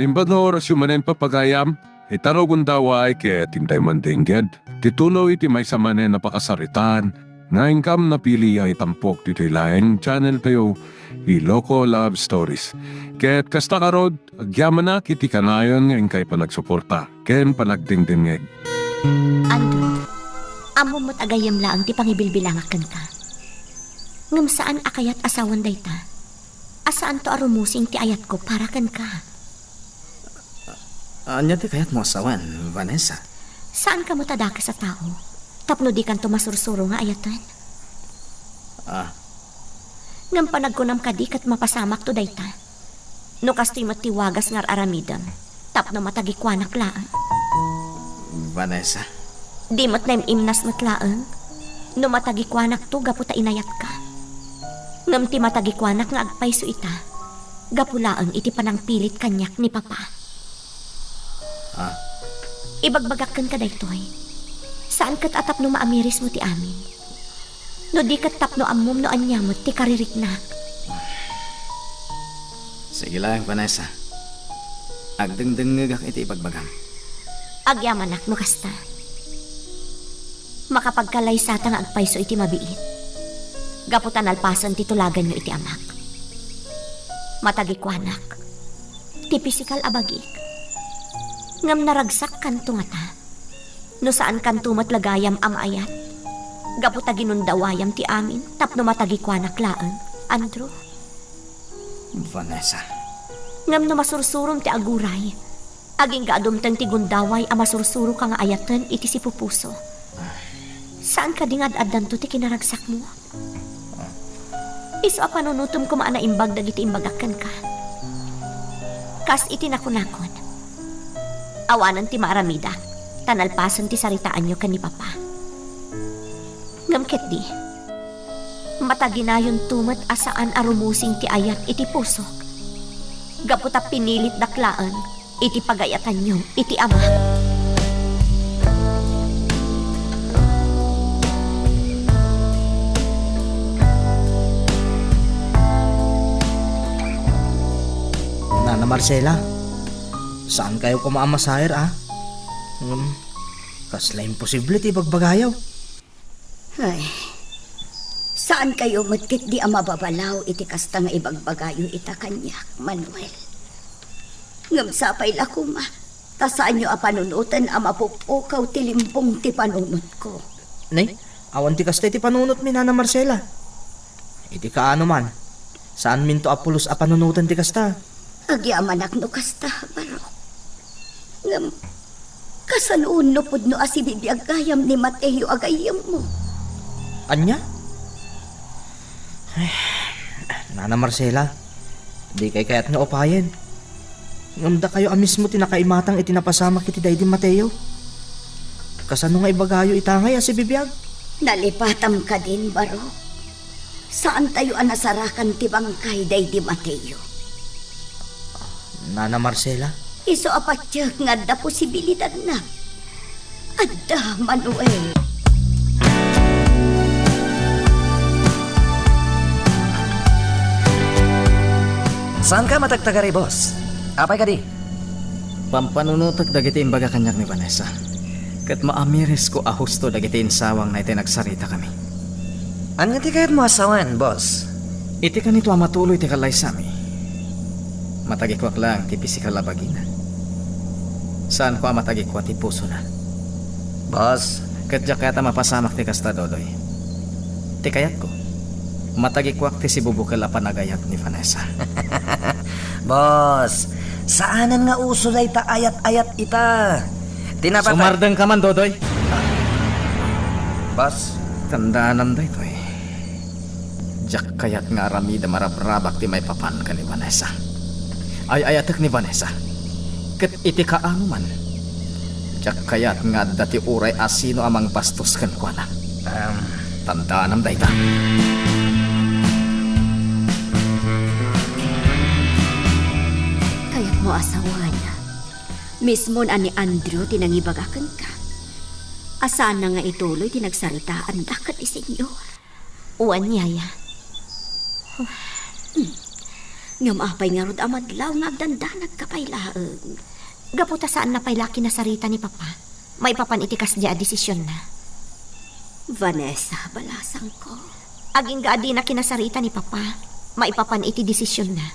Limbador sumanen papagayam, itaro gundaway kaya tintay mandingged. Titulo iti may samanen napakasaritan, nga ingkam na pili ay tampok dito laing channel kayo, Iloko Love Stories. Kaya't kasta karod, agyaman na kiti kanayon nga ingkay panagsuporta, ken panagdingdingeg. Andrew, amo mo't agayam laang ti pangibilbilangakan ka. Ngam saan akayat asawan dayta? Asaan to arumusing ti ayat ko para kan ka? Anya ti kayat mo asawan, Vanessa? Saan ka mo tadaka sa tao? Tapno di kan to masursuro nga ayatan? Ngam panagkunam ka di kat mapasamak to dayta. No kasto'y matiwagas ngar aramidam, tapno matagikwanak laang. Vanessa? Di mo't na imnas matlaang, no matagikwanak to gaputa inayat ka. Ngam ti matagikwanak nga agpayso ita, gapulaang iti panang pilit kanyak ni Papa. Ibagbagakan ka daytoy. Saan kat atap no maamiris mo ti amin? No di kat tapno ammom no anyamot ti karirik na. Sige lang, Vanessa. Agdengdengag iti ibagbagam. Agyamanak no kasta. Makapagkalay sa tang agpayso iti mabiit. Gaputan alpasan ti tulagan nyo iti amak. Matagikwanak. Ti pisikal abagik. Ngam naragsak kanto nga ta. No saan kanto matlagayam am ayat. Gaputa ginundawayam ti amin tapno matagikwanak laang. Andrew. Vanessa. Ngam no masursurom ti aguray. Aging gaadumtang ti gundaway a masursuro ka nga ayatan iti si pupuso. Saan ka dingad-adan to ti kinaragsak mo? Iso a panunutom ko maana imbag dagiti imbagakan ka. Kas iti nakunakon. Awanan ti maaramidak, tanalpasan ti saritaan nyo kan ni Papa. Ngamket di, mataginayon tumat asaan arumusing ti ayat iti pusok. Gaputa pinilit daklaan, iti pagayatan nyo, iti ama. Nana Marcela, saan kayo kumaamasahir kasla imposible ti bagbagayaw. Ay, saan kayo matkit di ang mababalaw iti kasta nga ibagbagayo ita kanyak, Manuel? Ngamsapay lakuma, tasaan nyo a panunutan ang mapupukaw ti limbong ti panunot ko. Nay, awan ti kasta iti panunot mi Nana Marcela. Iti kaano man, saan minto apulos a panunutan ti kasta? Agyamanak no kasta, Barok. Ngam, kasanuon no pud no asibibiyag gayam ni Mateo agayam mo. Anya? Ay, Nana Marcela, di kay kayat nga opayen. Ngamda kayo mismo tinakaimatang itinapasamak iti daydi Mateo. Kasano nga ibagayo itangay si bibiyag? Nalipatam ka din, Barok. Saan tayo anasarakan ti bangkay daydi Mateo? Nana Marcela? Iso apatyak nga da posibilidad na. Adda, Manuel. Saan ka matagtagari, boss? Apay ka di? Pampanunutag dagiti imbaga kanyak ni Vanessa. Kat maamiris ko ahusto dagiti insawang na iti nagsarita kami. Ano ti kayat mo asawan, boss? Iti kanito matuloy ti kalay sami. Matagikwak lang ti pisikal abagina. Saan ko matagikwak ti puso na? Boss, Kadya kaya mapasamak ti kasta dodoy. Ti kayat ko. Matagikwak ti si bubukal a panagayat ni Vanessa. boss, saanan nga uso na ita ayat-ayat ita? Tinapatay... Sumardeng ka man, Dodoy. Boss, Tandaan day to eh. Diyak kayat nga aramida marabrabak ti may papan ka ni Vanessa. Ay ayatek ni Vanessa. Ket iti kaano man. Diyak kayat nga dati uray asino amang bastos kan kwa na. Tandaan day ta. Kaya't mo asawana. Mismo na ni Andrew tinangibagakan ka. Asaan na nga ituloy tinagsaritaan dakat isinyo. Uwan, Yaya. Nga maapay nga rod amadlaw nga agdandanag kapaylaang. Gaputa saan na pay laki na sarita ni Papa. May papan itikas diya desisyon na. Vanessa, balasang ko. Aging gaadi na kinasarita ni Papa. Maipapan iti desisyon na.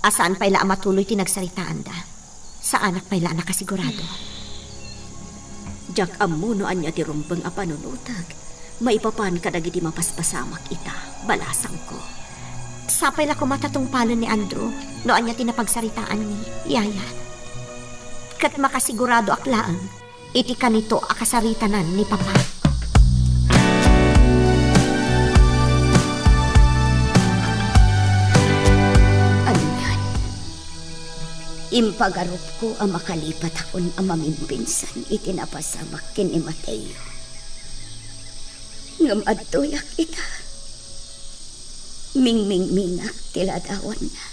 Asaan pay la matuloy tinagsaritaan da. Sa anak pay la nakasigurado. Jak amunoan niya ti rumbeng a panunutag. Maipapan ka dagiti mapaspasamak ita, balasang ko. Sapay la kumatatong palon ni Andrew. Noan niya tinapagsaritaan ni Yaya. Kat makasigurado aklaan. Iti kanito akasaritanan ni Papa. Ano yan? Impagarup ko ang makalipat akon ang mamimpinsan itinapasamak kin ni Mateo. Ngam adtoyak ita. Mingming-mingak tiladawan na.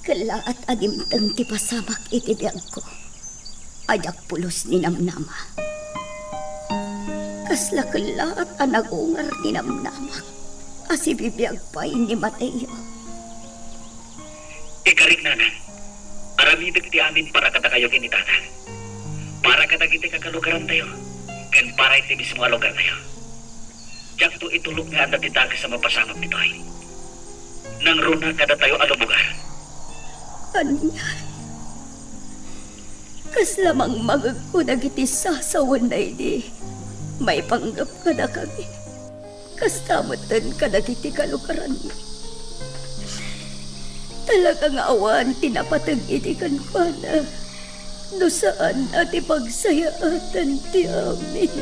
Kalaat adimtang ti pasamak iti biyag ko. Ajak pulos ni namnama. Kasla kalaat anagungar ni namnamak. Asi bibiyag pa ni Mateo. Ikarik nanan, aramidag ti amin para kata kayo kinitanan. Para kata kita kakalugaran tayo. Ken para iti mismo nga lugar tayo. Diyak to itulog nga at itaga sa mapasamag nito ay. Nang runa kada tayo alumugar. Anya? Kaslamang magagpo dagiti sasawan na ini. May panggap ka na kami. Kastamatan ka dagiti kalugaran mo. Talagang awan tinapatag itikan ko na. No saan at ipagsayaatan ti amin.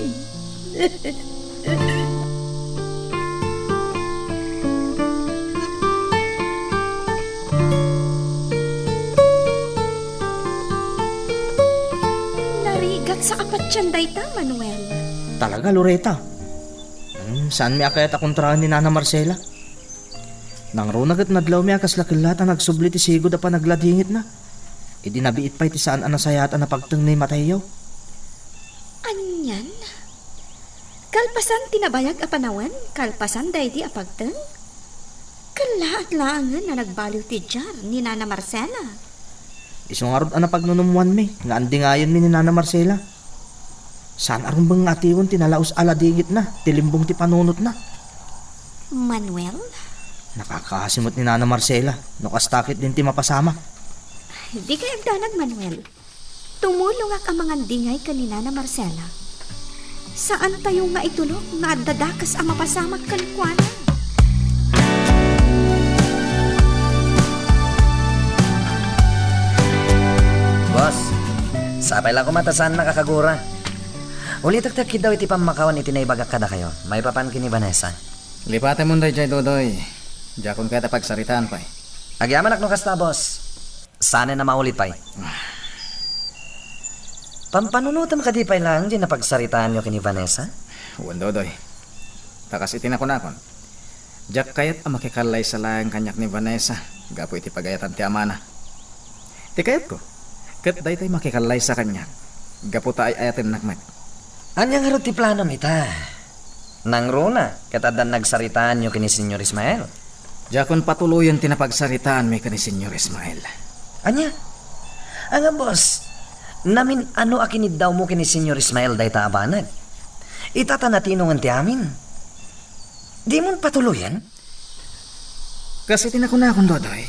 Narigat sa kapatyan dayta, Manuel. Talaga, Loretta? Saan mi akayat akontrahan ni Nana Marcela? Nang runagat nadlaw mi akas lakilata nagsubli ti sigod a panagladingit na. Idi nabiit pa iti saan anasayatan na pagteng ni Mateo. Anyan? Kalpasan tinabayag a panawan, kalpasan daydi a pagteng? Kalaat laangan na nagbaliw ti jar ni Nana Marcela. Isungarod ana pagnunumuan mi, nga andi ngayon mi ni Nana Marcela. Saan aron bang atiyon tinalaos aladingit na, tilimbong ti panunot na. Manuel? Nakakasimot ni Nana Marcela, no kastakit din ti mapasama. Di kay agdanag, Manuel. Tumulong ang mga dingay ka ni Nana Marcela. Saan tayo nga itulog nga dadakas ang mapasamag kalikwana? Boss, sapay lang kumatasan nakakagura. Ulitak-tak daw iti pamakawan iti naibagak kada kayo. May papan kini Vanessa. Lipate mo day, Jay Dodoy. Jakon kaya pagsaritaan pa. Agyaman ak no kasta, boss. Sana na maulit pa'y. Pampanunutan ka di pa'y lang dyan na pagsaritaan nyo kini Vanessa? Uwan Dodoy. Takas itinakon-akon. Jak kayat ang makikalay sa lang kanyak ni Vanessa. Gapo iti pagayatan ti amana. Ti kayat ko. Kat day tay makikalay sa kanya. Gapo ta ay ayatin nakmet. Anyang harot ti plano mita? Nang runa, katadan nagsaritaan nyo kini Senyor Ismael. Jakon patuloyan tinapagsaritaan mi kani Senyor Ismael. Anya? Nga boss, namin ano akinid daw mo kini Senyor Ismael day taabanag. Itatanatinungan ti amin. Di mo patuloyan? Kasi tinakon Dodoy.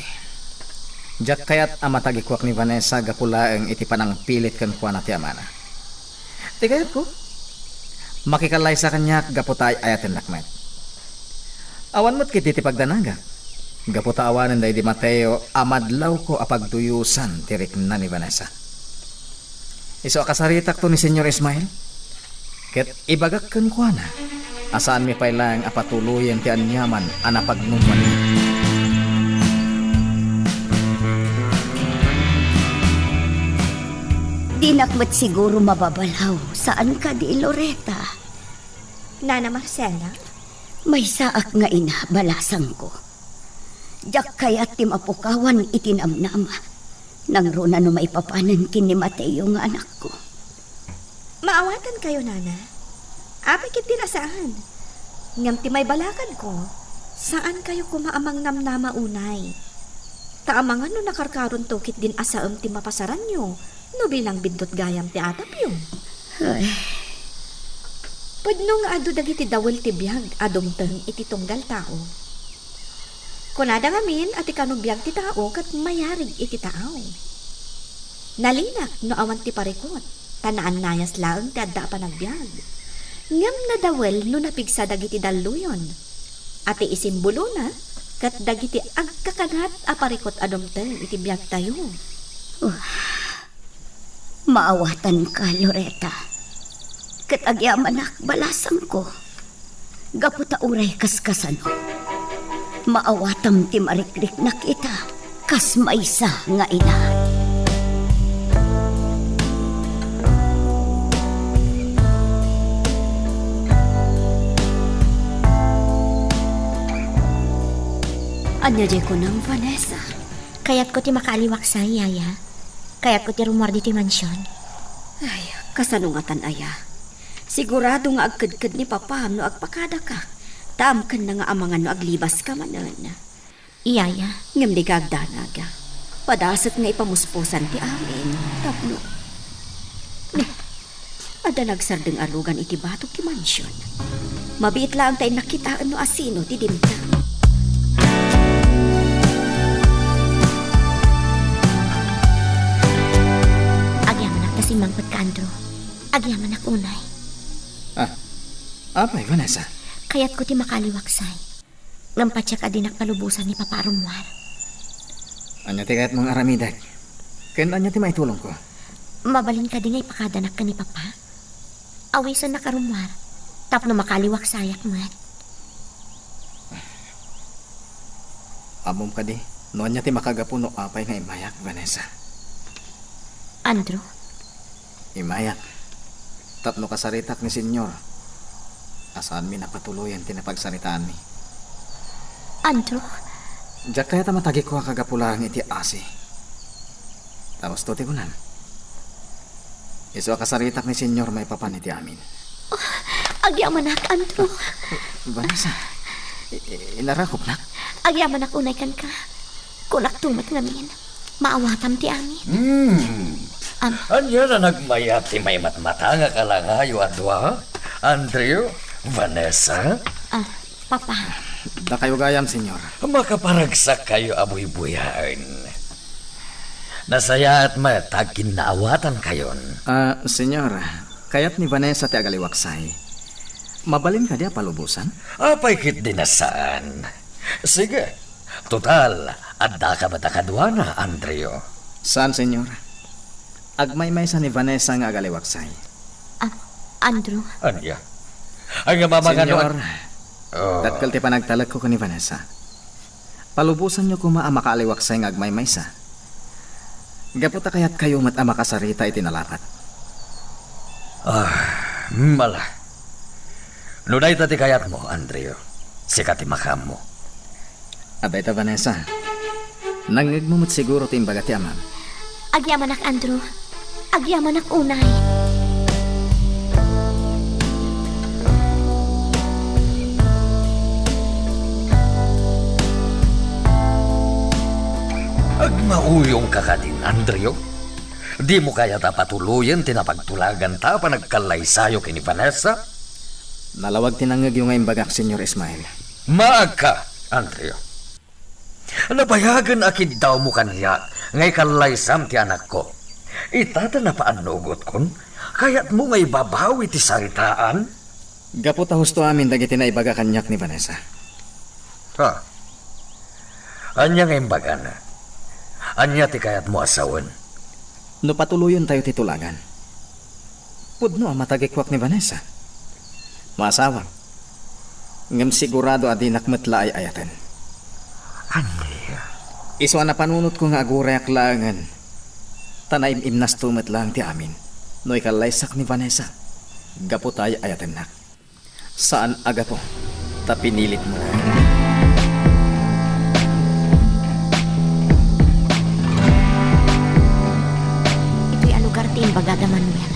Jak kayat amatagikwak ni Vanessa gapulaeng iti panang pilit kan kuana ti amana. Ti kayat ko. Makikalay sa kanya gaputay ayaten nakmet. Awan mo't kiti ti pagdanaga. Gaputa awanan day di Mateo amadlaw ko apagduyusan tirik na ni Vanessa. Iso akasaritak to ni Senyor Ismael. Ket ibagak kan kuana. Asaan mi pay lang apatuluyan ti anyaman anapagnuman. Di nakmat siguro mababalaw. Saan ka di, Loretta? Nana Marcela? May saak nga ina, balasang ko. Diyak kaya't ti mapukawan itinamnama. Nang runa no maipapanan kin ni Mateo nga anak ko. Maawatan kayo, Nana. Apay kit tirasahan. Ngam ti may balakad ko, saan kayo kumaamang namnama unay? Taamangan no nakarkaron tokit din asaam ti mapasaran nyo, no bilang bindot gayam ti atap yun. Ay, Pudno nga ado dagiti dawel ti biyag, adumteng iti tunggal tao. Kunada ngamin at ikanong biyag ti tao kat mayarig iti tao. Nalinak no awan ti parikot, tanaan nayas laeng ti adda pa nagbiag. Ngam na dawel no napigsa dagiti daluyon. Ati isimbulo na, kat dagiti agkakanat a parikot adumteng iti biyag tayo. maawatan ka, Loretta. Kat agyamanak balasang ko. Gaputa uray kaskasano. Maawatam ti marikrik na kita, kas maisa nga ina. Anya jay ko nang Vanessa. Kaya't ko ti makaliwak sa yaya. Kaya't ko ti rumor di ti mansyon. Ay, kasanungatan aya. Sigurado nga agkadkad ni papam no agpakada ka. Taamkan na nga amangan no aglibas ka manan. Iyaya. Ngam di kagdanaga. Padasat nga ipamuspusan ti amin. Tapno. Ada nagsardeng alugan iti batok ti mansyon. Mabiit lang tayo nakitaan no asino ti dinta. Agyaman ak kasi mangpot ka, Andrew. Agyaman ak unay. Apay, Vanessa. Kaya't ko ti makaliwaksay. Ngampatya ka din palubusan ni Papa Rumwar. Anya ti kayat mong aramidag. Ken anya ti maitulong ko. Mabalin ka din nga ipakadanak ka ni Papa. Awisan na ka Rumwar. Tapno makaliwaksayak mo. Amom ka di. No anya ti makagapuno apay nga imayak, Vanessa. Andrew, Imayak. Tapno kasaritak ni Senyor. Asaan mi napatuloyan tinapagsaritaan mi. Andrew, Diyak kaya ta matagi ko kagapulang iti asi. Tapos to ti kunan. Iso kasaritak ni Senyor may papan iti amin. agyaman ak, Andrew. Vanessa, inarakop na. Agyaman ak unay kan ka. Kunak tumat ngamin. Maawatam ti amin. Anya na nagmayat ti may matmata nga kalangayo adwa? Andrew? Vanessa? Papa, Da kayo gayam, Senyor. Makaparagsak kayo abuy-buyan. Nasaya at matag kinaawatan kayon. Senyor, kayat ni Vanessa ti agaliwaksay. Mabalin ka diya palubusan? Apay kit dinasaan. Sige, total, adda ka ba takadwana, Andrew? Saan, Senyor? Agmay-may sa ni Vanessa nga agaliwaksay. Andrew. Anya? Ay nga mamangano. Senyor, datkal ti panagtalag ko ni Vanessa. Palubusan niyo kuma ang makaaliwaksay nga agmay-may sa. Gaputa kayat kayo mat ang makasarita itinalapat. Mala. Nunay tati kayat mo, Andrew. Sikati makam mo. Abay ta, Vanessa. Nangigmumot siguro timbaga ti amam. Agyaman ak, Andrew. Agyaman ak unay. Agmauyong ka ka din, Andrew. Di mo kaya ta patuluyan tinapagtulagan ta pa nagkalaysayo kini Vanessa? Nalawag tinangag yung ngayon bagak, Senyor Ismael. Maag ka, Andrew. Nabayagan akid daw mo kaniya ngay kalaysam ti anak ko. Itata na paanugot kon, kaya't mo ngay babawi ti saritaan? Gaputa husto amin dagiti na ibaga kanyak ni Vanessa. Ha? Anya ngay baga na? Anya ti kayat mo asawan? No patuluyon tayo titulagan. Pudno ang matagikwak ni Vanessa. Maasawa. Ngam sigurado adinak matla ay ayatan. Anya? Iso na panunot ko nga agurayak langan. Tanaim imnas tumat lang ti amin. No ikalaysak ni Vanessa. Gaputay ayatan nak. Saan aga po? Tapinilit mo na. Ito'y alugar ti Imbagada Manuel.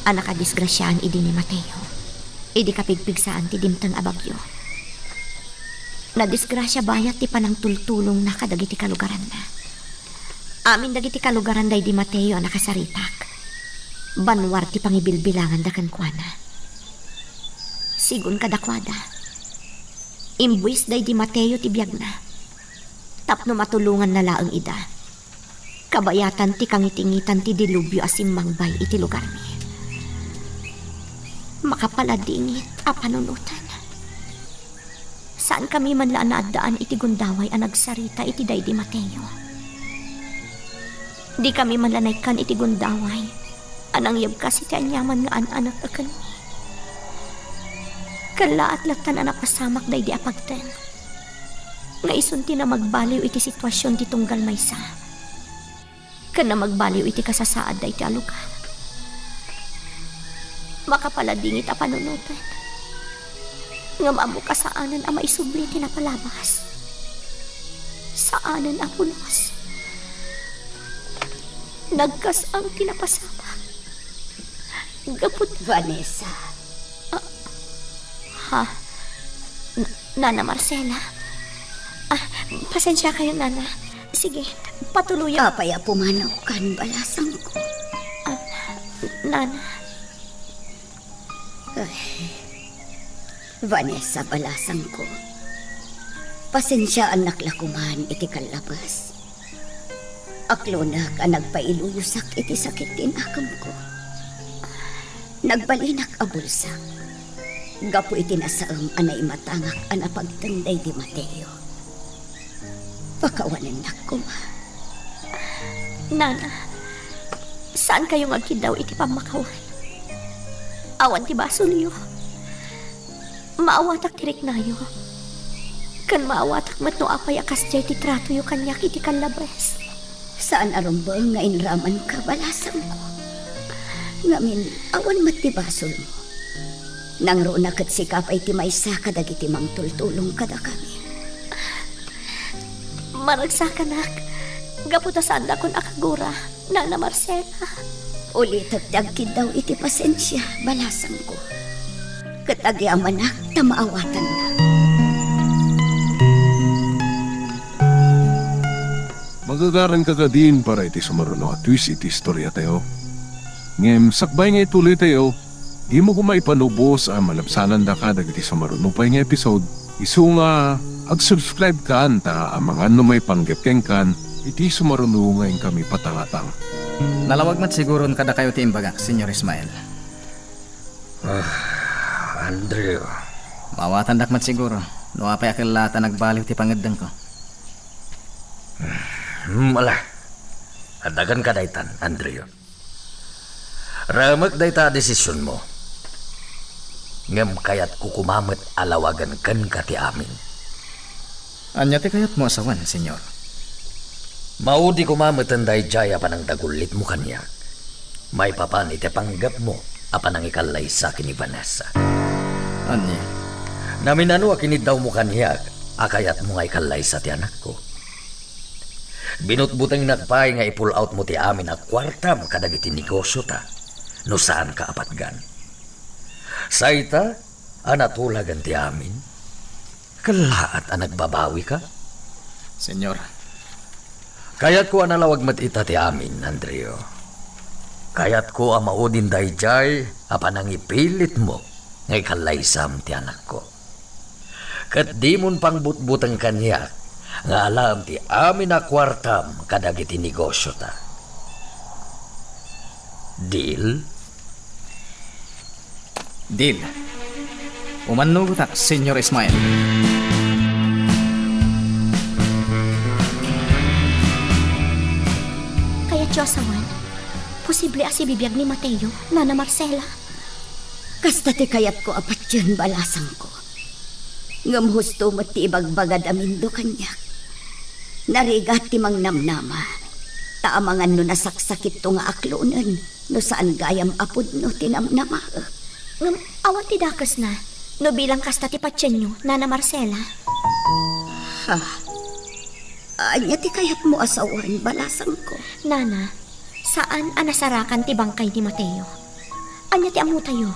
Anak a disgrasyaan idi ni Mateo. Idi kapigpigsaan ti dimtang abagyo. Nadisgrasya bayat ti panang tultulong na kadagiti kalugaran na. Amin dagiti kalugaran day di Mateo ang nakasaritak. Banwar ti pangibilbilangan da kankwana. Sigun kadakwada. Imbuis day di Mateo ti biyag na. Tapno matulungan na laang ida. Kabayatan ti kangitingitan ti dilubyo asim mangbay iti lugar mi. Makapaladingit a panunutan. Saan kami man laan naadaan iti gundaway ang nagsarita iti day di Mateo. Di kami man lanaykan iti gundaway anang yabkas iti anyaman nga anak akan mi. Kalaat latan anak pasamak day di apagten. Nga isunti na magbaliw iti sitwasyon ti tunggal maysa. Kana magbaliw iti kasasaad day ti alugar. Makapaladingit a panunutan. Nga maamo ka saanan a maisubli ti napalabas. Saanan a pulos. Nagkas ang tinapasama. Gapot. Vanessa, Ha? Nana Marcela? Pasensya kayo, Nana. Sige, patuluyan. kapaya pumanaw kan balasang ko. Nana, Vanessa, balasang ko. Pasensya anak lakuman iti kalabas. Aklonak ang nagpailuyusak iti sakit tinakam ko. Nagbalinak a bulsak. Gapo iti nasaam anay matangak ang apagtanday di Mateo. Pakawanan na ko ma. Nana, saan kayo magkidaw iti pamakawan? Awan ti basulyo. Maawatak tirik nayo. Kan maawatak matno apay akas jay ti trato yo kanyak iti kalabas. Saan arumbang nga inraman ka balasang ko? Ngamin, awan matibasol mo. Nang roon na kat sikap ay timaysa kadagiti mang tultulong kada kami. Maragsakan ak. Gaputa saan da kon akagura, Nana Marcela. Ulit agdagkid daw iti pasensya, balasang ko. Katagyaman ak, tamaawatan na. Magagaran ka din para iti sumaruno at twist iti istorya tayo. Ngem, sakbay nga ituloy tayo, di mo kumaipanubos ang malabsanan da ka dagiti sumaruno pa nga episode. Isu nga, ag-subscribe ka anta ang mga may panggepkeng kan, iti sumaruno ngayon kami patangatang. Nalawag mat siguro kada kayo ti imbagak, Senyor Ismael. Andrew, Mawatan dak mat siguro. No apay akilata nagbaliw ti pangadang ko. Mala. Adagan ka daytan, Andrew. Ramak dayta desisyon mo. Ngem kayat kukumamet alawagan kan ka ti amin. Anya ti kayat mo asawan, Senyor. Maudi kumamet ang dayjaya panang dagulit mo kanya. May papan iti panggap mo apan ang ikalay sa akin ni Vanessa. Anya? Namin ano akinid daw mo kanya akayat mo nga ikalay sa ti anak ko. Binutbutang nagpay nga i-pull out mo ti amin at kwartam kadagiti negosyo ta. No saan ka apatgan? Saita, anatulagan ti amin. Kalaat ang nagbabawi ka? Senyor. Kayat ko analawag matita ti amin, Andreo. Kayat ko ang maudin dayjay apan ang ipilit mo ngay kalaysam ti anak ko. Kat di mon pang butbutang kanya nga alam ti amin na kwartam kadagiti negosyo ta. Deal? Deal. Umanugo ta, Senyor Ismael. Kaya Josawan, posible asi bibiyag ni Mateo, Nana Marcela. Kasta ti kayat ko apat yun balasang ko. Ngam husto mo ti ibagbagad amindo kanyak. Narigat ti mang namnama. Taamangan no nasaksakit to nga aklonan. No saan gayam apod no tinamnama. Ngam awan ti dakas na, no bilang kasta ti patyen nyo, Nana Marcela. Ha? Anya ti kayat mo asawan balasang ko. Nana, saan anasarakan ti bangkay ni Mateo? Anya ti amu tayo?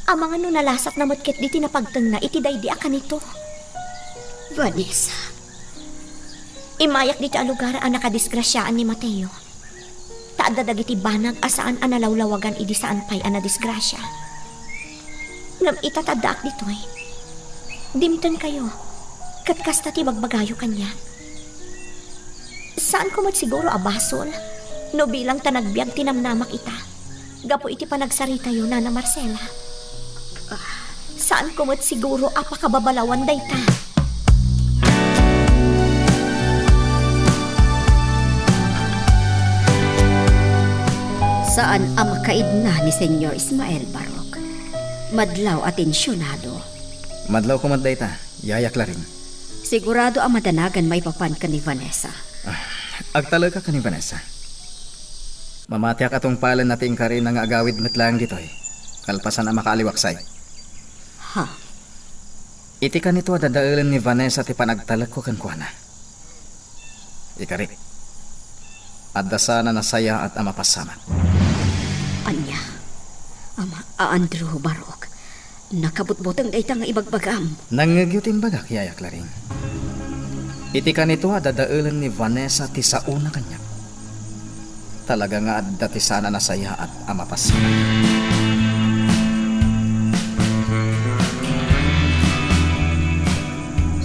Ang mga nalasat na matket di tinapagtang na iti daydi akan ito. Vanessa, Imayak dito ang lugar ang nakadisgrasyaan ni Mateo. Taada dagiti banag asaan ang nalawlawagan idi saan pay ang nadisgrasya. Ngam itatadaak dito'y. Dimten kayo. Katkasta ti bagbagayo kanya. Saan ko siguro abasol? No bilang tanagbiag tinamnamak ita. Gapo iti panagsarita yun, Nana Marcela. Saan ko siguro apakababalawan dayta? saan ang makaidna ni Senyor Ismael Barok? Madlaw atensyonado. Madlaw ko madday ta, yayak laring. Sigurado ang madanagan may papan ka ni Vanessa. Agtalo ka ni Vanessa. Mamatiak atong palan nating karin nga agawid metlang ditoy. Kalpasan ang makaaliwaksay. Ha? Iti ka nito dadaulan ni Vanessa ti panagtalag ko kan kuana. Ikari. Adda sana nasaya at amapasama. Anya? Ama, Andrew Barok. Nakabutbutang dayta nga ibagbagam. Nangagyutin bagak yayak laring. Iti ka nito dadaulan ni Vanessa ti sauna kanya. Talaga nga adda ti sana nasaya at amapasama.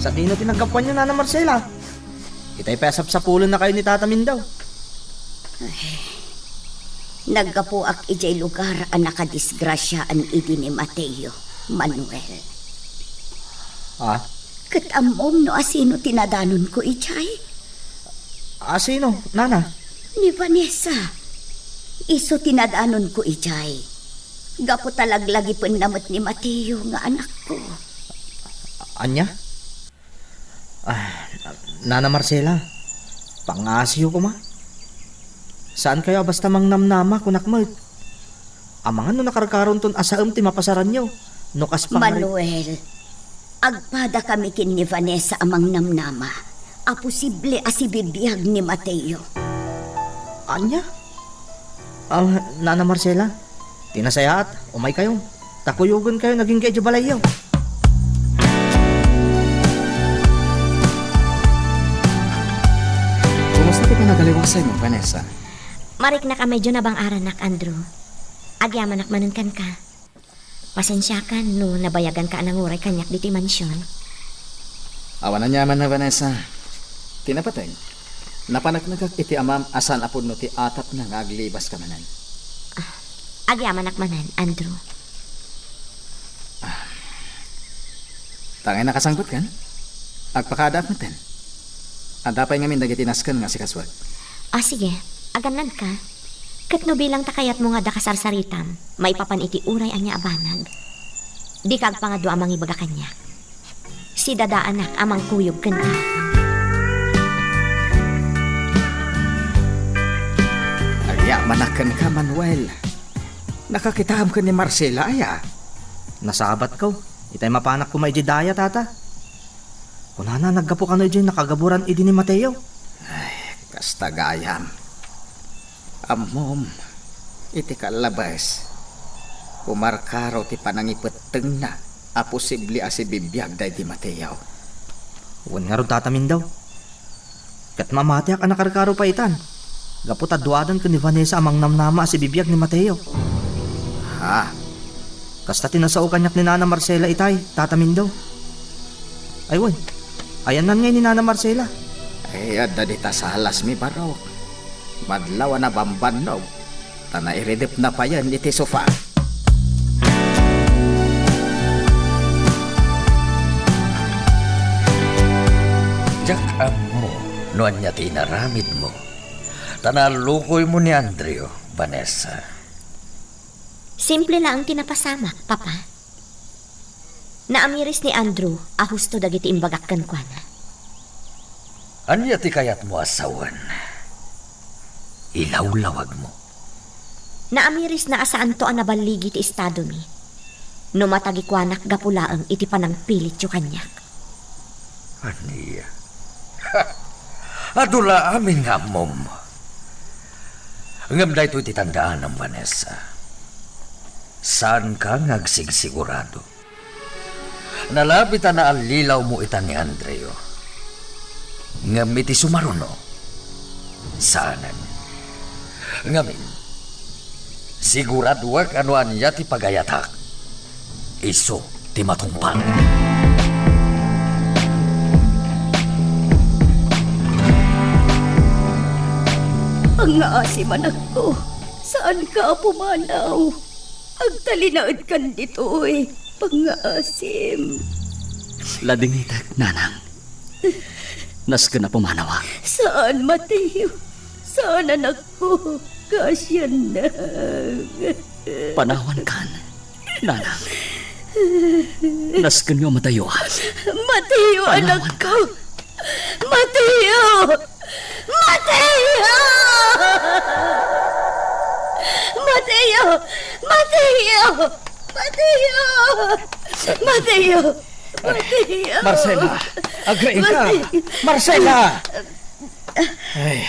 Sa kino tinagkapuan niyo, Nana Marcela? Itay pesap sa pulo na kayo ni Tata Mindaw. Naggapuak ijay lugar ang nakadisgrasyaan idi ni Mateo, Manuel. Ah? Katamom no asino tinadanon ko ijay? Sino, Nana? Ni Vanessa. Iso tinadanon ko ijay. Gapo talaglagi panamot ni Mateo nga anak ko. Anya? Nana Marcela, pangasiyo ko ma. Saan kayo basta mang namnama kunakmat? Amangan no nakarkaron ton asaam ti mapasaran nyo. No kas Manuel, agpada kami kin ni Vanessa amang namnama. A posible asibibiyag ni Mateo. Anya? Nana Marcela, tinasayaat, umay kayo. Takuyugan kayo, naging kayo balayaw. Kumusta ti panagaliwaksay mo, Vanessa? Marik na ka medyo nabang aranak, Andrew. Agyaman nakmanan kan ka. Pasensya ka no nabayagan ka ng uray kanyak diti mansyon. Awan na nyaman na Vanessa. Tinapatay. Napanagnagak iti amam asan apod no ti atap na ngaglibas ka manan. Agyaman nakmanan, Andrew. Tangay nakasangkot kan? Agpakadaak natin. Adapay ngamin dagiti naskan nga si Kaswag. Sige. Aganan ka. Kat no bilang takayat mo nga da kasarsaritam, may papan iti uray anya abanag. Di kag pangado amang ibaga kanya. Si dada anak amang kuyog kanta. Aya, manakan ka, Manuel. Nakakitaam ka ni Marcela, aya. Nasabat ko. Itay mapanak ko may daya, Tata. Kunana, naggapo ka na dyan nakagaburan idi ni Mateo. Kasta gayam. Amom, iti kalabas. Umarkaro ti panangipeteng na a posible asibibiyag day di Mateo. Huwag nga ron tatamin daw. Kat mamatiak ang nakarkaro pa itan. Gapot adwadan ko ni Vanessa amang namnama si bibiyag ni Mateo. Ha? Kasta tinasao kanyak ni Nana Marcela itay, tatamin daw. Aywan, ayan nan ngayon ni Nana Marcela. Ay, adda di ta sa halas mi Barok. Madlaw na bambanog. Tana iredip na pa yan iti sofa. Jak mo, noan niya tinaramid mo. Tanalukoy mo ni Andrew, Vanessa. Simple lang ang tinapasama, Papa. Naamiris ni Andrew, ahusto dagiti imbagak kan kuana. Anya ti kayat mo asawan. Ilawlawag mo. Naamiris na asaan to ang nabaligi ti estado mi. No matagikwanak gapulaang iti panang pilit yu kanyak. Aniya. Adula amin nga mom. Ngam da ito ititandaan ng Vanessa. Saan ka ngagsigsigurado? Nalabita na alilaw mo ita ni Andreo. Ngamit sumaruno. Saanan. Ngamin. Sigurado wag anuan niya ti pagayatak. Iso ti matungpang. Ang naasim anak ko, saan ka pumanaw? Agtalinaad kan dito'y pangaasim. Ladingitag, nanang. Nas ka na pumanawa. Saan, Mateo? Saan anak ko? Kasyan na. Panawan kan, nanang. Nas ka niyo matayo. Mateo, anak ko! Mateo! Mateo! Mateo! Mateo! Mateo! Mateo! Mateo! Marcela! Agrain ka! Marcela! Ay,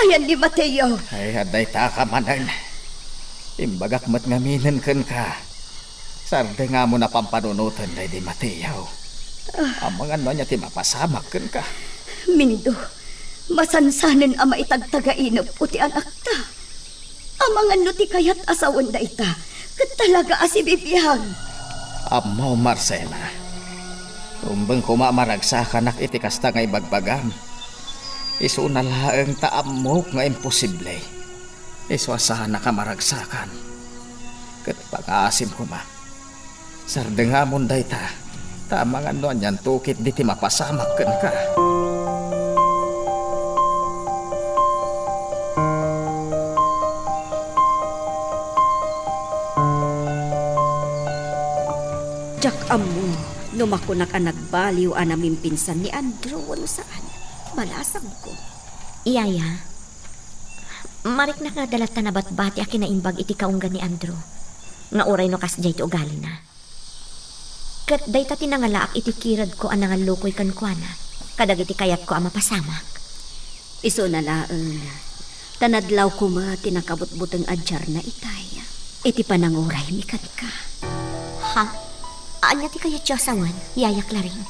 Ayan ni Mateo. ay aday ta ka manan. Imbagak mat ngaminan kan ka. Sarde nga mo na pampanunutan day di Mateo. Ang mga ano niya ti mapasamak kan ka. Mindo, masansanan ama itagtagainap o ti anak ta. Amang ano ti kayat asawan da ita. Kat talaga asibibiyang. Amaw Marcela. Umbang kumamaragsa ka nak iti kasta nga ibagbagam. Isu na laeng taamok nga imposible. Isu asahan na kamaragsakan. Kat pag-aasim ko ma. Sarde nga munday ta. Tamang ano niyan tukit di ti mapasamak kan ka. Jak amo, numakunak ang nagbaliw anaming pinsan ni Andrew ano saan. Malasang ko. Iyaya, marik na nga dalat na batbati a kinaimbag iti kaunggan ni Andrew. Nga oray no kasjay ti ugali na. Kat day ta tinangalaak iti kirad ko ang nangalukoy kankwana. Kadag iti kayat ko ang mapasamak. Iso na laeng. Tanadlaw ko ma tinakabot-buteng adyar na itay. Iti pananguray mikat ka. Ha? Anya ti kayat siya asawan, yayak laring.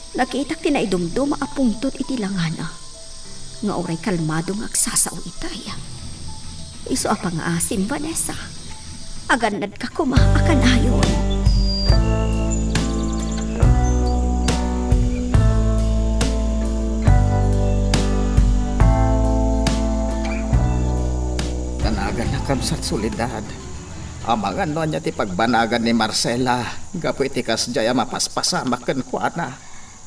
Nakiitak tinaidumdum apungtot iti langana. Nga oray kalmado nga agsasao itay. Iso apang asim, Vanessa. Aganad ka kuma akan ayon. Tanagan na kamsat solidad. Amang ano niya ti pagbanagan ni Marcela. Gapo iti kasjaya mapaspasamak kan kuana.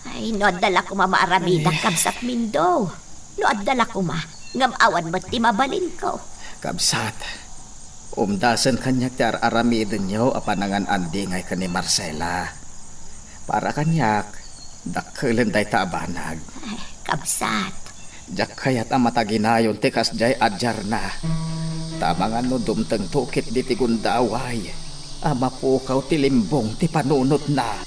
Ay, noadala ko mamaaramidang kamsat mindo. Noadala ko ma, ngamawan mo't ti mabalin ko. Kamsat. Umdasan kanyak ti aramidin niyo apanangan andingay ka ni Marcela. Para kanyak, dakkelan day taabanag. Ay, kamsat. Jak kayat ang mataginayon ti kasjay adjar na. Tamangan no dumteng tukit di ti gundaway. Ama pukaw ti limbong ti panunot na.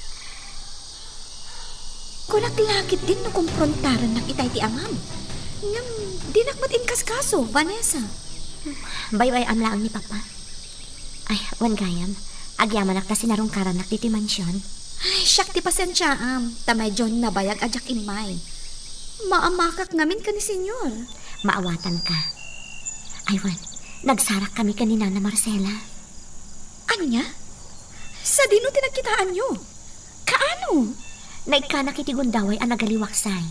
Kunaklakit din no kumprontaran ng itay ti amam. Ngam, dinakmat kaso, Vanessa. Bayway amlaang ni Papa. Ay, wan gayam. Agyaman ak ta sinarungkaran nak diti mansyon. Ay, siyak ti pasensya tamay John na bayag ajak imay. Maamakak ngamin ka ni senyor. Maawatan ka. Ay, wan. Nagsarak kami kanina na Marcela. Anya? Sa dino tinagkitaan nyo? Kaano? Naikanak iti gundaway ang nagaliwaksay.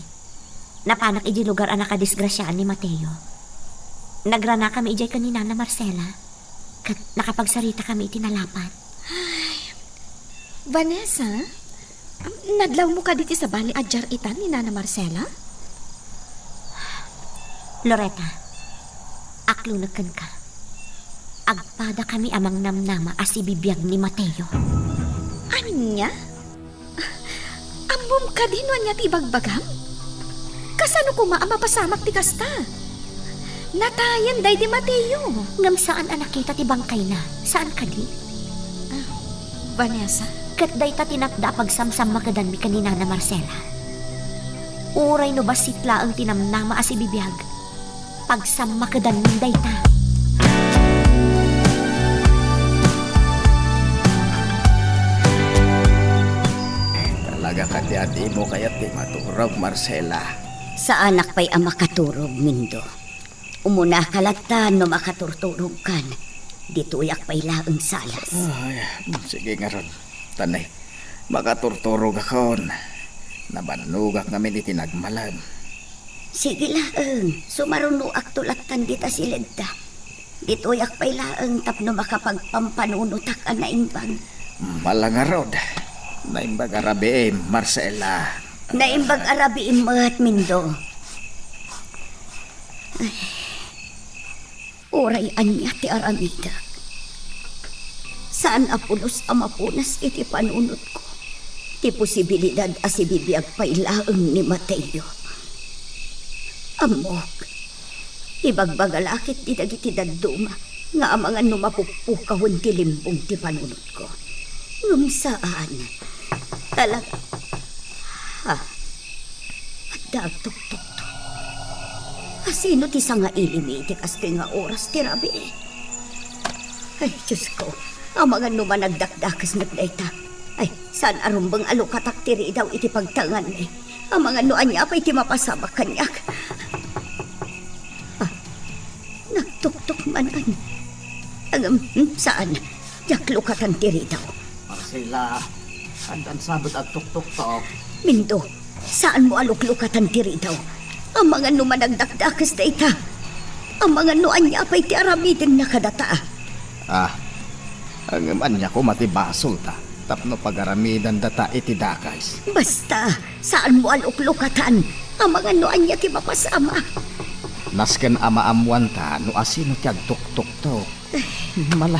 Napanak iti lugar ang nakadisgrasyaan ni Mateo. Nagrana kami ijay kanina na Marcela. Kat nakapagsarita kami iti nalapat. Vanessa, nadlaw mo ka diti sa bali adjar itan ni Nana Marcela? Loretta, aklunagkan ka. Agpada kami amang namnama as ibibiyag ni Mateo. Anya? Amom ka din niya ti bagbagam? Kasano kuma ang mapasamak ti kasta? Natayan day di Mateo. Ngam saan anak kita ti bangkay na? Saan ka di? Vanessa? Kat day ta tinakda pagsamsam makadan mi kanina na Marcela. Uray no basitla ang tinamnama as ibibiyag. Pagsam makadan min day ta. bibiyaga ka di adi mo kaya ti maturog, Marcela. Sa anak pa'y ang makaturog, Mindo. Umuna kalatan no makaturturog kan. Dituyak pa'y laang salas. Ay, sige nga ron. Tanay, makaturturog akon. Nabanugak namin itinagmalam. Sige laang, sumarunuak tulatan dita silenta. Dituyak pa'y laang tapno makapagpampanunutak ang naimbag. Malangarod. Naimbag arabi, Marcela. Naimbag arabi imat, Mindo. Ay, oray anya ti aramidak. Saan apulos amapunas iti panunot ko? Ti posibilidad asibibiyag pa'y laang ni Mateo. Amok, ibagbagalakit ti dagiti dadduma nga amangan numapupukahon ti limbong ti panunot ko. Ngum saan? Talaga. Ha? At dagtok-tok-tok. Sino ti sanga ilimi ti kastoy nga oras ti rabi? Ay, Diyos ko. Amangan numan nagdakdakas nagdayta. Ay, saan arumbang alukatak tiri daw iti pagtangan eh. Amangan no anya pa iti mapasabak kanyak. Ah, nagtuktok man an. Saan? Yaklukatan tiri daw. Marcela, andan sabot at tuk-tuk-tok. Mindo, saan mo aluklukatan tiri daw? Ang mga numan nagdakdakas na ita. Ang mga nuan niya pa'y ti aramidin na kadata. Ang anya ko matibasol ta. Tapno pag-aramidan data iti dakas. Basta, saan mo aluklukatan? Ang mga nuan niya ti mapasama. Nasken amaamuan ta, no asino ti agtuk-tuk-tok. Mala,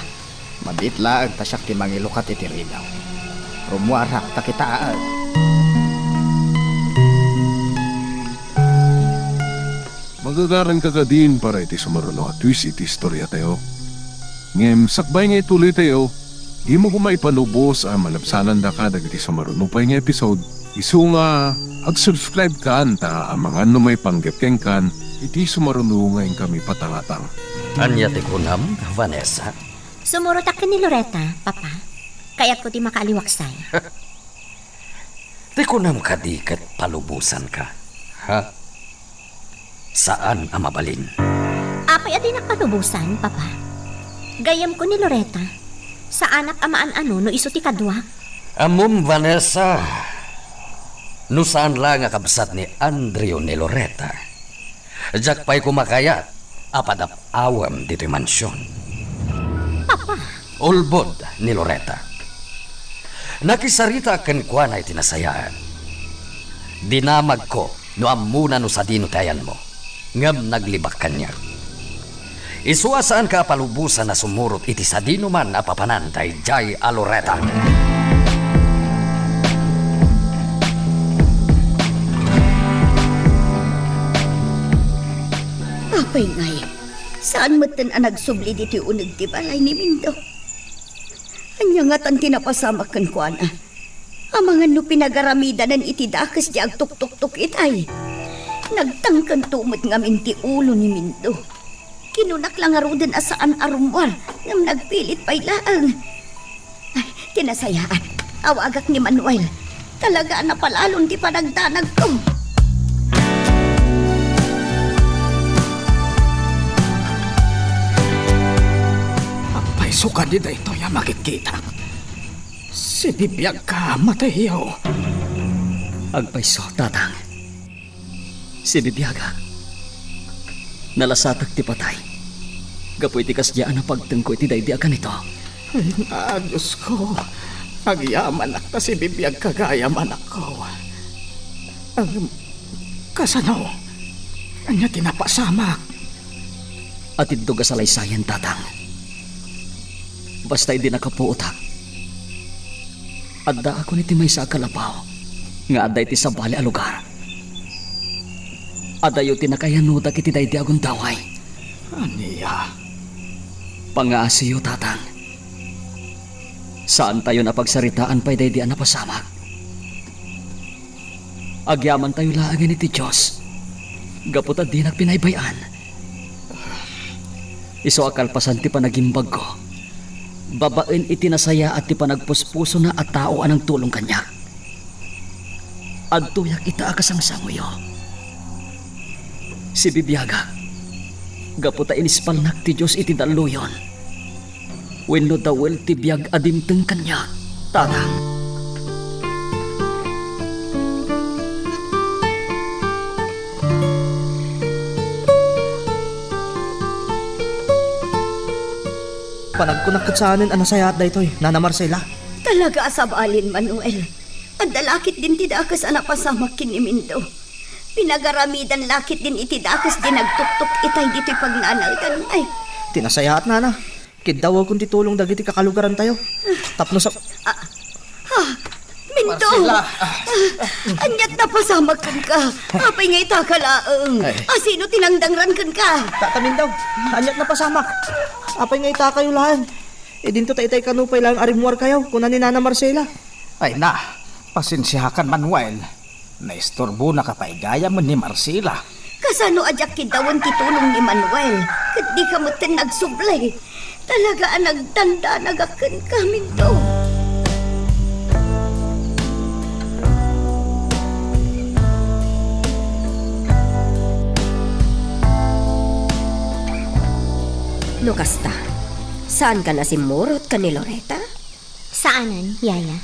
mabitla ta siya ti mangilukat iti ridaw. Rumuarak ta kitaan. Magagaran ka din para iti sumaruno at twist iti istorya tayo. Ngem, sakbay nga ituloy tayo, di mo kumaipanubos ang malabsanan da ka dagiti sumaruno pa nga episode. Isu nga, ag-subscribe ka anta ang mga numay panggapkeng kan, iti sumaruno ngayon kami patangatang. Anya ti kunam, Vanessa. Sumurutak ka ni Loretta, Papa. Kaya't ko di makaaliwaksay. Ti kunam ka di ket palubusan ka. Ha? Saan ang mabalin? Apay adi nakalubusan, Papa. Gayam ko ni Loretta. Sa anak amaan ano no iso ti kadwa. Amom, Vanessa. No saan lang nga kabsat ni Andrew ni Loretta. Diyak pa'y kumakayat. Apadap awam dito'y mansyon. Papa. Ulbod ni Loretta. Nakisarita ken kwa na itinasayaan. Dinamag ko no amuna no sa dino tayan mo. Ngam naglibak kanya. Isuasaan ka palubusan na sumurot iti sa dino man na papanantay Jay a Loretta. Apay ngay, saan matan ang nagsubli dito unag ti balay ni Mindo? Anya nga tan tinapasamak kan ko na. Ang mga no pinagaramidanan iti dakas di agtuk-tuk-tuk itay. Nagtangkan tumot ngamin ti ulo ni Mindo. Kinunak lang arudan asaan arumwar ngam nagpilit pa'y laang. Ay, tinasayaan. Awagak ni Manuel. Talaga na palalon di panagdanag ko. Apay suka di da ito yung makikita. Si bibiyag ka, Mateo. Agpaiso, tatang. Si Bibiyaga. Nalasatak ti patay. Gapoy ti kasyaan ang pagtengko iti daydiakan ito. Ay, Diyos ko. Agyaman ak ta si bibiyag kagayaman ako. Kasanaw. Anya tinapasamak. At iddoga sa laysayan, tatang. Basta hindi nakapuutak. Adda ako niti may sa kalabaw. Nga adda iti sa bali a lugar. Adayo tinakayanuda kiti daydi agon daway. Aniya. Pangaasiyo, tatang. Saan tayo napagsaritaan pa'y daydi ang napasamak? Agyaman tayo laangin iti Diyos. Gapot at di nagpinaybayan. Iso akalpasan ti panagimbag ko. Babaen iti nasaya at ti panagpuspuso na at tao anang tulong kanya. Adtuyak ita akasang samuyo. Si Bibiyaga, gaputa inispalnak ti Diyos iti daluyon. Wenno dawel ti biyag adimteng kanya, tanang. Panagkunakat sa anin anasayat da ito'y, Nana Marcela. Talaga asabalin, Manuel. Ang dalakit din ti dakas anak pasamak kinimindo. Pinagaramidan lakit din iti dakas din nagtuktok itay dito pagnanalkan. Ay, Tinasayat, Nana. Kidaw kung titulong dagiti kakalugaran tayo. Tapno sa... Mindo! Anyat na pasamak kan ka. Apay nga itakalaang. Ay. Sino tinangdangran kan ka? Tatamin daw. Anyat na pasamak. Apay nga ita kayo lahan. Dinto tayo kanupay lang arimuar kayo. Kuna ni Nana Marcela. Ay na, pasensyakan Manuel. Naistorbo na kapaigaya mo ni Marcela. Kasano ajak kidawan titulong ni Manuel. Kat di ka matin nagsublay. Talaga ang nagtanda nagakan ka, Mindo. No kasta, saan ka na si Murot ka ni Loretta? Saanan, yaya?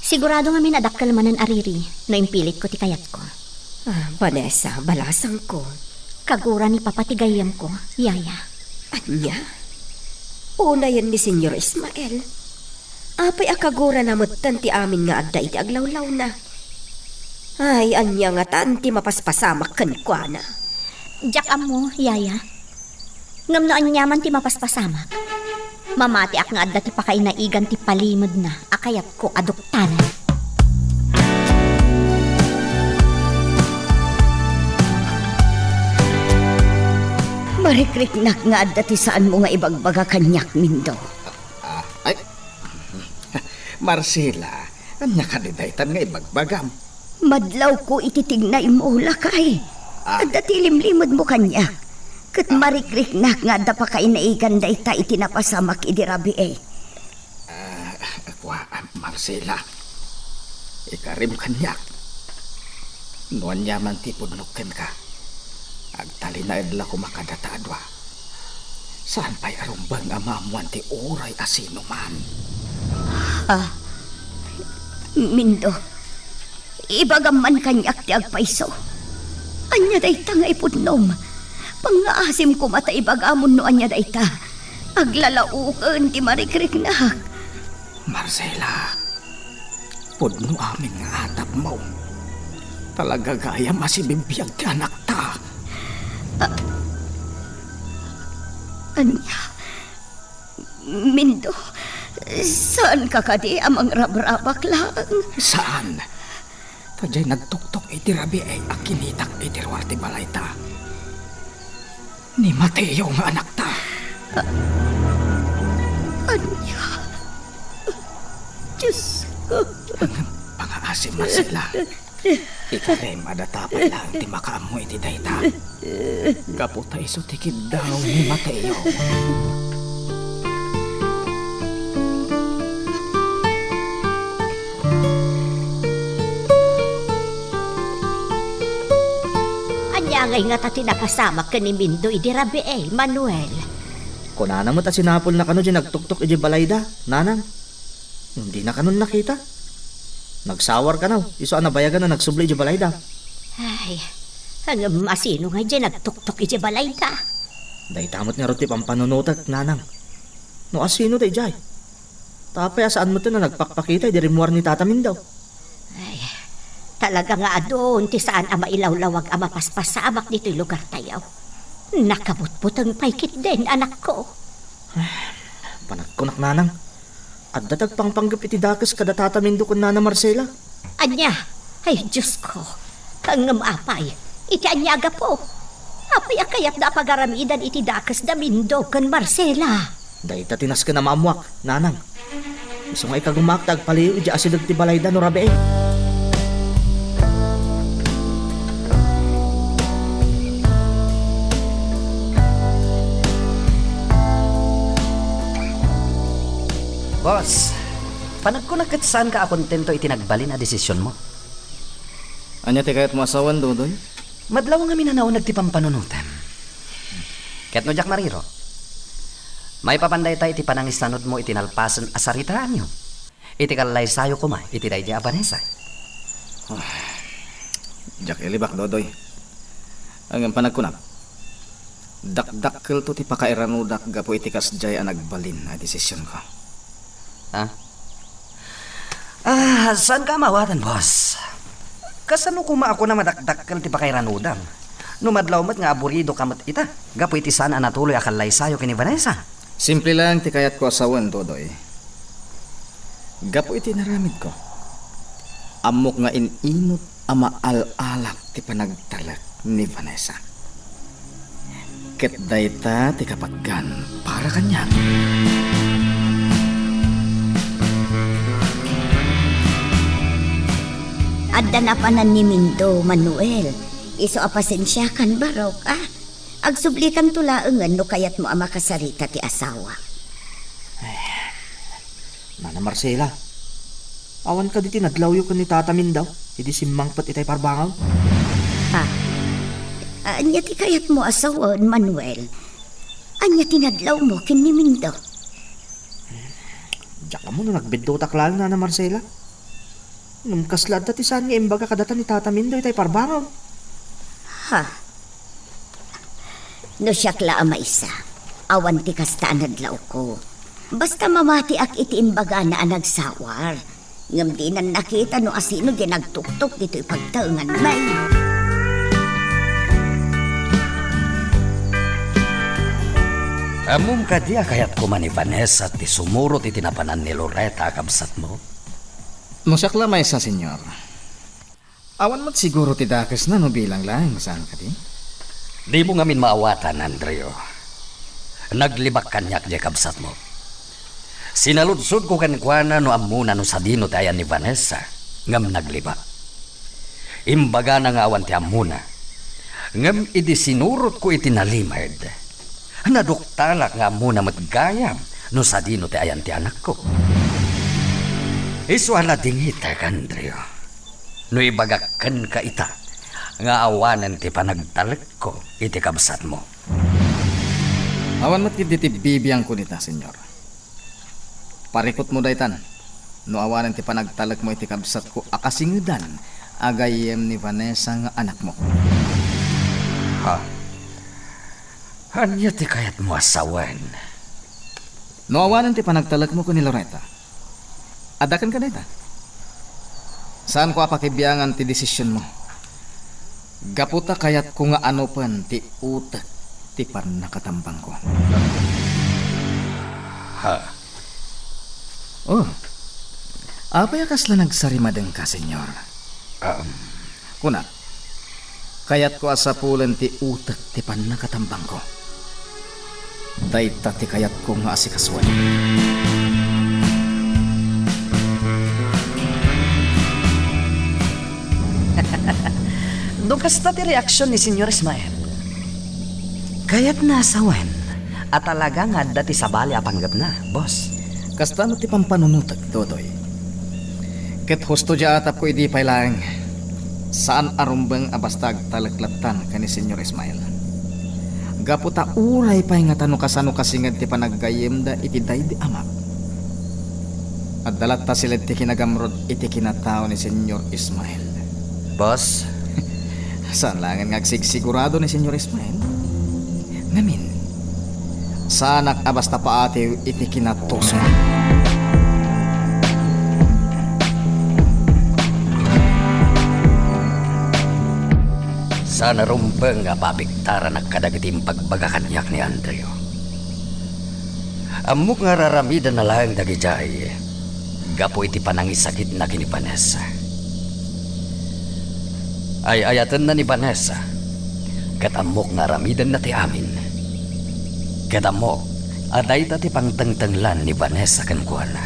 Sigurado nga minadakkel manan ariri no impilit ko ti kayat ko. Vanessa, balasang ko. Kagura ni papatigayam ko, yaya. At niya, una yan ni Senyor Ismael. Apay akagura na mutan ti amin nga adda iti aglawlaw na. Ay, anya nga tanti mapaspasamak kan kwa na. Jak mo, yaya. Ngam no anyaman ti mapaspasamak. Mamati ak nga adda ti pakainaigan ti palimod na akayat ko aduktanan. Marikriknak nga adda ti saan mo nga ibagbaga kanyak, Mindo. Ay, Marcela, anya ka di daytan nga ibagbagam. Madlaw ko ititignay mo lakay. Adda ti limlimod mo kanyak. Kat marikriknak nga adda pa kainaigan da ita itinapasamak idirabi eh. Marcela, ikarim kanyak. Nuan yaman ti punlukken ka. Agtali na idla ko makadataadwa. Saan pa'y arumbang amamuan ti uray asino man? Mindo, ibagam man kanyak ti agpaiso. Anya da ita nga ipudnom. Pangaasim ko mata ibagamon no anya da ita. Aglalaukan ti marikriknak. Marcela, pudno amin nga atap mo. Talaga gaya masibibiyag ti anak ta. Anya, Mindo, saan ka kadi amang rabrabak lang? Saan? Tadyay nagtuktok iti rabi ay akinitak iti ruwarte balay ta. Ni Mateo nga anak ta. Anya, Diyos ko. Pangaasim Marcela. Ikarim adatapay lang ti makaamoy ti dayta. Kaputa iso tikid daw ni Mateo. Anyangay nga tati nakasamak ka ni Mindo idirabi Manuel. Kunana mo ta sinapol na kano di nagtuktok iji balayda, Nanang. Hindi na kanon nakita. Nagsawar ka na, iso anabayagan na nagsubli iji balayda. Ay, hanggang masino nga dyan nagtuktok iti balay ta. Day tamot nga roti pampanunutat, Nanang. No asino day jay. Tapay asaan mo to na nagpakpakita di rimuar ni Tata Mindaw. Ay, talaga nga doon ti saan ama ilawlawag ama paspasamak dito'y lugar tayaw. Nakabutbutang paikit din, anak ko. Panagkunak, Nanang. At datag pang panggap iti dakas kada Tata Mindo kun Nana Marcela. Anya, ay Diyos ko. Hanggang apay, iti anyaga po. Apay akayat na pagaramidan iti dakas da Mindo kan Marcela. Day tatinas ka na maamuak, Nanang. Iso nga ikagumaktag paliw iti asidag ti balayda no rabi Boss, panagkunakat saan ka akontento itinagbalin a desisyon mo? Anya ti kayat mo asawan, Dodoy? Madlaw nga minanaw nagtipang panunutan. Ket no jak mariro. May papanday tayo iti panangistanod mo itinalpasan asaritaan nyo. Iti kalay sayo ko ma, iti day di abanesa. Jak ilibak, Dodoy. Ang panagkunap. Dakdakkel to ti pakairanudak gapo iti kasjay ang nagbalin na desisyon ko. Saan ka mawatan, boss? Kasano kuma ako na madakdakkel ti pakairanudam? Numadlaw mat nga aburido kamat ita. Gapo iti sana natuloy akalay sayo kini Vanessa. Simple lang ti kayat ko asawan, Dodoy. Gapo iti naramid ko. Amok nga ininot ama al-alak ti panagtalak ni Vanessa. Ket dayta ti kapaggan para kanya. Adda na panan ni Mindo, Manuel. Iso apasensya kan barok, Agsublikan tulaengan no kayat mo ama kasarita ti asawa. Nana Marcela, awan ka di tinadlaw yung ni Tata Mindaw. Hindi simang pat itay parbangaw. Anya ti kayat mo asawan, Manuel. Anya tinadlaw mo kin ni Mindo. Diyak ka mo no nagbiddo taklan, Nana Marcela. Nung kaslad ti saan nga imbaga kadatan ni Tata Mindaw itay parbangaw. No siyakla ama isa. Awan ti kasta anadlaw ko. Basta mamati ak iti imbaga na anagsawar. Ngam di nan nakita no asino di nagtuktok dito ipagtaungan may. Amum ka diya kayat kuman ni Vanessa ti sumurot iti napanan ni Loretta kabsat mo. Musakla may sa senyor. Awan mo't siguro ti dakes na no bilang lang saan ka di? Di mo ngamin maawatan, Andreo. Naglibak kanyak di kabsat mo. Sinaludsod ko kankwana no amuna no sa dino tayan ni Vanessa. Ngam naglibak. Imbaga na nga awan ti amuna. Ngam idi sinurot ko iti nalimad. Naduktalak nga amuna matgayam no sa dino tayan ti anak ko. Iswala dingita ka, Andreo. No ibagakan ka ita. Nga awanan ti panagtalak ko iti kabsat mo. Awan mo't ti bibiyang ko nita, senyor. Parikot mo daytan. No awanan ti panagtalak mo iti kabsat ko akasingudan agayem ni Vanessa nga anak mo. Anya ti kayat mo asawan? No awanan ti panagtalak mo ko ni Loretta. Adakan ka dayta. Saan ko apakibiyangan ti desisyon mo? Gaputa kayat ko nga ano pan ti utak ti nakatambang ko. Apay akasla nagsarimadeng ka, senyor? Kuna, kayat ko asapulan ti utak ti nakatambang ko. Dayta ti kayat ko nga asikaswan. Doon kasta ti reaksyon ni Senyor Ismael. Kaya't nasawan at talaga nga dati sa bali apanggap na, boss. Kasta mo ti pampanunutag, Dodoy. Ket husto dya atap ko idi pailang saan arumbang abastag talaklatan ka ni Senyor Ismael. Gaputa uray pa'y nga tano kasano kasingad ti panaggayem da iti day di amak. At dalat ta sila ti kinagamrod iti kinatao ni Senyor Ismael. Boss? Saan langan ngagsigsigurado ni Senyor Ismael? Ngamin, sanak abasta pa ate iti kinatoso. Sana rumbang nga pabiktara na kadagating pagbagakanyak ni Andreo. Amok nga raramidan na lang dagijay. Gapo iti panangisakit na kini Vanessa. Ay ayatan na ni Vanessa. Katamok nga ramidan na ti amin. Katamok, aday ti pangtangtanglan ni Vanessa kankwana.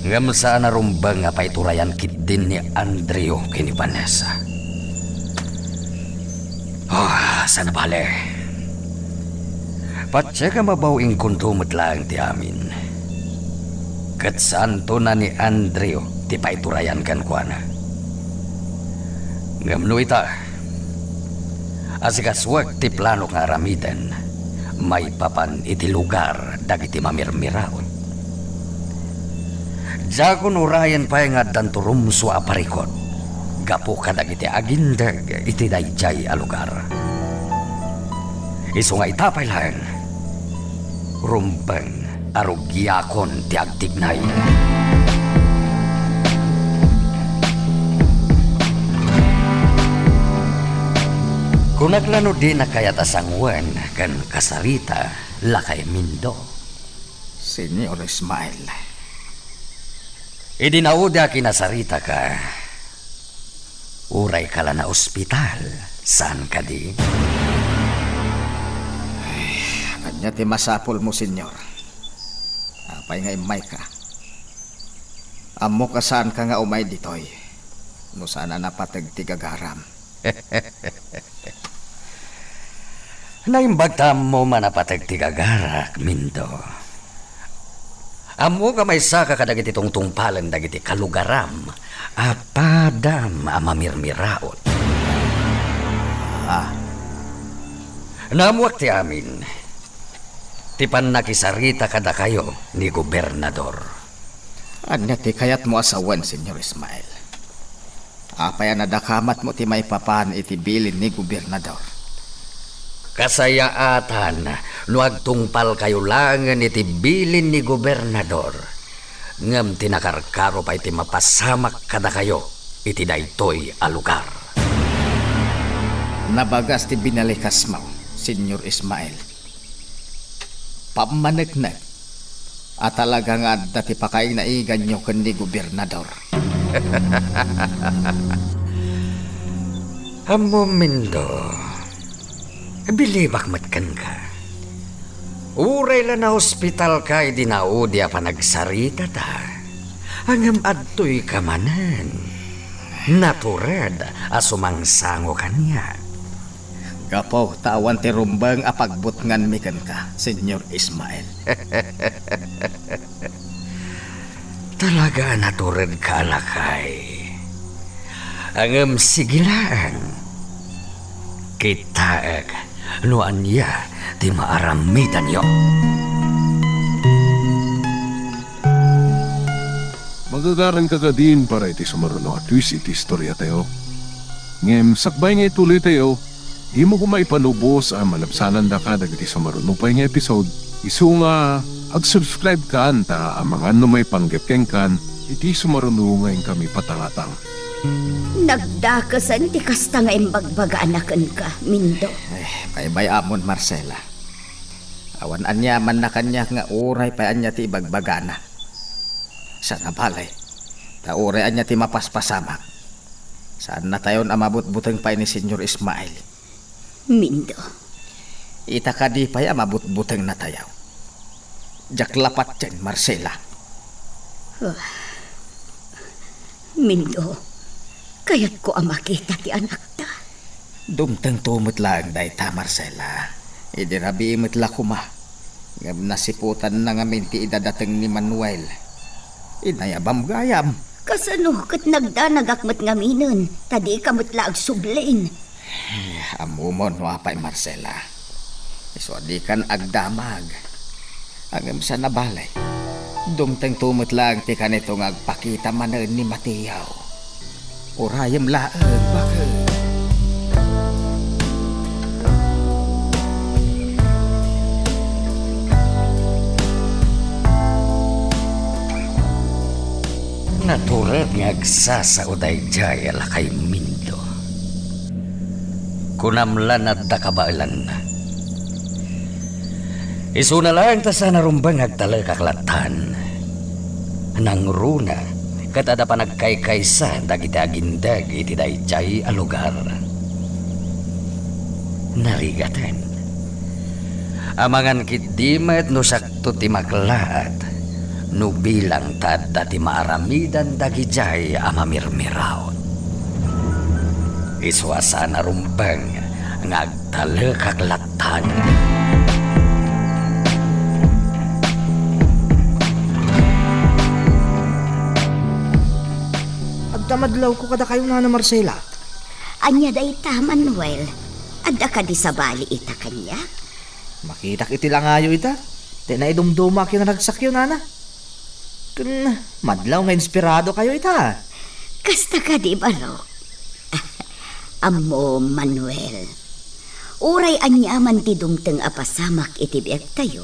Ngam saan narumbang nga paiturayan kit din ni Andreo kini Vanessa. Sana bale. Patsa ka mabawing kuntumot lang ti amin. Kat saan to na ni Andreo ti paiturayan kankwana. Ngamno ita. Asigaswag ti plano nga aramiden, may papan iti lugar dagiti mamirmiraon. Jakon urayan pa nga danturum su aparikot, gapo kadagiti agindag iti dayjay a lugar. Isu nga itapay lang, rumbeng arugyakon ti agtignay. Kung naglano din na kayat asangwan kan kasarita lakay mindo. Senyor Ismael. Idinauda kinasarita ka. Uray ka lang na ospital. Saan ka di? Kanya ti masapol mo, senyor. Apay nga imay ka. Amo ka saan ka nga umay ditoy. No sana napatag ti gagaram. Naimbagtam mo manapatag ti gagarak, Mindo. Amo ka may saka kadagiti tungtungpalan dagiti kalugaram. Apadam amamirmiraot. Namuak ti amin. Ti nakisarita kada kayo ni gobernador. Anya ti kayat mo asawan, senyor Ismael. Apay nadakamat mo ti may papan iti bilin ni gobernador. Kasayaatan no agtungpal kayo langan iti bilin ni gobernador. Ngem tinakarkaro pa iti mapasamak kada kayo iti daytoy a lugar. Nabagas ti binalikas mo, senyor Ismael. Pamanagnag. At talaga nga dati pa kayo naigan nyo kan ni gobernador. Amo, Mindo. Bilibak matkan ka. Uray lang na hospital ka, idinaudi pa nagsarita ta. Angam adto'y kamanan. Naturad, asumangsango kanya. Gapo, tawan ti rumbang apagbutngan mikan ka, senyor Ismael. Talaga naturad ka lakay. Angam sigilaan. Kitaag. No anya ti maaramitan yo. Magagaran ka din para iti sumaruno at twist iti istorya tayo. Ngem sakbay nga ituloy tayo, di mo kumaipanubos ang malabsanan da ka dagiti sumaruno pa nga episode. Isu nga ag-subscribe ka anta ang mga may panggepkeng kan iti sumaruno ngayon kami patangatang. Nagdakasan ti kasta nga imbagbaga anakan ka, Mindo. Bay amon, Marcela. Awan anya man na kanya nga uray pa anya ti ibagbaga na. Sa nabalay, ta uray anya ti mapaspasamak. Saan na tayo na mabutbuteng pa ni senyor Ismael? Mindo. Ita ka di pa ya mabutbuteng na tayo. Jaklapat dyan, Marcela. Mindo. Kaya't ko ang makita ti anak ta. Dumtang tumot lang dahi ta, Marcela. Idirabi imot la kuma. Ngam nasiputan na ngamin ti idadateng ni Manuel. Inayabam gayam. Kasano kat nagdanagakmat ngaminon. Tadi kamot laag sublain. Amumon no apay, Marcela. Iswadi kan agdamag. Angam sa nabalay. Dumtang tumot lang ti kanitong agpakita manan ni Mateo. Urayam laag, bakit? Naturad nga agsasauday jay alakay Mindo. Kunamlan at dakabailan. Isu na lang ta sana rumbang agtalakaklatan. Nang runa, kat ada pa nagkaykaysa dagiti agindag iti dayjay a lugar. Narigatan. Amangan kit dimet no sakto ti maklaat no bilang tadda ti maaramidan dagijay a mamirmiraot. Iswasa na rumbang ngagtalakaklatan. Agtamadlaw ko kada kayo na Marcela. Anya dayta, Manuel. Adda ka di sa bali ita kanya. Makitak iti lang ayo ita. Di na idumduma kayo na nagsakyo, nana. Kun madlaw nga inspirado kayo ita. Kasta ka di barok. Amo, Manuel. Uray anya man ti dumteng apasamak iti biag tayo.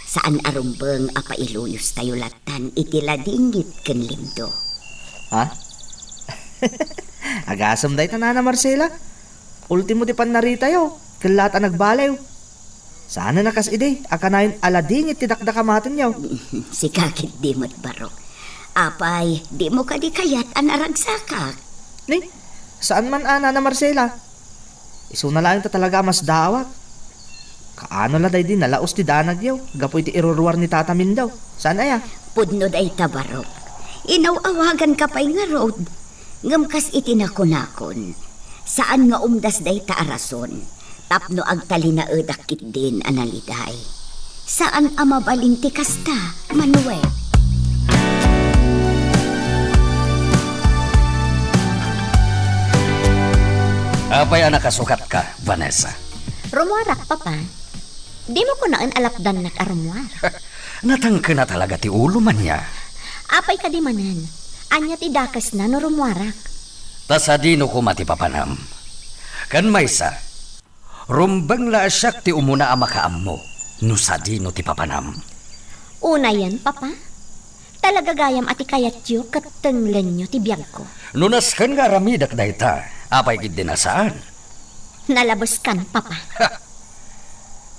Saan arumbeng apailuyos tayo latan iti ladingit ken limdo. Ha? Agasam day ta, Nana Marcela. Ultimo ti panarita yo. Kalata nagbalew. Sana nakas ide. Akanayon aladingit ti dakdakamatin yaw. Si kakit di mo't barok. Apay, di mo ka di kayat an aragsakak. Ni, saan man Nana Marcela? Iso na lang ta talaga mas dawat. Kaano la day din nalaos ti danag yaw. Gapoy ti iruruar ni Tata Mindaw. Saan aya? Pudno day tabarok. Inawawagan ka pa'y nga road. Ngamkas itinakunakon. Saan nga umdas day taarason. Tapno agtali na edakit din analiday. Saan amabalin ti kasta, Manuel? Apay anak kasukat ka, Vanessa. Rumuarak, papa. Di mo ko naan alapdan nag-arumwar. Natangka na talaga ti ulo man niya. Apay ka di manan. Anya ti dakas na no rumuarak. Tasadino ko matipapanam. Kan maysa, rumbang la asyak ti umuna amakaam mo. Nusadino ti papanam. Una yan, papa. Talaga gayam ati kayatyo katenglen nyo ti biyag ko. Nunas kan nga ramidak dayta. Apay gid dinasaan. Nalabas kan, papa.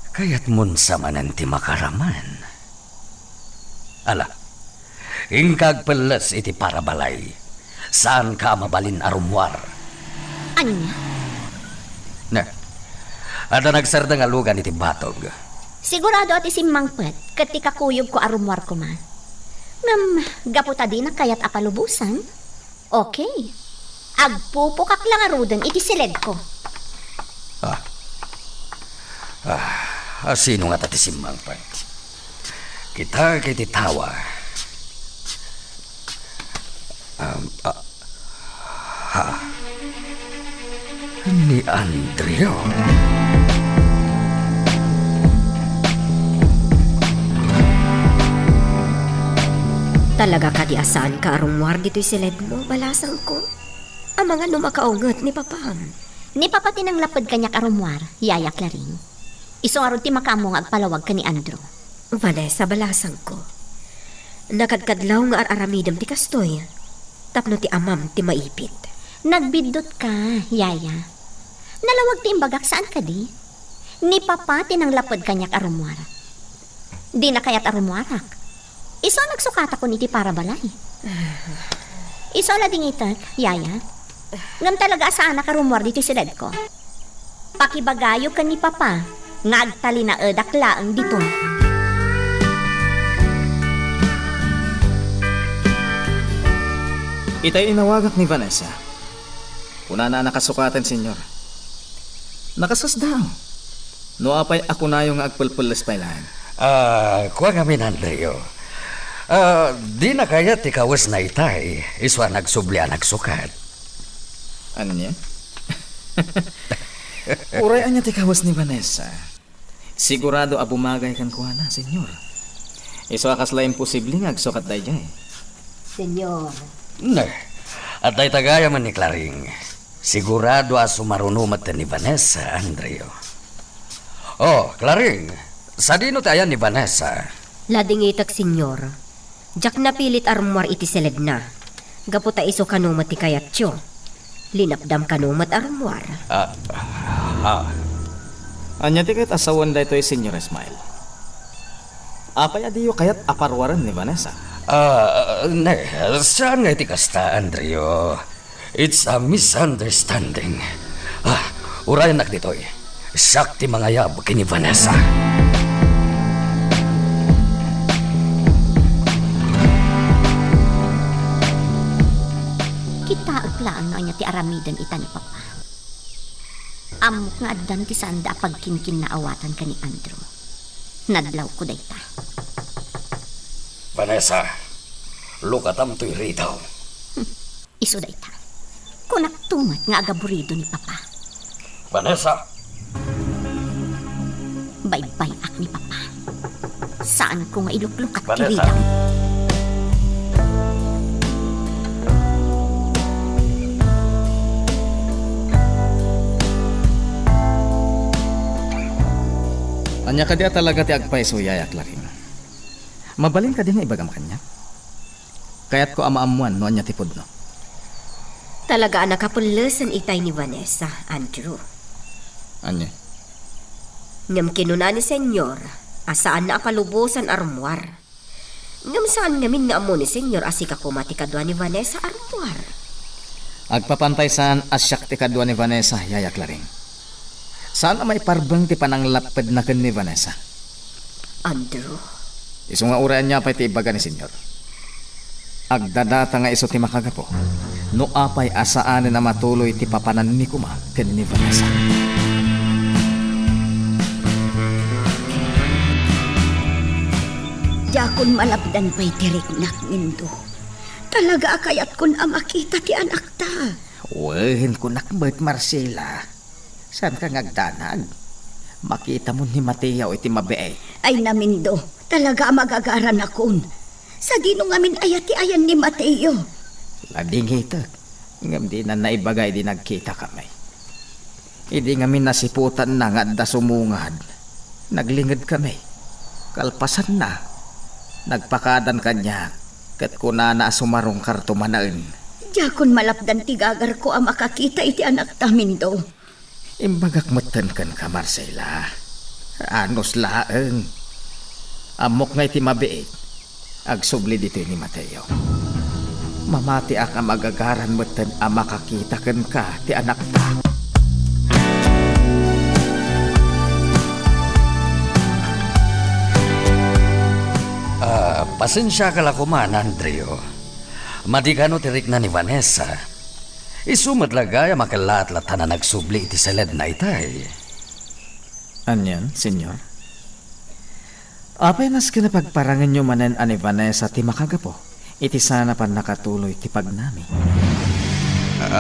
Kayat mun sa manan ti makaraman. Ala, ingkag peles iti para balay. Saan ka mabalin arumwar? Anya? Na, ada nagsarda nga lugan iti batog. Sigurado ati simmangpet katika kuyog ko arumwar ko ma. Ngam, gaputa di na kayat apalubusan. Okay. Agpupukak lang arudan iti silid ko. Sino nga tati simbang pa? Kita kay titawa. Ni Andrea. Talaga ka di asaan ka arumwar dito'y silid mo, balasang ko. Ang mga numakaungot ni papam. Ni papa tinang lapad kanyak arumwar, yaya Claring. Isong arod ti makamo nga agpalawag ka ni Andrew. Vanessa, balasang ko. Nakadkadlaw nga aramidam ti kastoy. Tapno ti amam ti maipit. Nagbidot ka, yaya. Nalawag ti imbagak saan ka di? Ni papa tinang lapad kanyak arumwar. Di na kayat arumwarak. Iso nagsukata ko niti para balay. Iso la dingitak, yaya. Ngam talaga asaan nakarumwar dito si dad ko. Pakibagayo ka ni papa, nga agtali na edaklaang dito. Itay inawagak ni Vanessa. Kuna na nakasukatan, senyor. Nakasasdaw. No apay ako na yung agpulpulas pailan. Kuha kami Andreo. Di na kaya ti kawas na itay. Iswa nagsubli nagsukat. Ano niya? Uray anya ti kawas ni Vanessa. Sigurado abumagay kan kuha na, senyor. Iswa kasla imposible nga agsukat day jay. Senyor. Ne, at ay tagaya man ni Claring. Sigurado aso marunumat ni Vanessa, Andreo. Oh, Claring, sa dino tayo ni Vanessa? Ladingitak, senyor. Jak napilit arumwar iti silid na. Gaputa iso kanumat ti kayatyo. Linapdam kanumat arumwar. Anya ti kahit asawan da ito ay senyor Smile. Apay adiyo kayat aparwaran ni Vanessa. Ne, saan nga iti kasta, Andreo? It's a misunderstanding. Urayan nak ditoy. Sakti mga yab kini Vanessa. Kita aglaan na niya ti aramidan ita ni papa. Amok nga addan ti sanda pagkinkin na awatan ka ni Andrew. Nadlaw ko dayta. Vanessa, lukatam to'y ritaw. Iso dayta. kunak tumat nga agaburido ni Papa. Vanessa! Baybay-ak ni Papa. Saan ko nga ilukluk at Vanessa! kiridang? Anya ka dia talaga ti agpay suyay aklaring. Mabalin ka din nga ibagam kanya. Kaya't ko amaamuan no anya tipod no. Talaga nakapulos ang itay ni Vanessa, Andrew. Anya? Ngam kinuna ni Senyor, asaan na apalubosan armuar. Ngam saan ngamin nga amo ni Senyor asika kumati kadwa ni Vanessa armuar. Agpapantay saan asyak ti kadwa ni Vanessa yayak laring. Saan may parbang ti pananglapad na kan ni Vanessa? Andrew, Iso nga urayan niya pa ti ibaga ni Senyor. Agdadata nga iso ti makagapo. No apay asaan na matuloy ti papanan ni kuma kan ni Vanessa. Jakon malabdan pa'y tiriknak nindo. Talaga akayat kun makita ti anak ta. Wahin ko nakbet Marcela. Saan ka ngagdanag? Makita mo ni Mateo iti mabeay. Ay namindo, talaga magagaran akon. Sa dino ngamin ayati ayan ni Mateo. Lading ito. Ngam di na naibagay di nagkita kami. Idi ngamin nasiputan na nga da sumungad. Naglingad kami. Kalpasan na. Nagpakadan kanya. Kat kuna na sumarong kartumanaan. Jakon malabdan ti gagar ko makakita iti anak ta mindo. Imbagak matan kan ka Marcela. Anos laeng. Amok nga iti mabiit. Agsubli dito ni Mateo. Mamati ang magagaran matan makakita kan ka ti anak ta. Pasensya ka lakuman, Andreo. Madikano tirik na ni Vanessa. Isumad lagaya makalat-latan na nagsubli iti salad na itay. Anyan, Senyor? Apay nas kinapagparangan nyo manen ani Vanessa ti makagapo. Iti sana pa nakatuloy ti pagnami.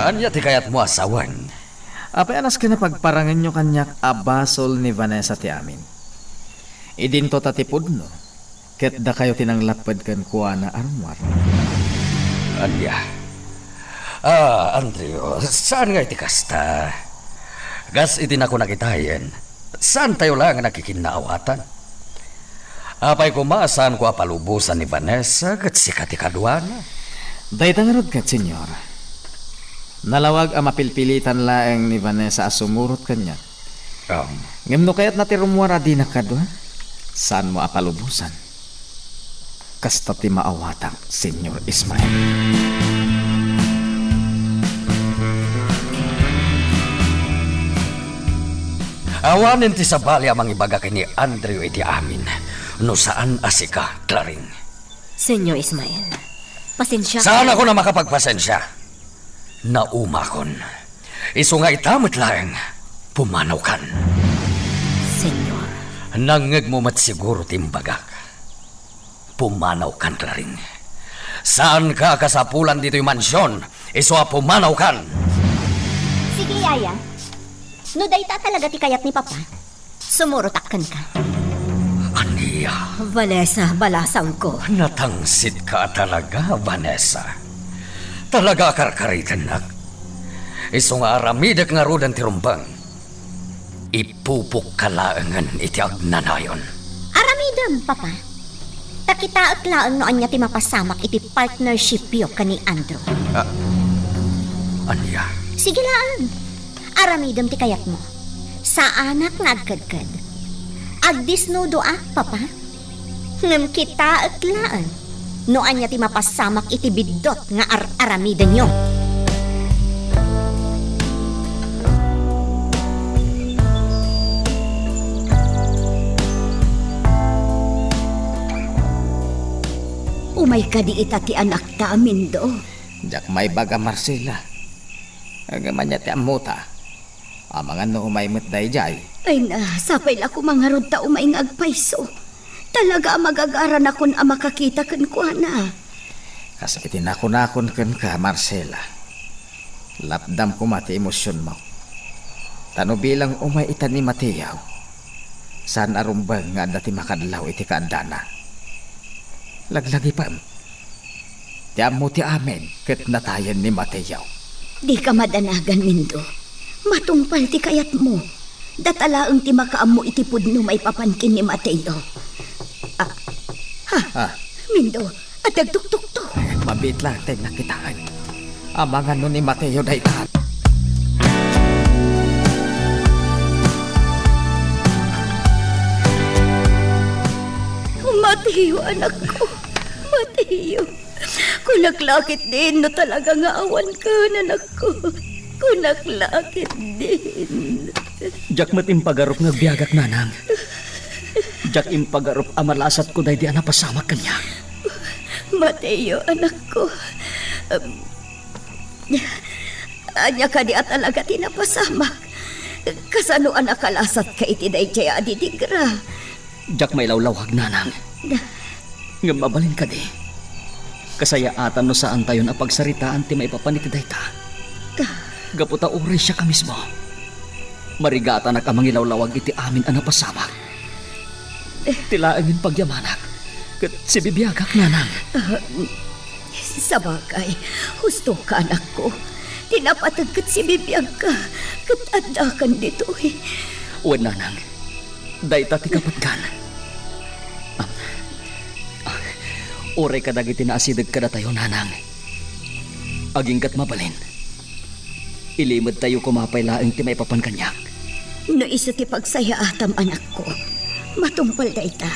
Anya ti kayat mo asawan? Apay anas kinapagparangan nyo kanyak abasol ni Vanessa ti amin. Idinto tatipod no. Ket da kayo tinanglapad kan kuha na armwar. Anya? Andreo, saan nga iti kasta? Gas iti na ko nakitayen. Saan tayo lang nakikinaawatan? Apay kumasan ko apalubusan ni Vanessa kat sikat ikadwana. Daytang rod kat, Senyor. Nalawag ang mapilpilitan laeng ni Vanessa asumurot kanya. Ngem no kayat nati rumwara di nakadwa? Saan mo apalubusan? Kasta ti maawatang, Senyor Ismael. Awanin ti sabali amang ibaga kay ni Andrew iti amin. No saan asika, Claring? Senyor Ismael, pasensya Saan ako na makapagpasensya? Naumakon. Iso nga itamit lang, pumanaw kan. Senyor, Nangeg mo mat siguro timbagak. Pumanaw kan, Claring. Saan ka kasapulan dito yung mansyon? Iso pumanaw kan. Sige, Yaya. No dayta talaga ti kayat ni Papa. Sumurotakkan ka. Aniya, Vanessa, balasang ko. natangsid ka talaga, Vanessa. Talaga karkaritan nak. Iso nga aramidak nga rodan ti rumbang. Ipupuk kalaangan iti agnanayon. Aramidem, Papa. Takitaot laang noon niya ti mapasamak iti partnership yo kani Andrew. Aniya, Sige laang. Aramidem ti kayat mo. Sa anak nga agkadkad. Agdisnudo Papa. Ngem kita at laang. Noon niya ti mapasamak iti bidot nga aramiden nyo. Umay ka di ita ti anak ta mindo. Jak may baga Marcela. Agaman niya ti amuta. Amangan no umaymit dayjay. Ay na, sapay la ko mangarod ta umay nga agpayso. Talaga magagaran akon makakita kan kuha na. Kasi itinakon-akon kan ka Marcela. Lapdam ko mati emosyon mo. Tano bilang umay ita ni Mateo. Saan arumbang nga dati makadlaw iti kaandana. Laglagi pa. Tiam mo ti amin ket natayan ni Mateo. Di ka madanagan, Mindo. Matungpal ti kayat mo. Datalaang ti makaam mo iti pudno may papankin ni Mateo. Mindo, at nagtuktok-tuk. Mabit lang tayo nakitaan. Amangan no ni Mateo day ta. Mateo, anak ko. Mateo. Kunaklakit din, no talaga nga awan ka, anak ko. Kunaklakit din. Jak mat impagarup nga biyagak nanang. Jak impagarup amalasat ko day di ana pasamak kanya. Mateo, anak ko. Anya ka di at talaga tinapasamak. Kasano anak kalasat ka iti day jaya aditigra. Jak may lawlawag nanang. Nga mabalin ka di. Kasayaatan no saan tayo na pagsaritaan ti may papaniti dayta. Gaputa uray siya ka mismo. Marigata na kamang ilawlawag iti amin ang napasamak. Tilaangin pagyamanak. Kat si bibiyagak nanang. Sa bagay, husto ka, anak ko. Tinapatag kat si bibiyag ka. Kat adakan dito eh. Uwan nanang. Dayta ti kapatkan. Oray ka dagiti naasidag ka na tayo, nanang. Aging kat mabalin. Ilimod tayo kumapay laeng ti may papan kanyak. No isa ti pagsaya atam, anak ko. Matumpal da ita.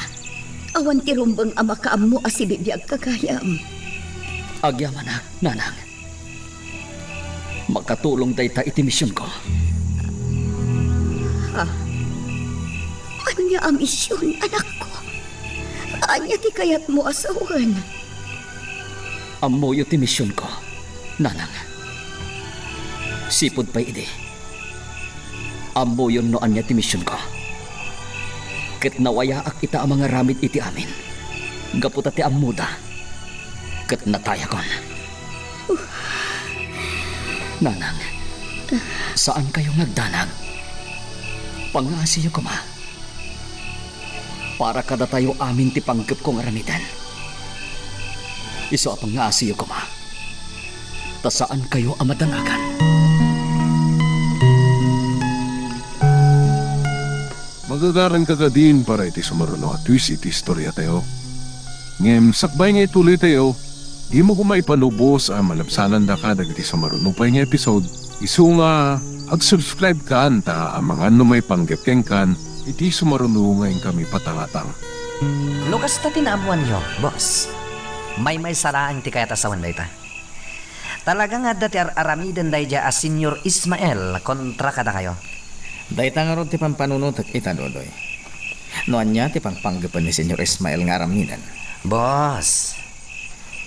Awan ti rumbang ama kaam mo asi bibiyag kagayam. Agyaman na, nanang. Makatulong dayta iti misyon ko. Anya ang misyon, anak ko? Anya ti kayat mo asawan? Amoyo ti misyon ko, nanang. Sipod pa ide. Amoyo no anya ti misyon ko. Ket nawayaak ita ang mga ramid iti amin. Gaputa ti amuda. Ket natayakon. Nanang, saan kayo nagdanag? Pangasiyo ko ma. Para kada tayo amin ti panggap kong aramidan. Iso apang ngasiyo ko ma. Ta saan kayo amadanagan? Magagaran ka din para iti sumaruno at twist iti istorya tayo. Ngem sakbay nga ituloy tayo, di mo kumay panubos ang malabsanan da ka dagiti sumaruno pa nga episode. Isu nga, ag-subscribe ka ta ang mga numay panggapkeng kan, iti sumaruno ngayon kami patangatang. Lukas ta tinaamuan nyo, boss. May saraan ti kaya tasawan da ita. Talaga nga dati aramidan da ija as Senyor Ismael kontra kada kayo. Dayta nga ron ti pampanunot ita, Dodoy. Noan niya ti pangpanggapan ni Senyor Ismael nga aramidan. Boss,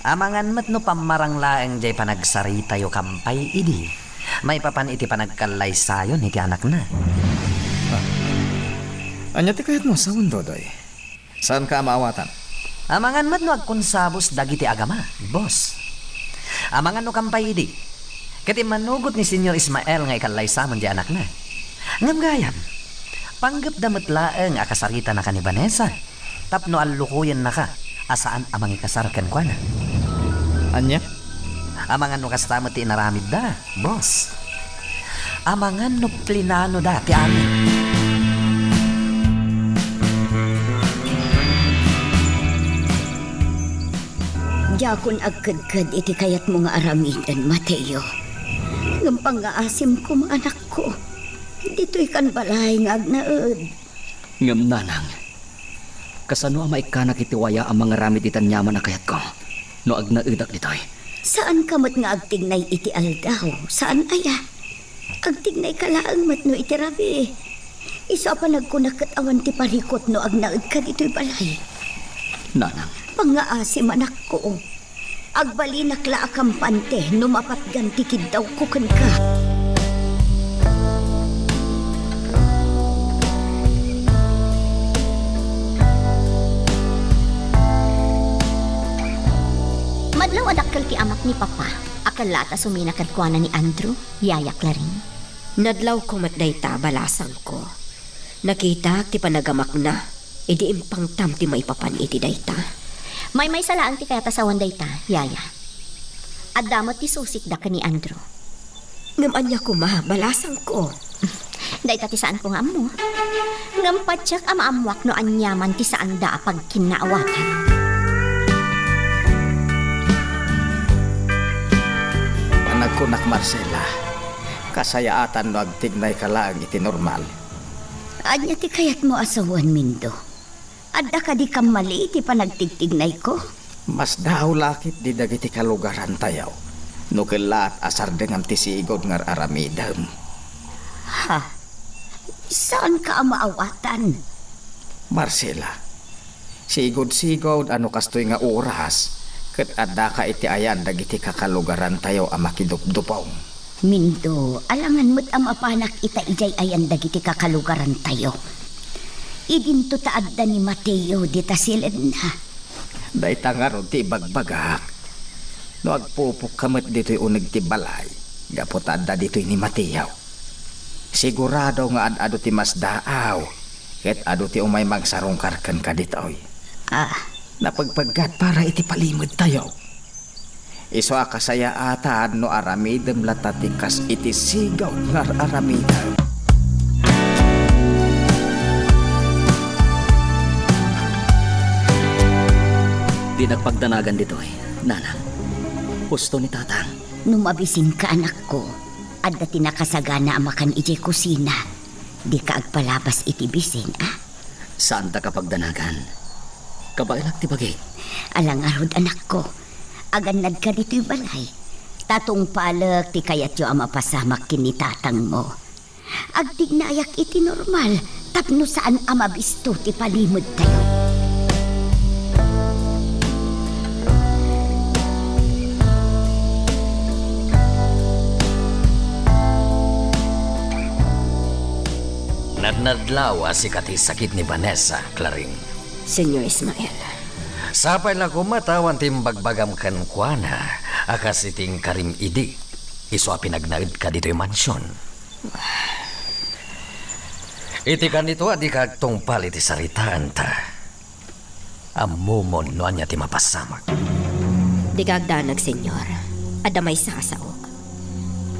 amangan mat no pamarang laeng jay panagsarita yo kampay idi. May papan iti panagkalay sayon iti anak na. Anya ti kayat mo sawon, Dodoy? Saan ka maawatan? Amangan mat no agkonsabos dagiti agama, boss. Amangan no kampay idi. Kati manugot ni Senyor Ismael nga ikalay samon di anak na. Ngam gayam, panggap damat laeng akasarita na ka ni Vanessa. Tapno alukuyan na ka, asaan amang ikasarkan kwa na. Anya? Amangan no kastamot ti inaramid da, boss. Amangan no plinano da, ti amin. Diyakon agkadkad iti kayat mo nga aramidan, Mateo. Ngam pangaasim ko mga anak ko. Dito'y kan balay nga agnaod. Ngam nanang. Kasano ang maikanak itiwaya ang mga ramid itan yaman na kayat ko. No agnaudak nito'y. Saan kamot nga agtignay iti aldaw? Saan aya? Agtignay kalaang mat no iti rabi. Isa pa nagkunakat awan ti parikot no agnaod ka dito'y balay. Nanang. Pangaasim anak ko. Agbalinak la akampante no mapatgan tikid daw kukan ka. Madlaw adakkel ti amak ni Papa. Akalata suminakad ko na ni Andrew, Yaya Claring. Nadlaw ko matdayta balasang ko. Nakita ti panagamak na, idi impang tam ti maipapan iti dayta. May salaan ti kaya tasawan dayta, Yaya. At damot ti susik da ka ni Andrew. Ngaman niya ko ma, balasang ko. Dayta ti saan ko nga mo. Ngam patsak amaamwak no anyaman ti saan da pag kinaawatan. Panagkunak Marcela, kasayaatan no agtignay ka lang iti normal. Anya ti kayat mo asawan, Mindo. Adda ka di kam mali iti panagtigtignay ko. Mas daw lakit di dagiti kalugaran tayaw. No kelat asar dengan ti sigod ngar aramidam. Ha? Saan ka maawatan? Marcela, sigod-sigod ano kastoy nga oras, ket adda ka iti ayan dagiti kakalugaran tayo a makidupdupong. Mindo, alangan mo't ang apanak ita ijay ayan dagiti kakalugaran tayo. Idinto taadda ni Mateo dita silid na. Dayta nga ron ti bagbagak. No agpupuk kamat dito'y unag ti balay, gapot adda dito'y ni Mateo. Sigurado nga ad-ado ti mas daaw, ket ado ti umay magsarungkarkan ka dito'y. Napagpaggat para iti palimod tayo. Iso akasayaatan no aramidem latatikas iti sigaw ngar aramidem. Di nagpagdanagan dito Nana, gusto ni tatang. Numabising ka anak ko, adda tinakasagana amakan iti kusina. Di ka agpalabas iti bising, Saan ta kapagdanagan? Kabailak ti bagay. Alangarod anak ko, aganad ka dito'y balay. Tatong palak ti kayat yo ang mapasamak kini tatang mo. Agtignayak iti normal, tapno saan amabisto ti palimod tayo. Nadnadlaw si kati sakit ni Vanessa, Claring. Senyor Ismael. Sapay la kumatawan timbagbagam kan kuana, akas iting karim idi. Iso a pinagnaid ka dito'y mansyon. Iti kan ito adi kagtungpal iti saritaan ta. Amumon no anya ti mapasamak. Di kagdanag, senyor. Adamay sasaog.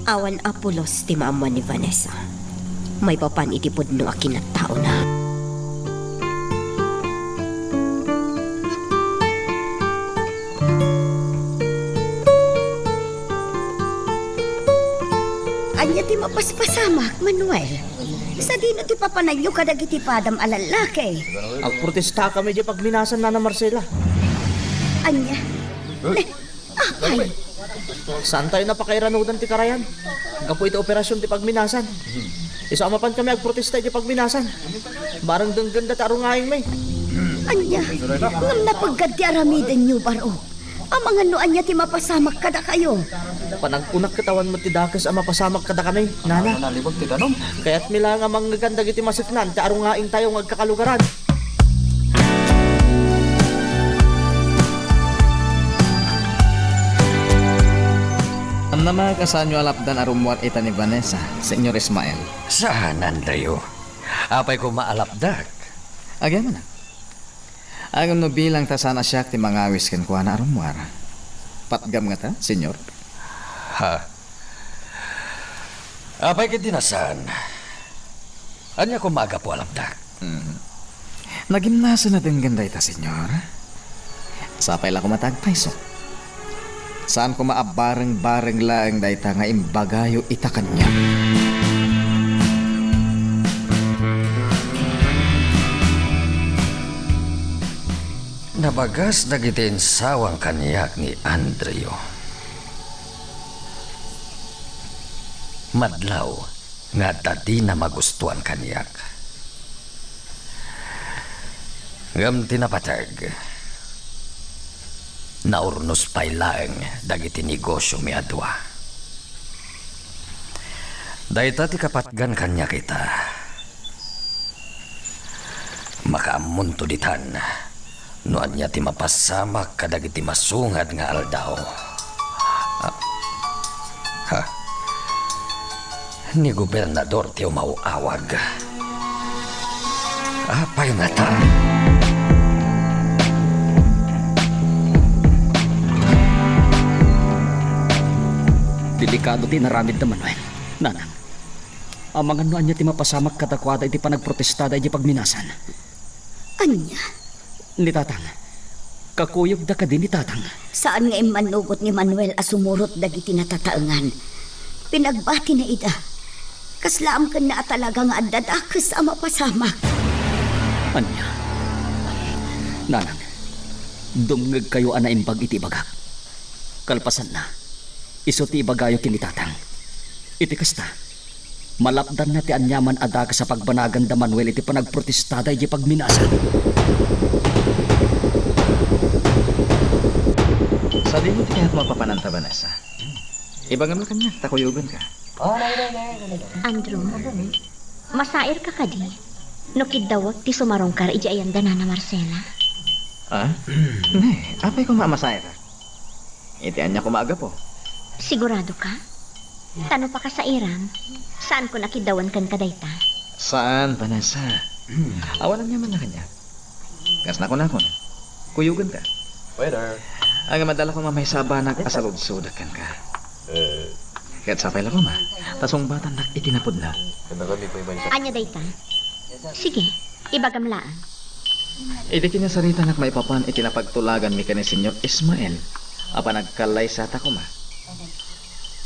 Awan apulos ti maamuan ni Vanessa. May papan iti pudno akin at tao na. Anya ti mapaspasamak, Manuel. Sa dino ti papanagyo kadagiti padam alalaki. Agprotesta kami di pagminasan na Marcela. Anya? Ay, Saan tayo napakairanudan ti karayan? Gapo iti operasyon ti pagminasan. Isama pan kami agprotesta di pagminasan. Barang dengganda taro ngayon may. anya, ngam napaggad ti aramiden nyo baro. Ang mga noan niya ti mapasamak kada kayo. Panagkunak katawan mo ti dakas ang mapasamak kada kami, Nana. Kaya't mila nga manggandag iti masiknan, ti aro ngaing tayo ngagkakalugaran. Ang namakasan nyo alapdan arumuat ita ni Vanessa, Senyor Ismael. Saan, Andreyo? Apay ko maalapdak. Agyan mo na. Agam no bilang ta sana siya ti mangawis ken kuha na arumuar. Patgam nga ta, Senyor. Ha? Apay kitinasan. Anya ko maaga po alapdak. Nagimnasa na din ganda ita, Senyor. Sapay la ko matagpaiso. Saan ko maabareng-bareng laang dayta nga imbagayo ita kanya. Nabagas dagitin sawang kanyak ni Andreyo. Madlaw nga dadi na magustuhan kanyak. Ngam tinapatag. Naurnos pa'y laeng dagiti negosyo mi adwa. Dayta ti kapatgan kanya kita. Makaamunto ditan. Noan niya ti mapasamak kadagiti masungad nga aldaw. ni Gobernador ti umauawag. Apay nga ta. Delikado ti naramid na Manuel. Nanang, ang mga nuan niya ti mapasamak katakwada iti panagprotestada iti pagminasan. Anya, Ni Tatang, kakuyog da ka din ni Tatang. saan nga imanugot ni Manuel asumurot dagiti natataengan? Pinagbati na ida. Kaslaam ka na talaga nga adadakas ang mapasamak. Anya, Nanang, dumngeg kayo ana imbag iti bagak. Kalpasan na, iso ti ibagayo kini Tatang. Iti kasta, malapdan na ti anyaman ada ka sa pagbanagan da Manuel iti panagprotestada iti pagminasan. Sa di mo ti kaya't mapapananta, Vanessa. Ibagam na kanya, takuyugan ka. Andrew, masair ka kadi. No kidawag ti sumarongkar iji ayanda na Marcela. Ah? Ne, apay ko mamasaya ka. Itian niya kumaga po. Sigurado ka? Tano pa ka sa iram? Saan ko nakidawan kan kadayta? Saan, Vanessa? Awalan niya man na kanya. Gas na ko na. Kuyugan ka. Waiter. Ang madala ko mamay sabanag asalod-sudak kan ka. Kaya't sapay lang ko ma. Tasong bata nak itinapod na. Anya dayta? Sige, ibagamlaan. Idi kinasarita nak maipapan itinapagtulagan mi kani Senyor Ismael. Apa nagkalay sa ta ko ma.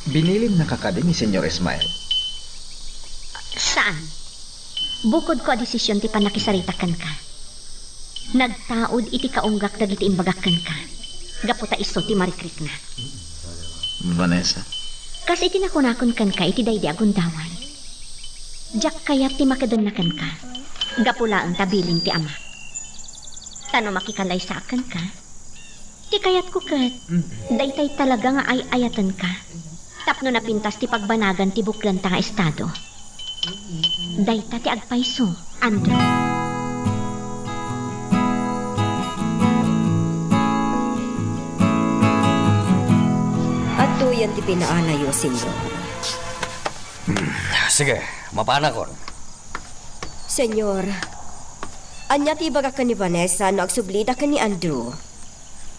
Binilim na kakadi ni Senyor Ismael. Saan? Bukod ko a desisyon ti panakisaritakan ka. Nagtaod iti kaunggak dagiti imbagakan ka. Gaputa iso ti marikrik na. Vanessa. Kasi itinakunakon kan ka iti daydi agundawan. Diyak kayat ti makadanakan ka. Gapula ang tabilin ti ama. Tano makikalay sa akan ka. Ti kayat ko kat. Daytay talaga nga ay-ayatan ka. Tapno na pintas ti pagbanagan ti buklan ta nga estado. Dayta ti agpayso, Andrew. At tuyan ti pinaanayo, senyor. Sige, mapana ko. Senyor, anya ti baga ka ni Vanessa no agsublida ka ni Andrew.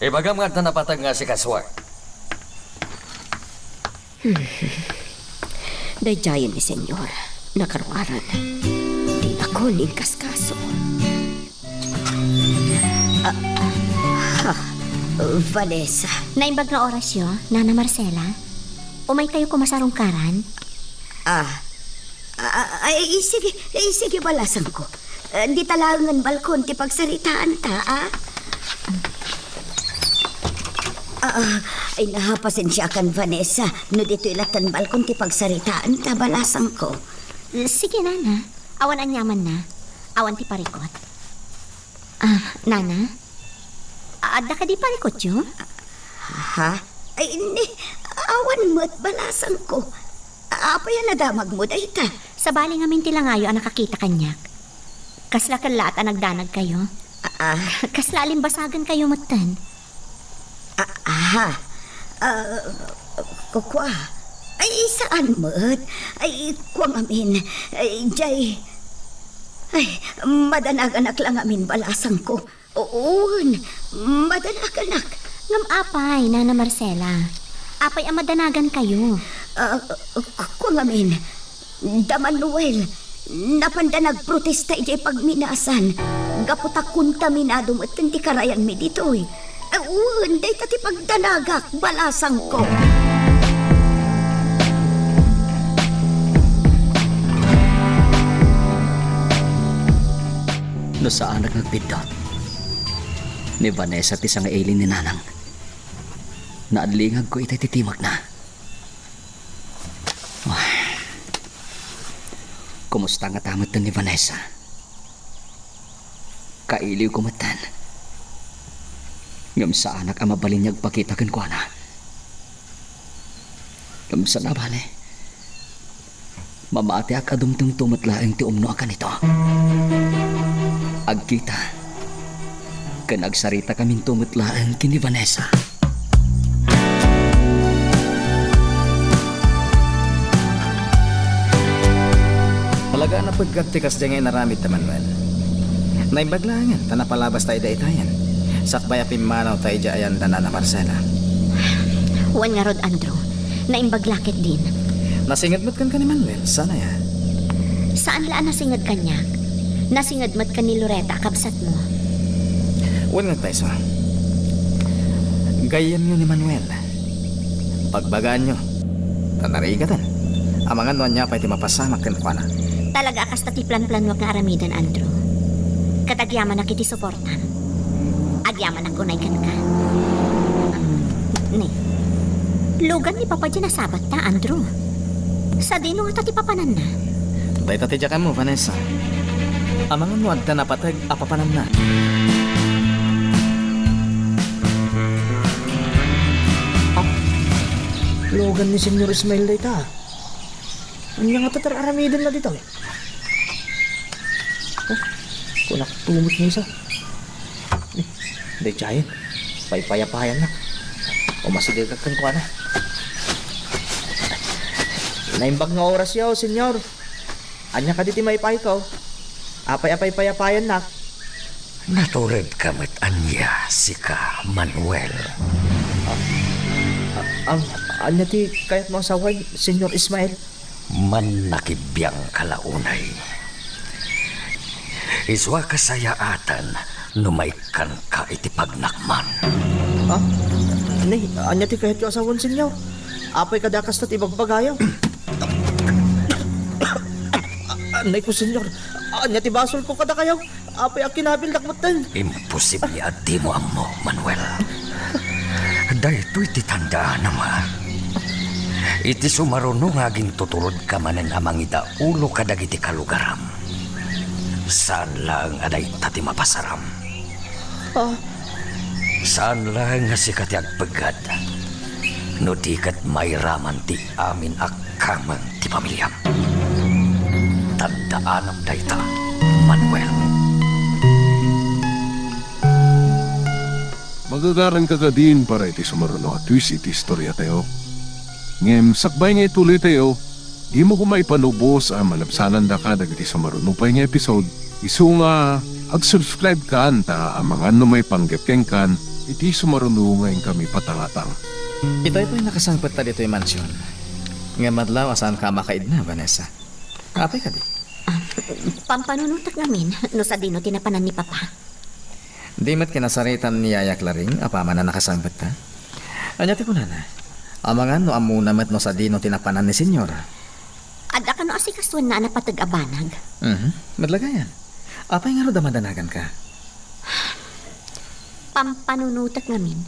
Ibagam nga na napatag nga si Kaswar. Dayjayan ni senyor, nakarwaran. Di ako ning kaskaso. Vanessa. Naimbag nga orasyo, Nana Marcela. Umay kayo kumasarungkaran. Sige, balasan ko. Di talangan balkon ti pagsaritaan ta, Ay nahapasensya kan Vanessa. No dito ilatan balkon ti pagsaritaan ta, balasan ko. Sige, Nana. Awan anyaman na. Awan ti parikot. Nana? Adda ka di parikot yun? Ha? Ay, hindi. Awan mo at balasan ko. Apa yan nadamag mo, dayta? Sa bali nga mintilangayo ang nakakita kanyak. Kasla kalat ang nagdanag kayo. Kasla alimbasagan kayo matan. Kukwa. Ay, saan mo? Ay, kuwang amin. Ay, jay. Ay, madanagan lang amin balasan ko. Oon, madanagan. Ngam apay, Nana Marcela. Apay ang madanagan kayo. Kuwang amin. Da Manuel, napanda nagprotesta ijay pagminasan. Gaputa kontaminado mo at hindi karayan mi dito eh. Uwan, day tati pagdanagak, balasang ko. No saan nagpindot ni Vanessa ti nga alien ni Nanang. Naadlingag ko itay titimag na. Kumusta nga tamat ni Vanessa? Kailiw kumatan. Ngam sa anak ang mabalinyag pakita kan kwa na. Ngam sa nabali. Mamati ak adumtong tumatlaeng ti umno akan ito. Agkita. Kanagsarita kaming tumatlaeng kini Vanessa. napagkat tikas dyan nga inaramid ta Manuel. Naimbaglangan, tanapalabas tayo daitayan. Sakbay apim manaw tayo dyan na na Marcela. Wan nga rod, Andrew. Naimbaglakit din. Nasingadmat kan ni Manuel, sana ya. Saan laan nasingad kanya? Nasingad mat ka ni Loretta, kabsat mo. Wan nga tayo so. Gayam nyo ni Manuel. Pagbagaan nyo. Tanarigatan. Amangan nuan niya pa iti mapasamak kan kwa na. Talaga akas tati plan-plan wag nga aramidan, Andrew. Katagyaman na kiti suportan. Agyaman na kunay kan ka. Ni, lugan ni Papa dyan nasabat ta, Andrew. Sa dino nga tati papanan na. Day tatidyakan mo, Vanessa. Amangan nuan ta napatag apapanan na. Logan ni Senyor Ismael day ta. Ano nga tatar aramidan na dito? Kunak tumot niya isa. Day chayin. Paypayapayan na. O masigagag kang kuha na. Naimbag nga oras yaw, Senyor. Anya ka diti may pay ko. Apay-apay payapayan na. Naturid kamit anya si ka Manuel. Anya ti kayat mo asaway, Senyor Ismael? Man nakibiyang kalaunay. Iswa kasayaatan numaykan ka iti pagnakman. Ha? Nay, anya ti kahit yung asawan Senyor? Apay kadakas na tibagbagayaw. Nay ko Senyor, anya ti basol ko kada kayaw. Apay ang kinabil dakmatan. Imposible at di mo amo, Manuel. Dahito iti tandaan naman. Iti sumaruno nga gintutulod ka manen amang ida ulo kadag iti kalugaram. Saan lang aday tati mapasaram? Saan lang nga si kati agpagad? No di kat may raman ti amin akamang ti pamilyam. Tandaanam dayta, Manuel. Magagaran ka din para iti sumaruno at twist iti istorya tayo. Ngem, sakbay nga ituloy tayo, di mo kumay panubos ang malabsanan da ka dagiti sumaruno pa nga episode. Isu nga, ag-subscribe ka anta ang mga ano may panggapkeng kan, iti sumaruno ngayon kami patangatang. Ito yung nakasangpat ta dito yung mansyon. Nga madlaw asan ka makaid na, Vanessa. Apay ka di. Pampanunutak namin, no sa dino tinapanan ni Papa. Di mat kinasaritan ni Yaya Claring, apaman na nakasangpat ta. Anya ti kunana. Amangan no amuna mat no sa dino tinapanan ni Senyor. Adda ka no asikaswan na napatag-abanag. Madlagayan. Apay nga ro damadanagan ka. Pampanunutak namin,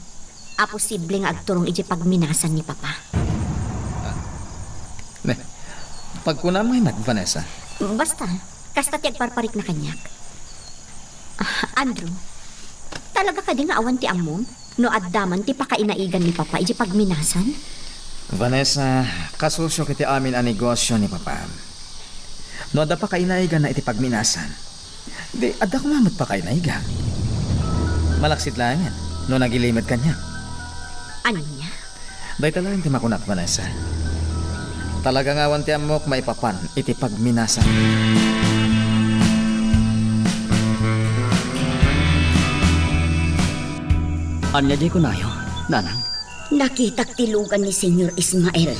posible nga agturong iti pagminasan ni Papa. Ne, pagkuna mo mat, Vanessa. Basta, kasta ti agparparik na kanyak. Andrew, talaga ka di nga awan ti amom? No addaman ti pakainaigan ni Papa iti pagminasan? Vanessa, kasusyo kiti amin ang negosyo ni Papa. No adda pa kainaigan na iti pagminasan. Di, adda kumamot pa kainaigan. Malaksit lang yan, no nagilimit kanya. Anya? Day talagang ti makunat, Vanessa. Talagang awan ti amok maipapan iti pagminasan. Anya di ko nayo, nanang. Nakitak ti lugan ni Senyor Ismael.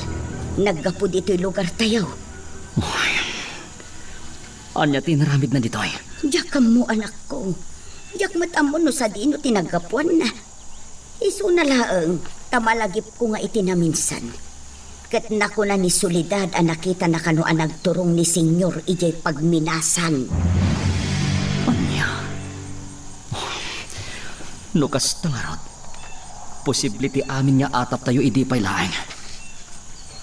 Naggapod ito'y lugar tayo. Anya ti naramid na dito ay. Diyak mo anak ko. Diyak matamon no sa dino tinagapuan na. Isu na laeng, tamalagip ko nga itinaminsan. Kat nako na ni Soledad ang nakita na kano ang nagturong ni Senyor ijay pagminasan. Anya. Nukas tangarot. Posible ti amin nga atap tayo idi pay laeng.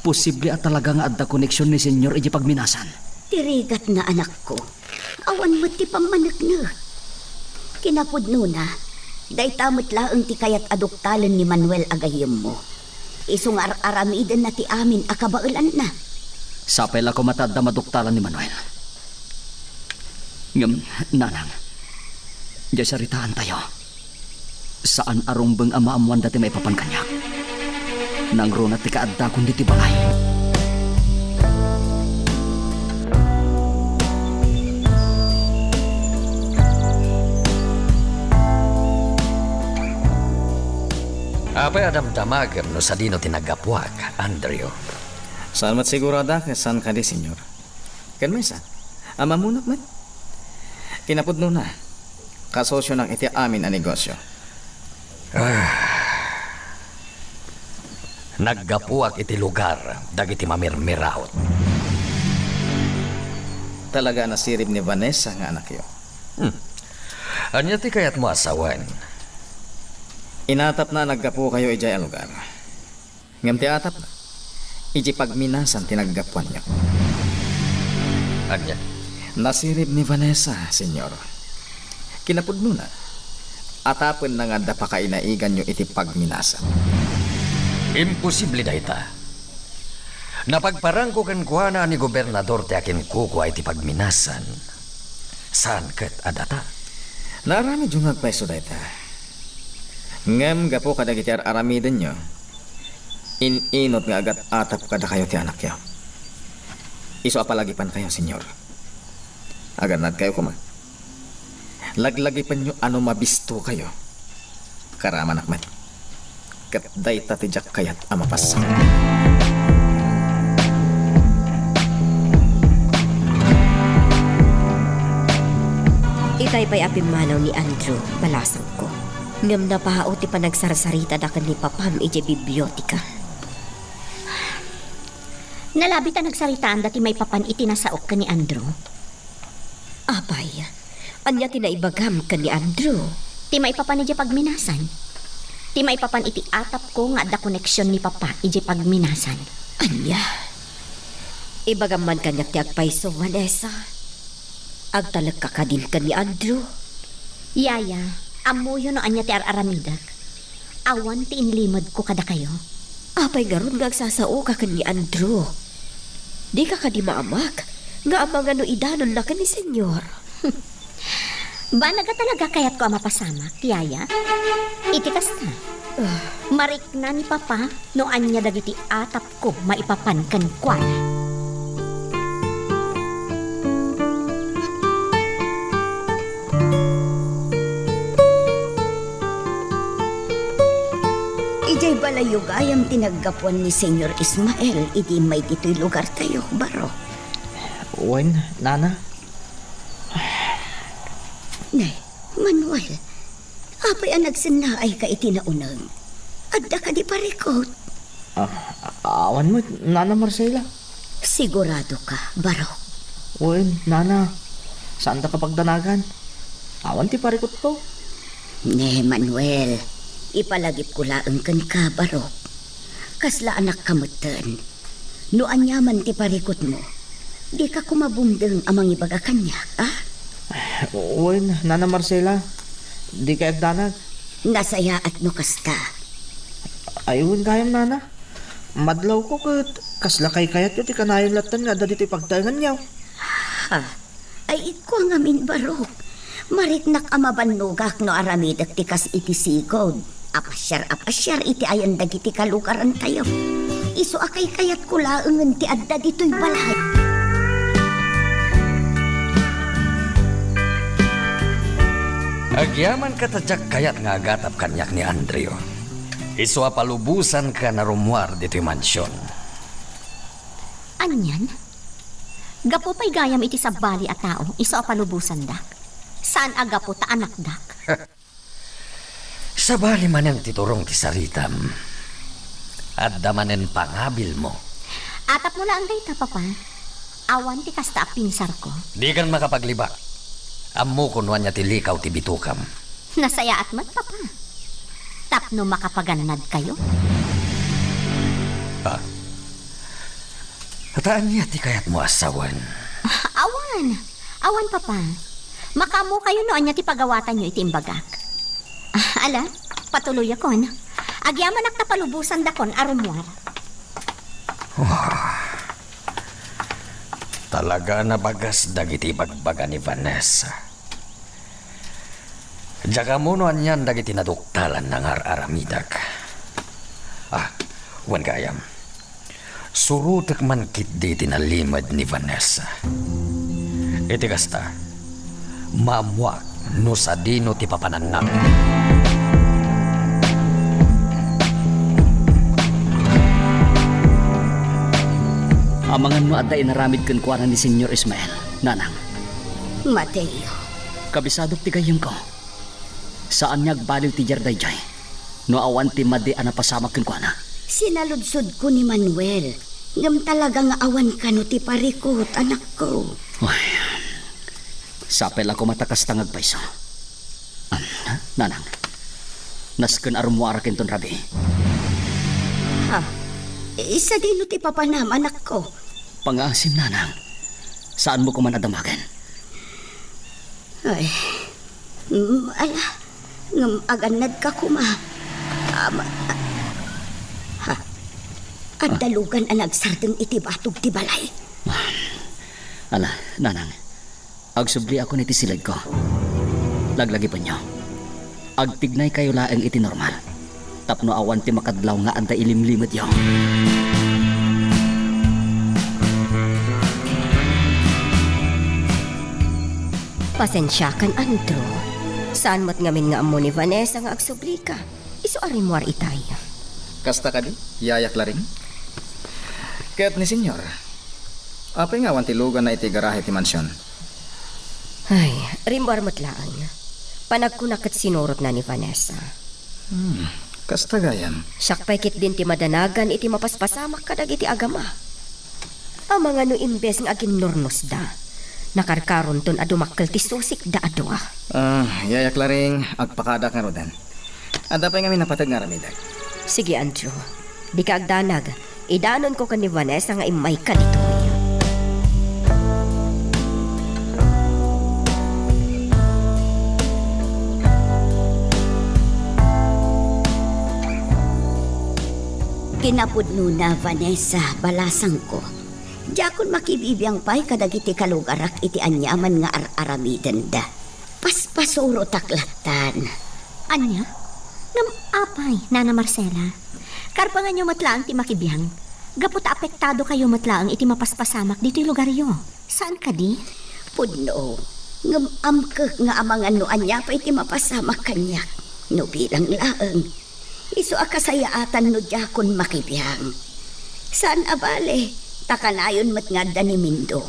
Posible at talaga nga adda koneksyon ni Senyor iji pagminasan. Tirigat na anak ko. Awan mo ti pamanak na. Kinapudno na. Day tamot laeng ti kayat aduktalan ni Manuel agayem mo. Isong aramidan na ti amin akabailan na. Sapay la ko matadda maduktalan ni Manuel. Ngam, nanang. Diya saritaan tayo. Saan arumbeng amaamuan dati may papankanyak. Nang rona ti kaadda kundi ti balay. Apay adam damagam no sa dino tinagapwag, Andrew. Salamat sigurada kasan ka di, senyor. Kan may sa? Ama munak man. Kinapudno na. Kasosyo ng iti amin ang negosyo. Naggapuak iti lugar, dagiti mamirmiraot. Talaga nasirib ni Vanessa nga anak yo. Anya ti kayat mo asawan? Inatap na naggapo kayo ijay ang lugar. Ngam ti atap na. Iji pagminasan tinaggapuan niyo. Anya? Nasirib ni Vanessa, senyor. Kinapudno na. Atapon na nga da pa kainaigan nyo iti pagminasan. Imposible da ita. Napagparang ko kan kuana ni gobernador ti akin kukuha iti pagminasan. Saan ket adata? Narami yung nagpaiso da ita. Ngam gapo kadagiti aramiden nyo. Inot nga agat atap kada kayo ti anak yo. Iso apalagipan kayo, senyor. Aganad kayo kuma. Laglagipan nyo ano mabisto kayo. Karaman akmat. Kat dayta ti jak kayat amapas. Itay pa'y apimanaw ni Andrew, balasang ko. Ngam na pao ti panagsarasarita da kan ni papam ije bibliotika. Nalabi ta nagsaritaan dati may papan itinasaok ka ni Andrew. Abay, anya tinaibagam ka ni Andrew. Ti may papan iti pagminasan. Ti may papan iti atap ko nga da koneksyon ni papa iti pagminasan. Anya? Ibagam man kanyak ti agpaiso, Vanessa. Agtalag ka kadin ka ni Andrew. Yaya, amuyo no anya ti araramidak. Awan ti inlimod ko kada kayo. Apay garon nga agsasao ka ni Andrew. Di ka kadi maamak. Nga amang ano idanon na ka ni senyor. Ba naga talaga kayat ko mapasamak, yaya? Itikas na. Marik na ni papa no anya dagiti atap ko maipapan kan kwan. Ijay balayugayam tinaggapuan ni Senyor Ismael, idi may dito'y lugar tayo, baro. Wen, nana? Nay, Manuel, apay ang nagsinaay ka itinaunang. Adda ka di parikot. Awan mo, nana Marcela. Sigurado ka, baro. Wen, nana, saan ta kapagdanagan? Awan ti parikot ko. Ne, Manuel, ipalagip ko laang kan ka, baro. Kasla anak kamutan. No anyaman ti parikot mo, di ka kumabumdeng amang ibaga kanyak, ah? Wen, nana Marcela, di ka agdanag. Nasaya at no kasta. Ayun kayam, nana. Madlaw ko kat kasla kay kayat yun ti kanayon latan nga dadi ti pagdayangan niyaw. Ha? Ay iko nga min barok. Mariknak amabanugak no aramidak ti kas iti sigod. Apasyar iti ayan dagiti kalukaran tayo. Iso akay kayat ko laengen ti adda dito'y balay. Agyaman ka tadyak kayat nga agatap kanyak ni Andrew. Iso palubusan ka na rumuar dito yung mansyon. Anyan? Gapo pa'y gayam iti sabali at tao, iso palubusan dak. Saan agapo ta anak dak? Sabali man ang titurong ti saritam. At damanen pangabil mo. Atap mo lang dayta, papa. Awan ti kasta pinsar ko. Di kan makapaglibak. Ammo kunwan niya ti likaw ti bitukam. Nasaya at mat, papa. Tapno makapaganad kayo. Ha? Hataan niya ti kayat mo asawan. Awan, papa. Makamu kayo noon niya ti pagawatan nyo iti imbagak. Ala, patuloy akon. Agyaman ak tapalubusan dakon arumwar. Talaga na bagas dagiti bagbaga ni Vanessa. Diyaga mo noan yan dagiti naduktalan ng aramidak. Wan gayam. Surutek man kit di tinalimad ni Vanessa. Iti kasta, mamuak no sa dino ti papananap. Amangan no adda inaramid kan kuana ni Senyor Ismael, nanang. Mateo, Kabisado ti gayem ko. Saan niya agbaliw ti Jarday Jay? No awan ti madi ana pasamak kan kuana. sinaludsod ko ni Manuel. Ngam talaga nga awan ka no ti parikot, anak ko. Uy, sapel ako matakas tangag paiso. Nanang, nasken arumuara kenton rabi. Ha? Isa din no ti papanam, anak ko. Pangasim, nanang. Saan mo ko man adamagan? Ay, ala, ngam aganad ka kuma. Ha? At dalugan ang nagsardeng iti batog ti balay. Ala, nanang. Agsubli ako ni tisilad ko. Laglagi pa nyo. Agtignay kayo laeng iti normal. Tapno awan ti makadlaw nga anda ilimlimit yo. Pasensya kan, Andrew. Saan mo't ngamin nga amo ni Vanessa nga agsubli ka? Iso arimuar itay. Kasta ka di, yayak laring. Kaya't ni senyor, apay nga wan ti lugan na iti garahe ti mansyon. Ay, rimbar mo't laang. Panagkunakat sinurot na ni Vanessa. Kasta gayam. Siyak paikit din ti madanagan iti mapaspasamak kadag iti agama. Ang mga no imbes nga agin nornos da. Nakarkaron ton adumakkel ti susik da adwa. Yayak laring, agpakadak nga rodan. Ada pa nga minapatag nga ramidag. Sige, Andrew. Di ka agdanag. Idanon ko ka ni Vanessa nga imay ka dito. Kinapudno na, Vanessa, balasang ko. Diyakon makibibiyang pa'y kadagiti kalugarak iti anyaman nga aramiden da. Paspasuro taklatan. Anya? Ngam apay, Nana Marcela. Karpangan nyo matlaang ti makibiyang. Gapot apektado kayo matlaang iti mapaspasamak dito'y lugar yo. Saan ka di? Pudno, ngam amkek nga amangan no anya pa iti mapasamak kanya. No bilang laeng. Iso akasayaatan no diyakon makibiyang. Saan abale? Takanayon mat nga da ni Mindo.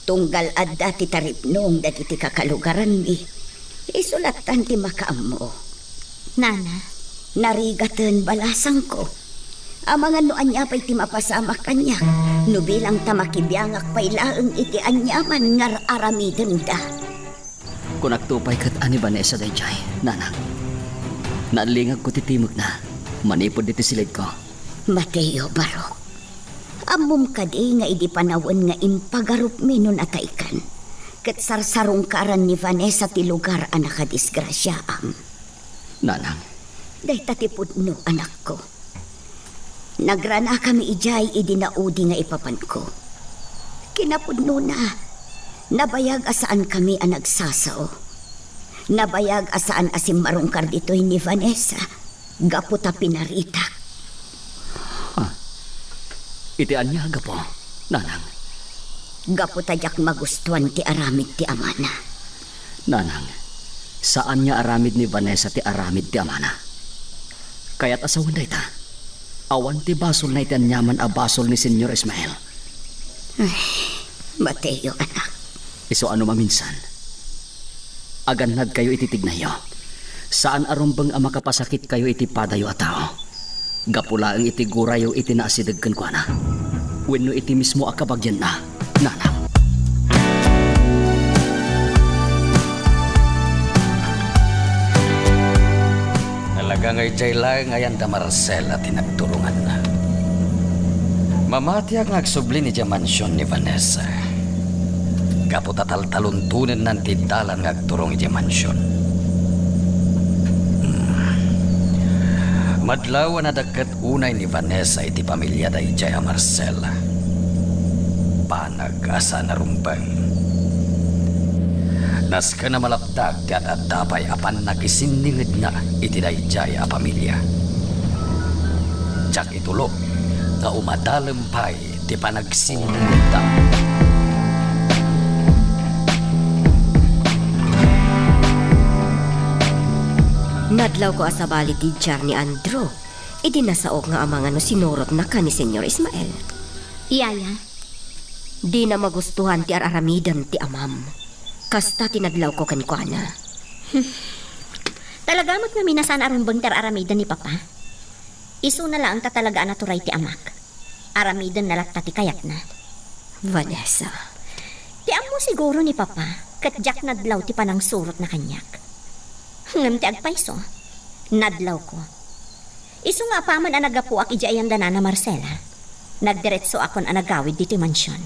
Tunggal adda ti taripnong dagiti kakalugaran mi. Isulatan ti makaamo. Nana, narigatan balasang ko. Amangan no anya pa'y ti mapasamak kanya. No bilang tamakibiyangak pa'y laeng iti anyaman ngar aramiden da. Kung nagtupay kat ani Vanessa dayjay, nanang. Naalingag ko titimog na. Manipod diti silid ko. Mateo Barok. Amom kadi nga idi panawon nga impagarup minon ataykan. Ket sarsarong karan ni Vanessa ti lugar anak kadisgrasyaam. Nanang. Day tatipudno anak ko. Nagrana kami ijay idi naudi nga ipapan ko. Kinapudno na. Nabayag asaan kami ang nagsasao. Nabayag asaan asim marungkar dito'y ni Vanessa. Gaputa pinarita. Itian niya aga po, nanang. Gaputa jak magustuhan ti aramid ti amana. Nanang, saan niya aramid ni Vanessa ti aramid ti amana? Kaya't asawan day ta. Awan ti basol na itian nyaman a basol ni Senyor Ismael. Ay, Mateo anak. Iso ano maminsan? Aganad kayo ititignayo. Saan arumbang ang makapasakit kayo iti padayo at tao? Gapula ang iti gurayo iti naasidagkan ko na. Wenno iti mismo akabagyan na, nanang. Talaga ngay jay lang ngayon da Marcela tinagturungan na. Mamati ang agsubli ni Diamansyon ni Vanessa. Kaputa taltaluntunan ng tindalan ng agturong iti mansyon. Madlaw na dakat unay ni Vanessa iti pamilya da ijay a Marcela. Panag-asa na rumbang. Naska na malapdag ti at dapay apan nagisiningid na iti da ijay a pamilya. Tsak itulo nga umadalempay ti panagsiningid da. Nadlaw ko asabali ti jar ni Andrew. Idi nasaok nga amangan no sinurot na ka ni Senyor Ismael. Yaya, Di na magustuhan ti araramidan ti amam. Kasta tinadlaw ko kankwana. Talaga mo't nga minasan arumbang tar aramidan ni Papa. Isu na lang tatalagaan na turay ti amak. Aramidan na latta ti kayat na. Vanessa, Ti amo siguro ni Papa, kat jak nadlaw ti panang surot na kanyak. Ngam ti agpaiso, nadlaw ko. Isu nga paman ang nagapuak ijayan na Marcela. Nagdiretso akon ang nagawid dito mansyon.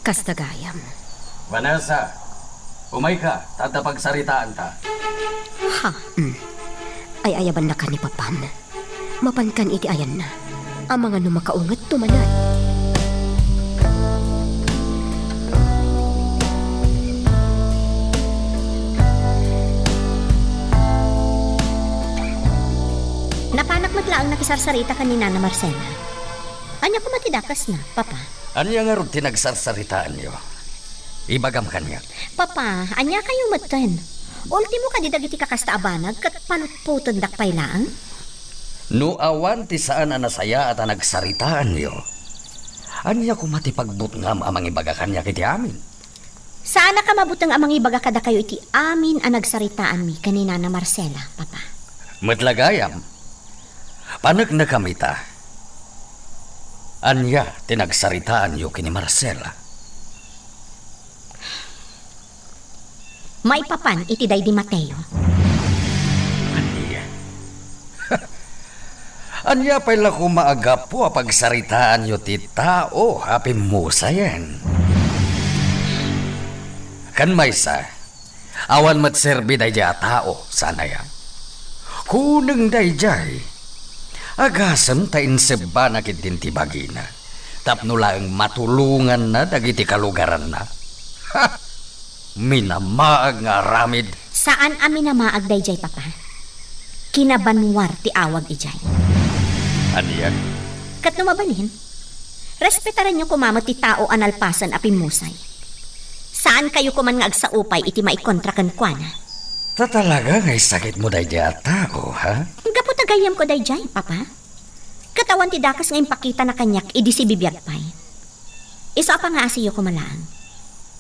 kastagayam. Vanessa, umay ka, tatapagsaritaan ta. Ha? Ay ayaban na ka ni Papam. Mapankan iti ayan na. Ang mga numakaungat tumanan. Napanak matlaang nakisarsarita kanina na Marcela. Anya ko matidakas na, Papa. Anya nga rin tinagsasaritaan niyo? Ibagam kanya. Papa, anya kayo matan. Ultimo ka di dagiti kakasta abanag kat panutputon dakpay laang. No awan ti saan ang nasaya at ang nagsaritaan niyo. Anya ko matipagbut ngam amang ibaga kanya kiti amin. Saan ka mabutang amang ibaga kada kayo iti amin ang nagsaritaan mi kanina na Marcela, Papa. Matlagayam, panag na kami ta. Anya tinagsaritaan niyo kini Marcela. May papan iti day di Mateo. Anya pala ko maagapo pagsaritaan niyo ti tao hapi mo sayan. Kan maysa, awan matserbi day ja tao sana yan. Kuneng day jay. Agasem ta inseba na kitin ti bagina. Tapno lang matulungan na dagiti kalugaran na. Ha! Minamaag nga ramid. Saan amin na maag day jay, Papa? Kinabanwar ti awag ijay. Aniyan? Kat numabalin, respetaran nyo kumamot ti tao analpasan apin musay. Saan kayo kuman nga agsaupay iti maikontrakan kwa na? Tatalaga ngay sakit mo day ja tao, ha? Gaputagayam ko day jay, Papa. Katawan ti dakas ngayon pakita na kanyak idi si bibiyag pay. Isa pa nga asiyo kumalaan.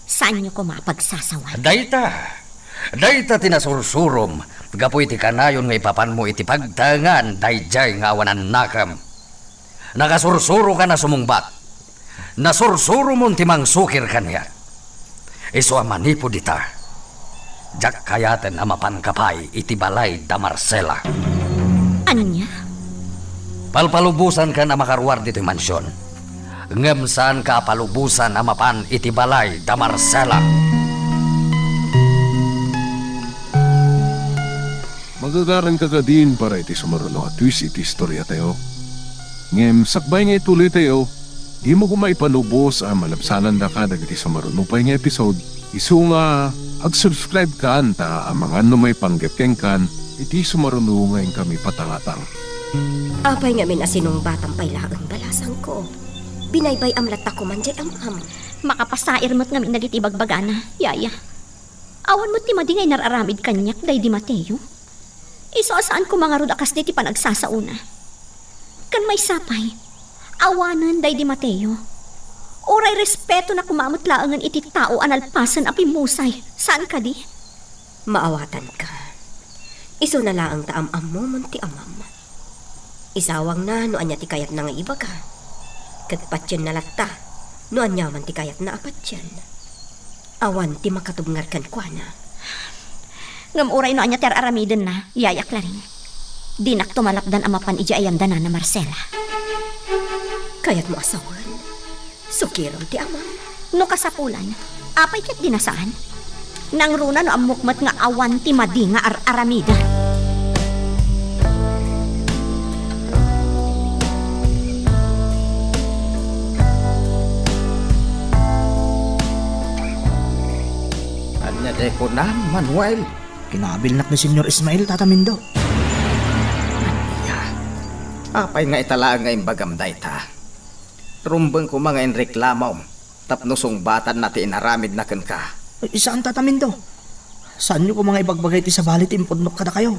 Saan nyo ko mapagsasawan? Dayta tinasursurom. Gapu iti kanayon nga ipapan mo iti pagdangan dayjay nga awanan nakam. Nakasursuro ka na sumungbat. Nasursuro mo timang sukir kanya. Iso amanipo dita. Jak kayaten amapan kapay iti balay da Marcela. Anya? Palpalubusan ka na makarwar dito yung mansyon. Ngem saan ka palubusan amapan iti balay da Marcela. Magagaran ka din para iti sumaruno at twist iti istorya tayo. Ngem sakbay nga ituloy tayo, di mo kumaipanubos ang malabsanan da ka dagiti sumaruno pa nga episode. Isu nga, ag-subscribe ka anta ang mga may panggapkeng kan, iti sumaruno ngayon kami patangatang. Apay nga min asinong batang pailaang balasang ko. Binaybay amlat ako man jay amam. Makapasair mo't ngamin nagiti bagbagana, yaya. Awan mo't ti madingay nararamid kanyak day di Mateo. Iso saan ko mga rudakas di ti panagsasauna. Kan may sapay, awanan day di Mateo. Oray respeto na kumamot laangan iti tao analpasan api musay. Saan ka di? Maawatan ka. Iso na laang taam-am mo man ti amam. Isawang na no anya ti kayat na nga iba ka. Katpatyan na latta no anya man ti kayat na apatyan. Awan ti makatubngar kan kwa na. Ngam uray no anya ter aramiden na, yayak la rin. Dinak tumalapdan amapan ija ayanda na Marcela. Kayat mo asawan. Sukiron ti amam. No kasapulan, apay ket dinasaan. Nang runa no amukmat nga awan ti madi nga aramida. Anya de ko na, Manuel. Kinabilnak ni Senyor Ismail, Tata Mindo. Apay nga itala nga imbagam dayta. Rumbeng ko mga inreklamaw. Tapnosong batan na ti inaramid na ken ka. Saan, Tata Mindo? Saan nyo ko mga ibagbagay ti sa balit impodnok kada kayo?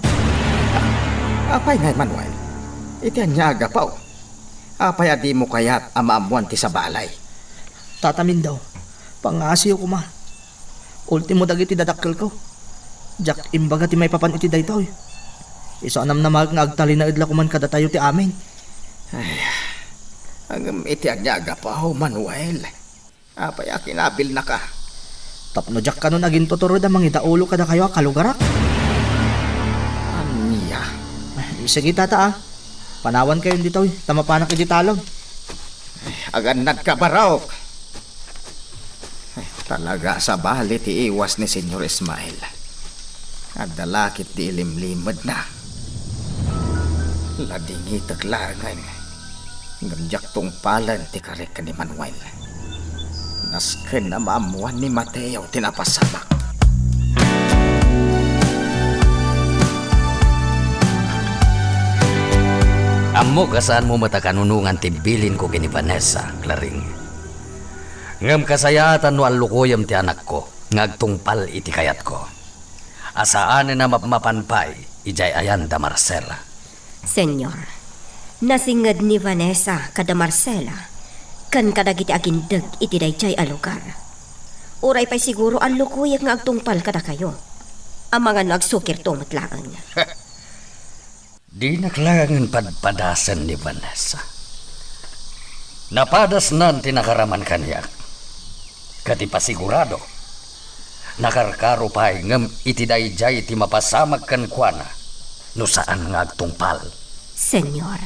Apay nga, Manuel. Iti anyaga pa. Apay adi mo kayat amaamuan ti sa balay. Tatamin daw. Pangasiyo ko ma. Ultimo dagiti dadakkel ko. Jak imbaga ti may papan iti daytoy. Iso anam na agtali na idla ko man kada tayo ti amin. Ang iti agyaga pa ho, Manuel. Apay akinabil na ka. Tapno jak kanon agin tuturo da mangita ulo kada kayo kalugarak. Aniya. Sige tata ah. Panawan kayo dito tamapanak iti talog. Agan nagkabarok. Talaga sa bali ti iwas ni Senyor Ismael. At dalakit di ilimlimad na. Ladingi taglangan. Ngamjak tong palan ti karek ni Manuel. Nasken na maamuan ni Mateo tinapasamak. Amo kasaan mo matakanunungan tibilin ko kini Vanessa, Claring. Ngam kasayatan no alukuyam ti anak ko, ngagtungpal iti kayat ko. Asaan na mapanpay, ijay ayan da Marcela. Senyor, nasingad ni Vanessa kada Marcela, kan kadagiti agindag iti dayjay a lugar. Uray pa'y siguro ang lukuyak nga agtungpal kada kayo. Ang mga nagsukir tumatlaan. Di naklangan padpadasan ni Vanessa. Napadas nan tinakaraman kanya. Kati pasigurado. Nakarkaro pa'y ngam iti dayjay iti mapasamag kan kuana. No saan nga agtungpal. Senyor.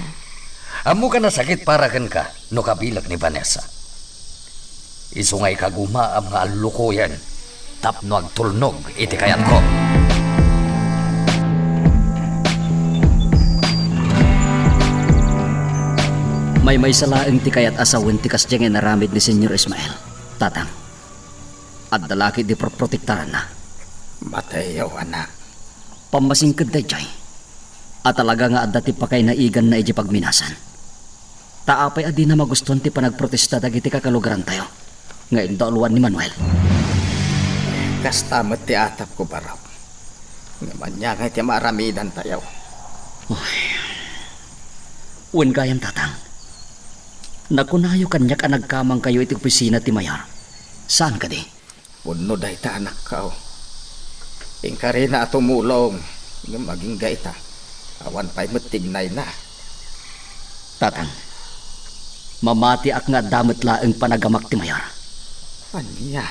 Amo ka na sakit para kan ka no kabilag ni Vanessa. Isungay kagumaam nga alukuyan. Tapno agtulnog iti kayat ko. May salaeng ti kayat asawin ti kasdyang naramid ni Senyor Ismael. Tatang, at dalaki di protektaran na. Mateo, anak. Pamasingkad day jay. At talaga nga adda ti pakay na igan na iji pagminasan. Taapay adi na magustuhan ti panagprotesta dagiti kakalugaran tayo. Ngayon dauluan ni Manuel. Kastamat ti atap ko baraw. Ngaman niya ngay ti maramidan tayo. Uwan kayang tatang. Nakunayo kanyak ang nagkamang kayo iti opisina ti Mayor. Saan ka di? Puno day ta anak ka. Ingkari na tumulong. Nga maging gaita. Awan pa'y matignay na. Tatang, mamati ak nga damot laeng panagamak ti Mayor. Anya?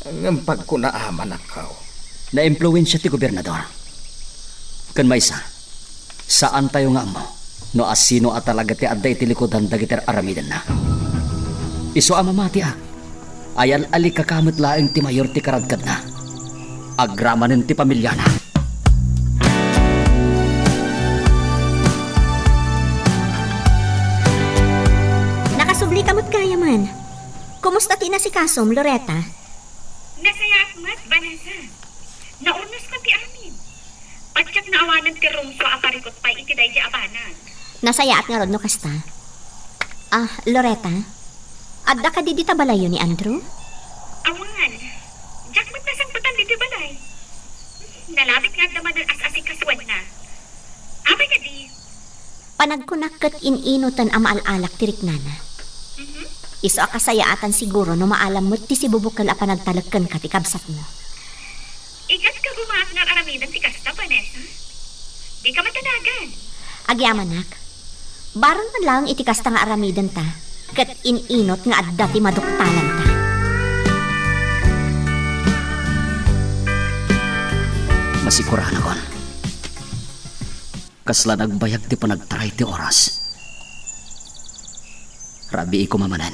Ang pagkunaaman ka. Na-impluensya ti gobernador. Kan maysa, saan tayo nga mo? No asino at talaga ti adda iti likodan dagiter aramidan na. Iso amamati ak. Ayan alikakamot laeng ti Mayor ti karadkad na. Agramanen ti pamilya na. Nakasubli kamot kaya man. Kumusta ti na si Kasom, Loretta? Nasaya mat, Vanessa. Naunos ka ti amin. Patsak na awanan ti Rumso aparikot pa iti day di abanan. Nasayaat nga rod no kasta. Loretta? Adda ka di balayo ni Andrew? Awan. Jack mat nasangpatan diti balay. Nalabit nga naman ang as-asing kaswan na. Abay ka di. Panagkunakat ininutan ang maalalak tirik nana. Iso akasayaatan siguro no maalam mo ti si bubukal a panagtalagkan ka ti kabsat mo. Ikat ka gumaak ng aramidan ti kasta, Vanessa. Di ka matanagan. Agyamanak. Baron man lang iti kasta nga aramidan ta. Kat ininot nga adda ti maduktalan ta. Masikurahan akon. Kasla nagbayag ti panagtaray ti oras. Rabi ko mamanan.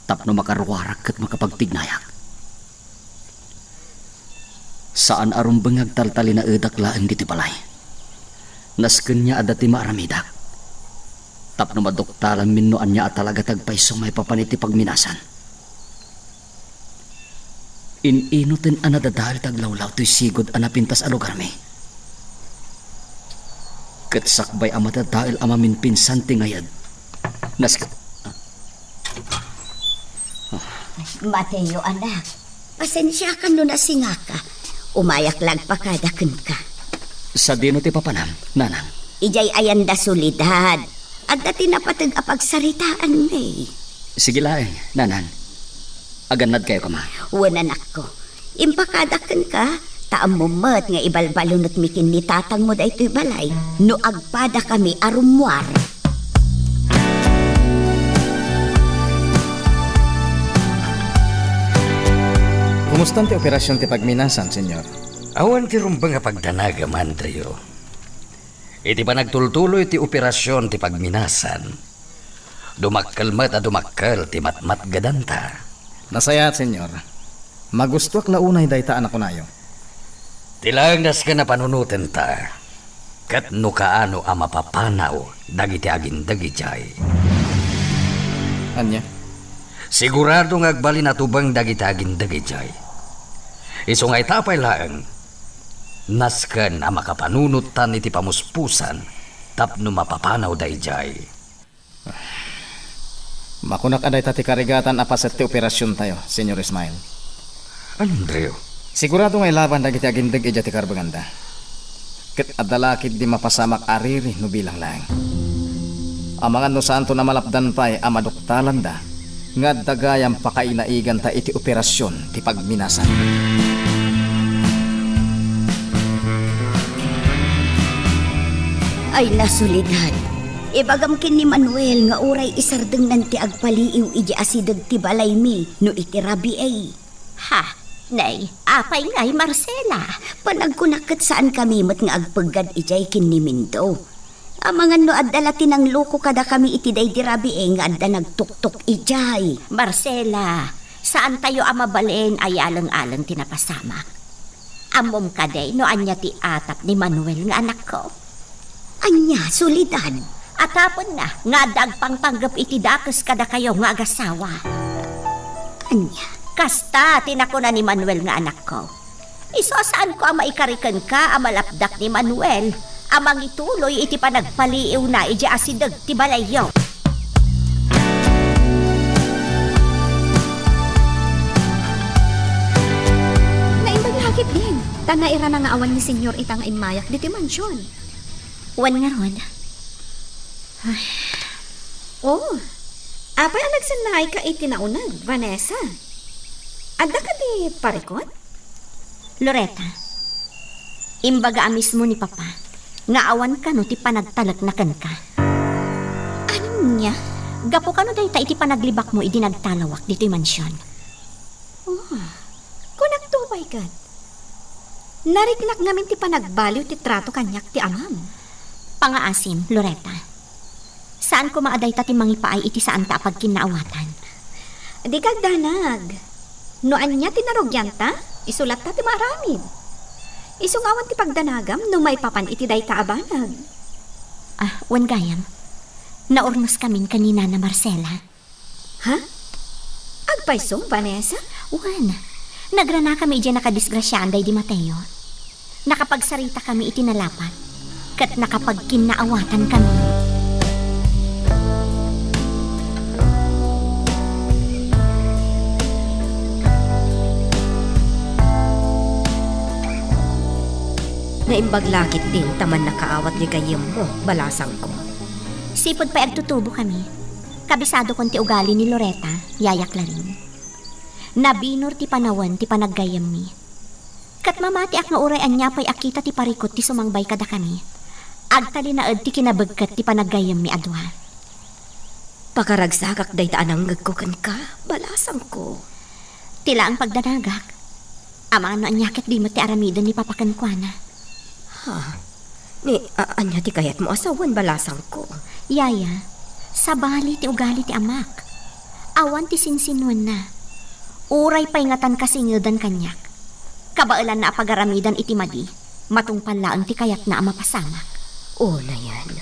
Tapno makaruwarak kat makapagtignayak. Saan arumbang agtaltali na edak laeng diti balay. Nasken niya adati maaramidak. Tapno maduktalan minnoan niya at talaga tagpaisong may papaniti pagminasan. Ininutin anadadahal taglawlaw to'y sigod anapintas a lugar mi. Katsakbay amatadahil amamin pinsan tingayad. Mateo, anak. Pasensya ka no nasinga ka. Umayak lang pakadaken ka. Sa dino ti papanam, nanang. Ijay ayan da solidad. At dati napatag apagsaritaan may. Sige laeng, nanan. Aganad kayo kama. Wanan ako. Impakadakan ka, taam mo mat nga ibalbalunot mikin ni tatang mo da ito'y balay. No agpada kami arumwar. Kumusta ti operasyon ti pagminasan, senyor? Awan ti rumbang nga pagdanaga, Mandrio. Iti pa nagtultuloy ti operasyon ti pagminasan. Dumakkalmat a dumakkal ti matmat gadanta. Nasayat, senyor. Magustuak launay daytaan ako nayo. Tilangas ka na panunutin ta. Kat no kaano a mapapanaw dagiti agindagi jay. Anya? Sigurado nga agbalin na tubang dagiti agindagi jay. Isungay tapay laeng. Nasken a makapanunutan iti pamuspusan tapno mapapanaw dayjay. Makunak aday tati karigatan apaset ti operasyon tayo, senyor Ismael. Andreo? Sigurado ngay laban dagiti agindag ija ti karbaganda. Ket adalakid di mapasamak ariri no bilang lang. Amangan no santo na malapdan pa'y amaduktalan da nga dagayang pakainaigan ta iti operasyon ti pagminasan. Ay nasulidad. Ibagamkin ni Manuel nga uray isardeng nanti agpaliiw iji asidag ti balay mi no iti rabi ay. Ha, nay, apay ngay Marcela. Panagkunakit saan kami mat nga agpagad ijay kin ni Mindo. Amangan no adala tinang loko kada kami iti day di rabi ay nga adda nagtuktok ijay. Marcela, saan tayo amabalen ay alang-alang tinapasamak? Amom ka day no anya ti atap ni Manuel nga anak ko. Anya, solidad. At hapon na, nga dagpangpanggap iti dakes kada kayo nga agasawa. Anya? Kasta, tinako na ni Manuel nga anak ko. Iso saan ko ang maikarikan ka, ang malapdak ni Manuel, amang ituloy iti panagpaliiw na iti asidag ti balayo. Naimbagakit din. Tanaira na nga awan ni senyor itang imayak diti mansyon. Wan nga ron. Oh, apay ang nagsanay ka itinaunag, Vanessa. Adda ka di parikot? Loretta, imbaga mismo ni Papa, nga awan ka no ti panagtalak na kan ka. Ano niya? Gapo ka no dahi ta iti panaglibak mo iti nagtalawak dito'y mansyon. Oh, kung nagtubay ka. Narignak ngamin ti panagbaliw ti trato kanyak ti amam. Pangaasim, Loretta. Saan ko maaday ta ti mangipaay iti saan ta pagkinaawatan? Di kagdanag. Noan niya tinarogyan ta, isulat ta ti maramid. Isungawan ti pagdanagam no may papan iti day ta abanag. Ah, wan gayam. Naurnos kamin kanina na Marcela. Ha? Agpaiso, Vanessa? Wan. Nagrana kami dyan nakadisgrasyaan day di Mateo. Nakapagsarita kami iti nalapat. Kat nakapagkinaawatan kami. Naimbaglakit din taman nakaawat ni kayem mo, balasang ko. Sipod pa agtutubo kami. Kabisado kon ti ugali ni Loretta, yayak la rin. Nabinor ti panawan ti panaggayam mi. Kat mamati ak nga uray anya pa'y akita ti parikot ti sumangbay kada kami. Agtalinaad ti kinabagkat ti panaggayam mi adwa. Pakaragsakak day taanang gagkukan ka, balasang ko. Tila ang pagdanagak. Amang no anyakit di mo ti aramidan ni Papakankwana. Ha? Ni, anya ti kayat mo asawan, balasang ko. Yaya, sabali ti ugali ti amak. Awan ti sinsinuan na. Uray pa'y ngatan kasingidan kanyak. Kabailan na apagaramidan iti madi, matungpal laang ti kayat na amapasamak. O na yan.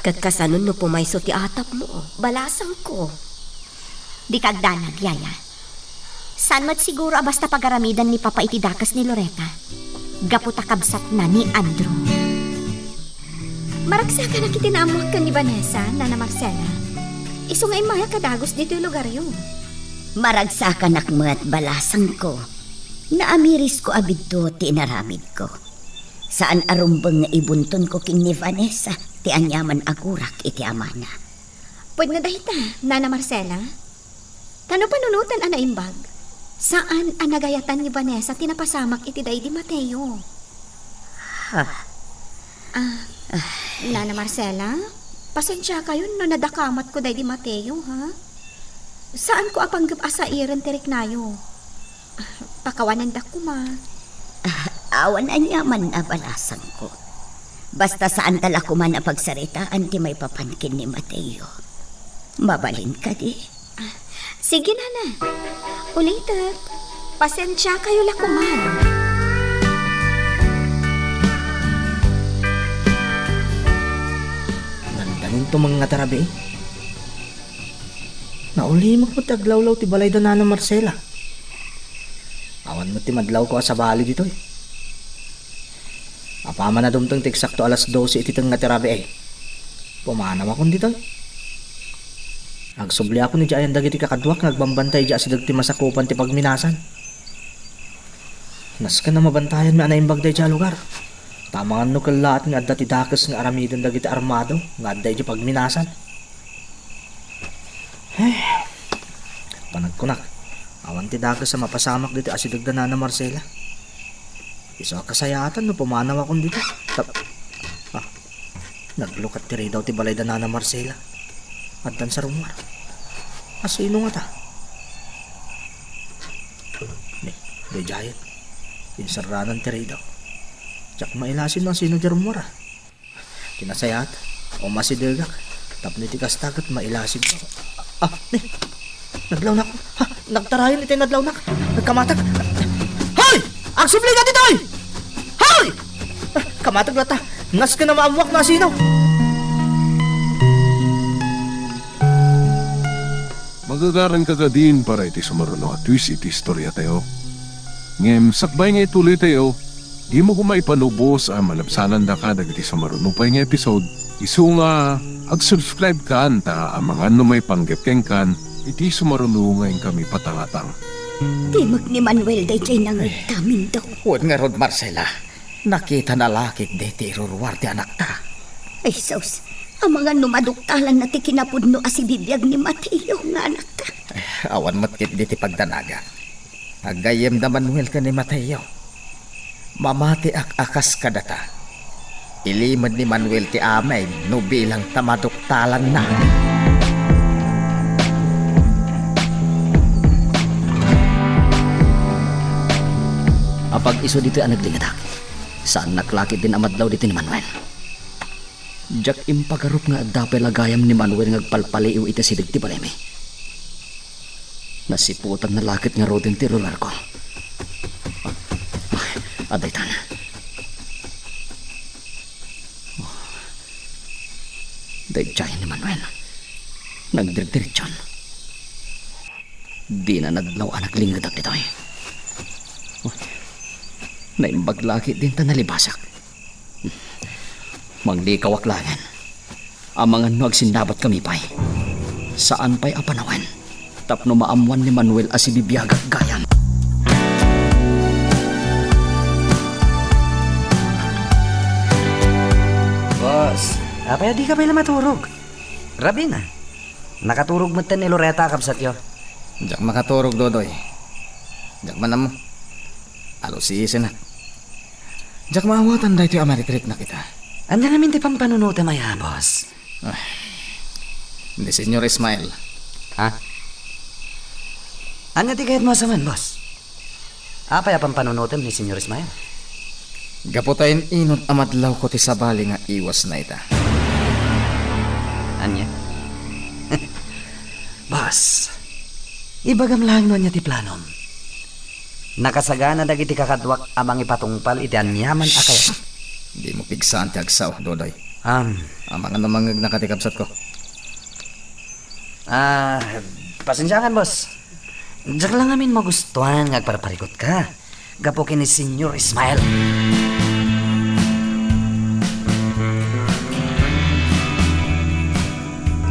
Kat kasanon no pumayso ti atap mo, balasang ko. Di kagdanag, Yaya. San mat siguro basta pagaramidan ni Papa iti dakas ni Loretta. Gaputa kabsat na ni Andrew. Maragsa ka na kitinamuak ka ni Vanessa, Nana Marcela. Iso nga imaya kadagos dito yung lugar yun. Maragsa ka nakmat balasang ko. Naamiris ko abidto ti inaramid ko. Saan arumbang nga ibunton ko king ni Vanessa, ti anyaman agurak iti amana. Pwede na dahita, Nana Marcela. Tano panunutan ana imbag? Saan ang nagayatan ni Vanessa tinapasamak iti day di Mateo? Nana Marcela, pasensya kayo no nadakamat ko day di Mateo, ha? Saan ko apanggap asairan tirik nayo? Pakawanan da ko ma. Awan anyaman na balasan ko. Basta saan tala ko man pagsaritaan ti may papankin ni Mateo. Mabalin ka di. Sige nana. Ulitat. Pasensya kayo lakuman. Nandanin to mga tarabi. Naulimok mo taglawlaw ti balay da Nana Marcela. Awan mo ti madlaw ko sa bali dito eh. Apama na dumtong tiksakto alas 12 iti tang nga tirabi eh. Pumanaw akong dito eh. Nagsubli ako ni Jayan dagiti kakadwak nagbambantay dya si dagti masakupan ti pagminasan. Nas ka na mabantayan mi anay bagday dya lugar. Tamangan no kalaat nga adda ti dakes nga aramidon dagiti armado nga adday dya pagminasan. Panagkunak. Awan ti dakes sa mapasamak dito asidag da Nana Marcela. Isa kasayatan no pumanaw akong dito. Naglukat ti rin daw ti balay da Nana Marcela. Addan sa rumar. Asino nga ta? Di Giant. Pinsaranan ti rin daw. Tsak mailasin no sino ti rumar. Kinasayat. O masidirgak. Tapno ti kastagat mailasin ko. Naglaw na ko. Nagtarayan iti naglaw na. Nagkamatag. Hoy! Ang subli ka dito! Hoy! Kamatag na ta. Nas ka na maamuak na sino. Magagaran ka ka din para iti sumaruno at twist iti istorya tayo. Ngem, sakbay nga ituloy tayo, di mo kumaipanubos ang malabsanan da ka dagiti sumaruno pa nga episode. Isu nga, ag-subscribe ka ta ang mga may panggepkeng kan, iti sumaruno ngayon kami patangatang. Timag ni Manuel day jay nangagtamin daw. Huwag nga Rod Marcela. Nakita na lakit de ti iruruwar ti anak ta. Ay sus, ang mga numaduktalan na ti kinapudno asibibiyag ni Mateo nga anak ta. Awan matkit di ti pagdanaga. Agayem da Manuel ka ni Mateo. Mamati akas ka data. Ilimad ni Manuel ti amay no bilang tamaduktalan na. Apag iso dito ang naglingadak. Saan naklakit din amadlaw dito ni Manuel? Jak impagarup nga dapay lagayam ni Manuel ngagpalpaliw iti sidig ti balemi. Nasiputan na lakit nga rodin ti roller ko. Aday tan. Dayjay ni Manuel. Nagdirdiritsyon. Di na nadlaw anak lingadak dito eh. Naimbaglaki din ta nalibasak. Manglikaw aklangan. Amangan no agsindabat kami pa'y. Saan pa'y apanawan? Tapno maamuan ni Manuel asibibiyagak gayam. Boss, apay di ka pala maturog. Rabi na. Nakaturog mo ni Loretta kapsat yo. Jak makaturog Dodoy. Jak manam mo. Alusisin na. Jak maawatan da ito Amerikrit na kita. Anda namin ti pampanunuta maya, boss. Ni Senyor Ismael. Ha? Anya ti kahit masaman, boss? Apay pampanunutam ni Senyor Ismael? Gaputayin inot amadlaw ko ti sabali nga iwas na ita. Anya? Boss, ibagam lang no niya ti planom. Nakasagana dagiti kakadwak amang ipatungpal iti anyaman akay. Di mo pigsaan ti agsaw, Dodoy. Amang namang nakatikabsat ko. Pasensyakan, boss. Diyak lang amin magustuhan ngagparparikot ka. Gapo kini Senyor Ismael.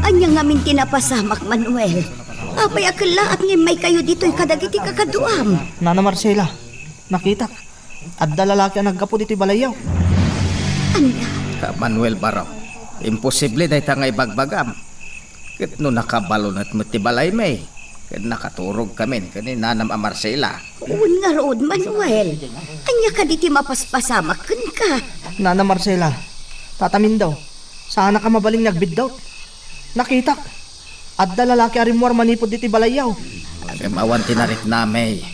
Anya ngamin tinapasamak Manuel. Apay akala at ngay may kayo dito'y kadagiti kakaduam. Nana Marcela, nakita. Adda lalaki ang naggapo dito'y balayaw. Manuel Baraw, imposible dahil nga ibagbagam. Kit no nakabalon at matibalay may. Ket nakaturog kami kani nanam a Marcela. Un nga rood, Manuel. Anya ka di ti mapaspasamak ken ka. Nana Marcela, tatamin daw. Sana ka mabaling nagbiddaw. Nakita. Adda lalaki arimwar manipod diti balayaw. Agam awan ti narik namay.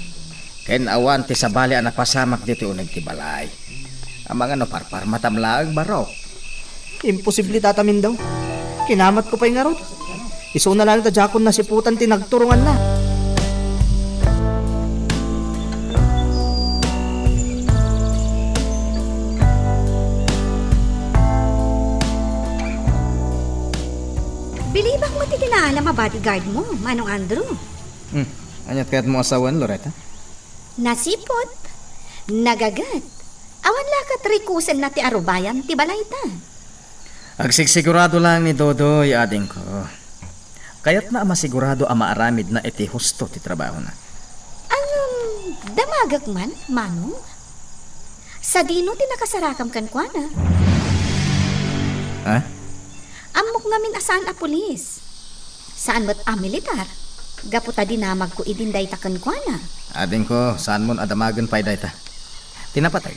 Ken awan ti sabali a napasamak diti uneg ti balay. Amang ano parpar matamlaag barok. Imposible tatamin daw. Kinamat ko pa yung ngarot. Iso na lang tajakon na si putan tinagturungan na. Bilibak mo ti kinaalam a bodyguard mo, Manong Andrew. Anyat kayat mo asawan, Loretta? Nasipot. Nagagat. Awan lakat rikusen na ti arubayan ti balay ta. Agsigsigurado lang ni Dodoy, ading ko. Kaya't na masigurado ang maaramid na iti husto ti trabaho na. Ang damagak man, Manong. Sa dino ti nakasarakam kan kwa na. Ha? Amok ngamin asaan a pulis. Saan mo't a militar? Gaputa dinamag ko idinday takan kwa na. Ading ko, saan mo adamagan pa'y dayta? Tinapatay.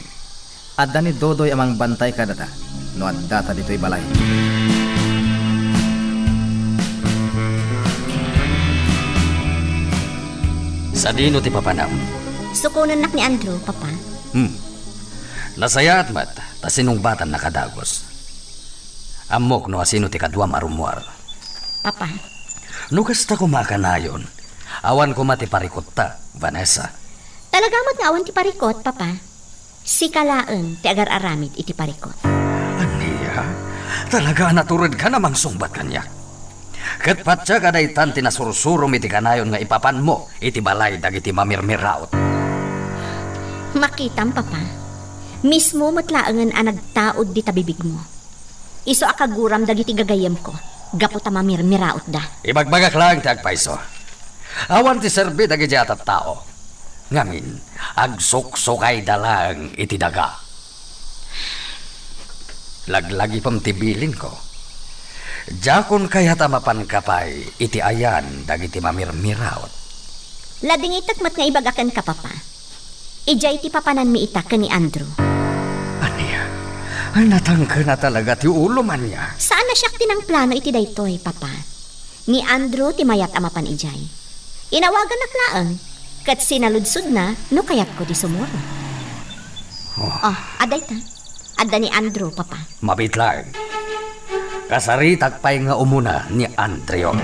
Adda ni Dodoy amang bantay kadata. No adda ta dito'y balay. Sa dino ti papanam. Sukunan nak ni Andrew, Papa. Nasaya at mat, ta sinungbatan nakadagos. Amok no asino ti kadwam arumwar. Papa, Nukas ta kumakanayon. Awan ko mati parikot ta, Vanessa. talagamat nga awan ti parikot, Papa. Si Kalaeng ti agar aramid iti parikot. Aniya, talaga naturod ka namang sungbat kanya. Kat patsa kadaytan tinasursurom iti kanayon nga ipapan mo iti balay dagiti mamirmiraot. Makitam, Papa. Mismo matlaangan ang nagtaod di tabibig mo. Iso akaguram dagiti gagayem ko. Gaputa mamirmiraot da. Ibagbagak lang ti agpaiso. Awan ti serbi dagiti atat tao. Ngamin, agsuksukay dalang iti daga. Laglagi pam tibilin ko. Jakon kaya tamapan kapay iti ayan dagiti mamirmiraot. Lading itakmat nga ibagakan ka, Papa. Ijay ti papanan mi itak ni Andrew. Aniya, ay natangka na talaga ti ulo man niya. Saan na siya tinang plano iti daytoy, Papa? Ni Andrew ti mayat amapan ijay. Inawagan na klaang, kat sinaludsod na, no kayat ko di sumuro. Oh, aday ta. Adda ni Andrew, Papa. Mabitlang. Kasaritak pa'y nga umuna ni Andrea.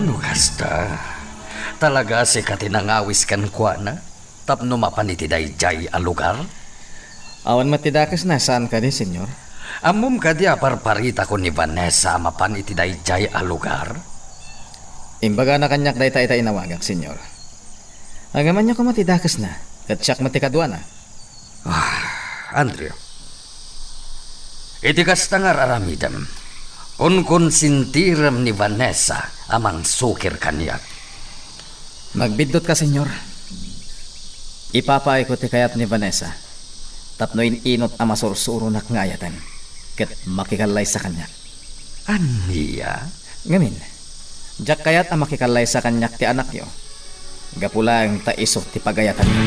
Nukasta, talaga si katinangawis kan kwa na? Tapno mapaniti dayjay a lugar? Awan matidakas na saan ka di, senyor? Amum ka di aparparita ko ni Vanessa mapaniti dayjay a lugar? Imbaga na kanyak dayta ita inawagak, senyor. Agaman niya ko matidakas na. Katsak matikadwa na. Andrea, iti kastangar aramidam. Kun sintiram ni Vanessa amang sukir kanyak. Magbidot ka, senyor. Ipapaay ko ti kayat ni Vanessa. Tapno inot ang masursuro na ngayatan. Ket makikalay sa kanya. Aniya? Ngamin, jak kayat ang makikalay sa kanyak ti anak yo. Gapulang taiso ti pagayatan mo.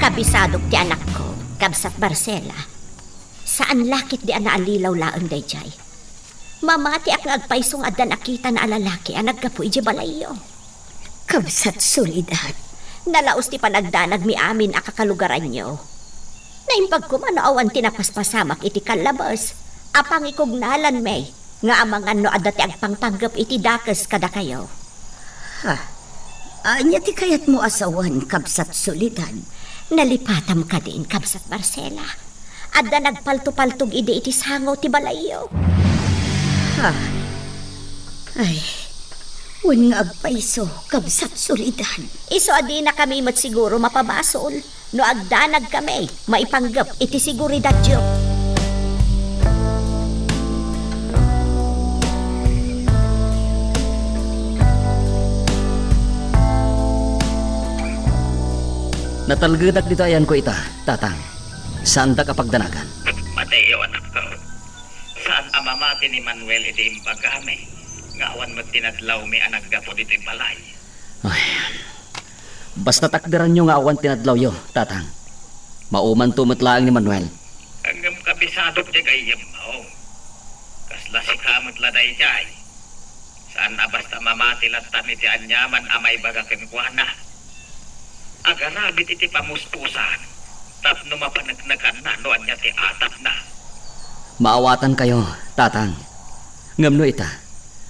Kabisadok ti anak ko, kabsat Barcela. Saan lakit di anaalilaw laang dayjay. Mamati ak nga agpaisong adan akita na alalaki ang nagkapu iji balayo. Kabsat Soledad. Nalaos ti panagdanag mi amin akakalugaran nyo. Naimpag ko manaawan tinapaspasamak iti kalabas. Apang ikugnalan may, nga amangan no adati agpangpanggap iti dakas kada kayo. Ha? Anya ti kayat mo asawan, kabsat Soledad. Nalipatam ka din, kabsat Marcela. Adda nagpalto-paltog ide iti sangaw ti balayo. Ha? Ay, wan nga agpaiso, kabsat Soledad. Iso adi na kami siguro mapabasol. No agdanag kami, maipanggap iti siguridad yo. Natalgadak dito ayan ko ita, tatang. Saan da kapagdanagan? Mateo, anak ko. Saan amamati ni Manuel iti impagkami? Ngawan mo tinadlaw mi anak gapo dito balay. Ay, basta takderan nyo nga awan tinadlaw yo, tatang. Mauman tumatlaang ni Manuel. Hanggang kabisado di kayem mo. Kasla si kamot laday jay. Saan na basta mamati latan iti anyaman amay bagakin kuana. Agarabit iti pamuspusan. Tapno mapanagnagan na noan niya ti atap na. Maawatan kayo, tatang. Ngamno ita,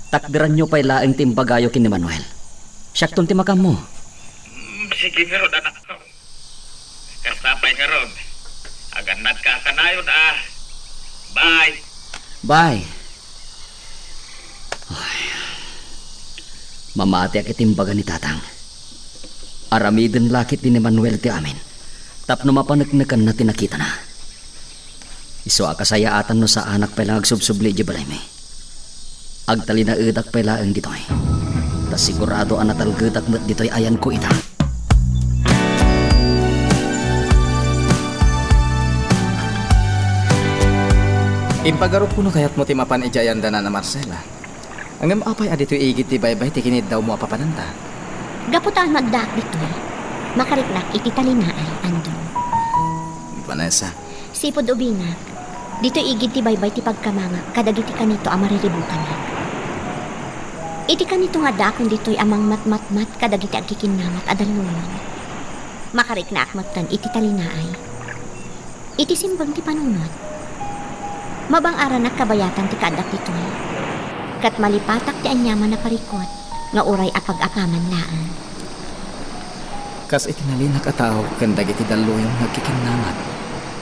takderan nyo pa'y laing timbagayo kin ni Manuel. Siyakton ti makam mo. Sige nga ron, anak ko. Kastapay nga ron. Agan nagkakanayon Bye. Bye. Ay, mamati ak itimbaga ni tatang. Aramidin lakit din ni Manuel ti amin. Tapno mapanagnakan na tinakita na. Iso akasayaatan no sa anak pala agsubsubli di balay may. Agtali na edak pala ang ditoy. Tas sigurado ang natalgedak met ditoy ayan ko ita. Impagarup ko no kayat mo ti mapan ijayan dana na Marcela. Ang apay adito igit ti baybay ti kinid daw mo apapananta. Gaputan magdaak ditoy. Makariknak iti talinaan, Andrew. Vanessa. Sipod ubingak. Dito igid ti baybay ti pagkamanga kadagiti kanito ang mariribukan na. Iti kanito nga dakon dito'y amang matmatmat kadagiti agkikinamat adalungon. Makariknak matan iti talinaay. Iti simbang ti panunot. Mabang aranak kabayatan ti kadak dito'y. Kat malipatak ti anyaman na parikot nga uray apag-apaman laan. Kas itinalinak a tao ken dagiti daluyong nagkikinamat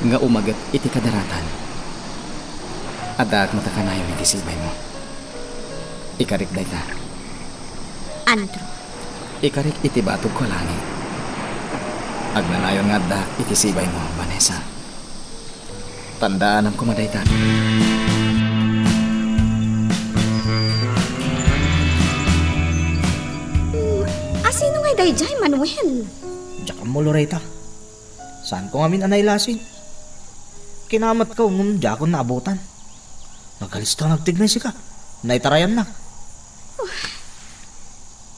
nga umagat iti kadaratan. Adak matakanayon iti silbay mo. Ikarik day ta. Andrew. Ikarik iti batog ko langit. Agnanayon nga dak iti silbay mo, Vanessa. Tandaan ang kumaday ta. Asino nga dayjay, Manuel? Diyak mo, Loretta. Saan ko ngamin anay lasin? Kinamat ka diyak ko naabutan. Nagalista nagtignay si ka. Naitarayan na.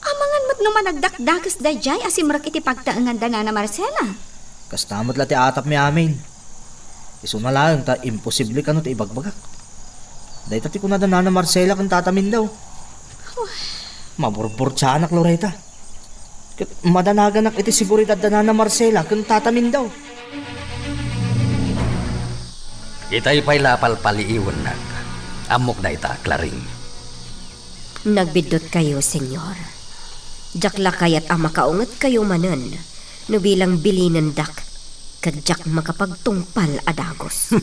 Amangan mo't naman nagdakdakas dayjay asimrak iti pagtaangan da na Marcela. Kastamat lati atap mi amin. Iso na lang ta imposible ka no ti ibagbagak. Dahil tati ko na na Marcela kung tatamin daw. Maburbur sa anak, Loretta. Madanagan iti siguridad na Marcela kung tatamin daw. Itay pa'y lapal-paliiwan na. Amok na ita, Claring. Nagbidot kayo, senyor. Jakla kayat ang makaungat kayo manan, no bilang bilinan dak, kadyak makapagtungpal adagos.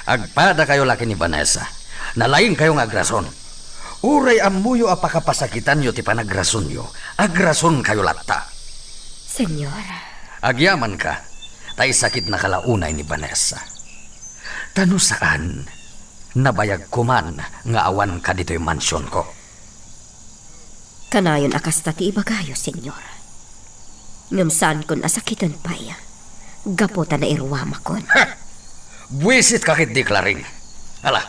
Agpada kayo laki ni Vanessa. Nalain kayong agrason. Uray amuyo apakapasakitan nyo ti panagrason nyo. Agrason kayo latta. Senyor. Agyaman ka, tay sakit na kalaunay ni Vanessa. Tano saan, nabayag kuman nga awan ka dito'y mansyon ko. Kanayon akasta ti ibagayo, senyor. Ngamsaan kon asakitan paya. Gapota na irwama kon. Buwisit kakit di, Claring. Ala,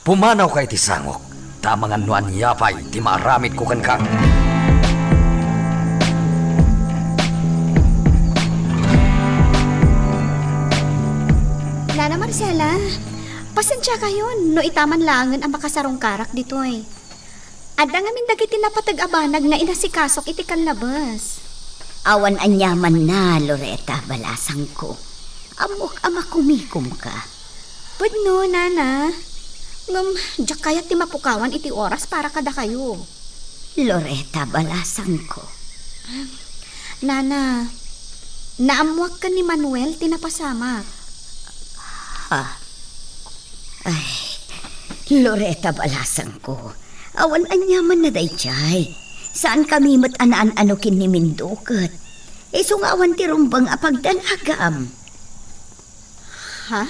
pumanaw kay ti sangok. Tamangan nuan yapay, ti maaramit ko kan ka. Nana Marcela, pasensya kayo no itaman langan ang makasarong karak dito eh. Adda ngamin dagiti napatag-abanag nga inasikasok iti kanlabas. Awan anyaman na, Loretta, balasang ko. Amok ama kumikom ka. Pudno, Nana. Ngam, diyak kaya ti mapukawan iti oras para kada kayo. Loretta, balasang ko. Nana, naamuak ka ni Manuel tinapasamak. Ha? Ay, Loretta, balasang ko. Awan anyaman na dayjay. Saan kami mat-anaan-ano kin ni Minduket? Iso nga awan ti rumbang apagdanagam. Ha?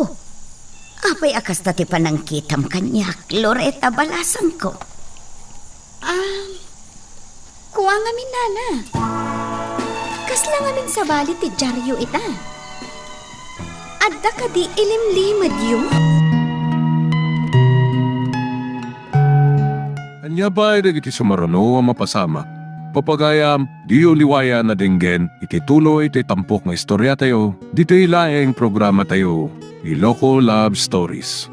Oh, apay akas ti panangkitam kanyak, Loretta, balasang ko. Kuha nga min, Nana. Kasla ngamin sa balit ti dyaryo ita. Adda ka di ilimlimad yun. Anya ba ay iti sumarano ang mapasama? Papagayam, di uliwaya na dinggen, iti tuloy iti tampok nga istorya tayo, dito ilaeng programa tayo, Iloko Love Stories.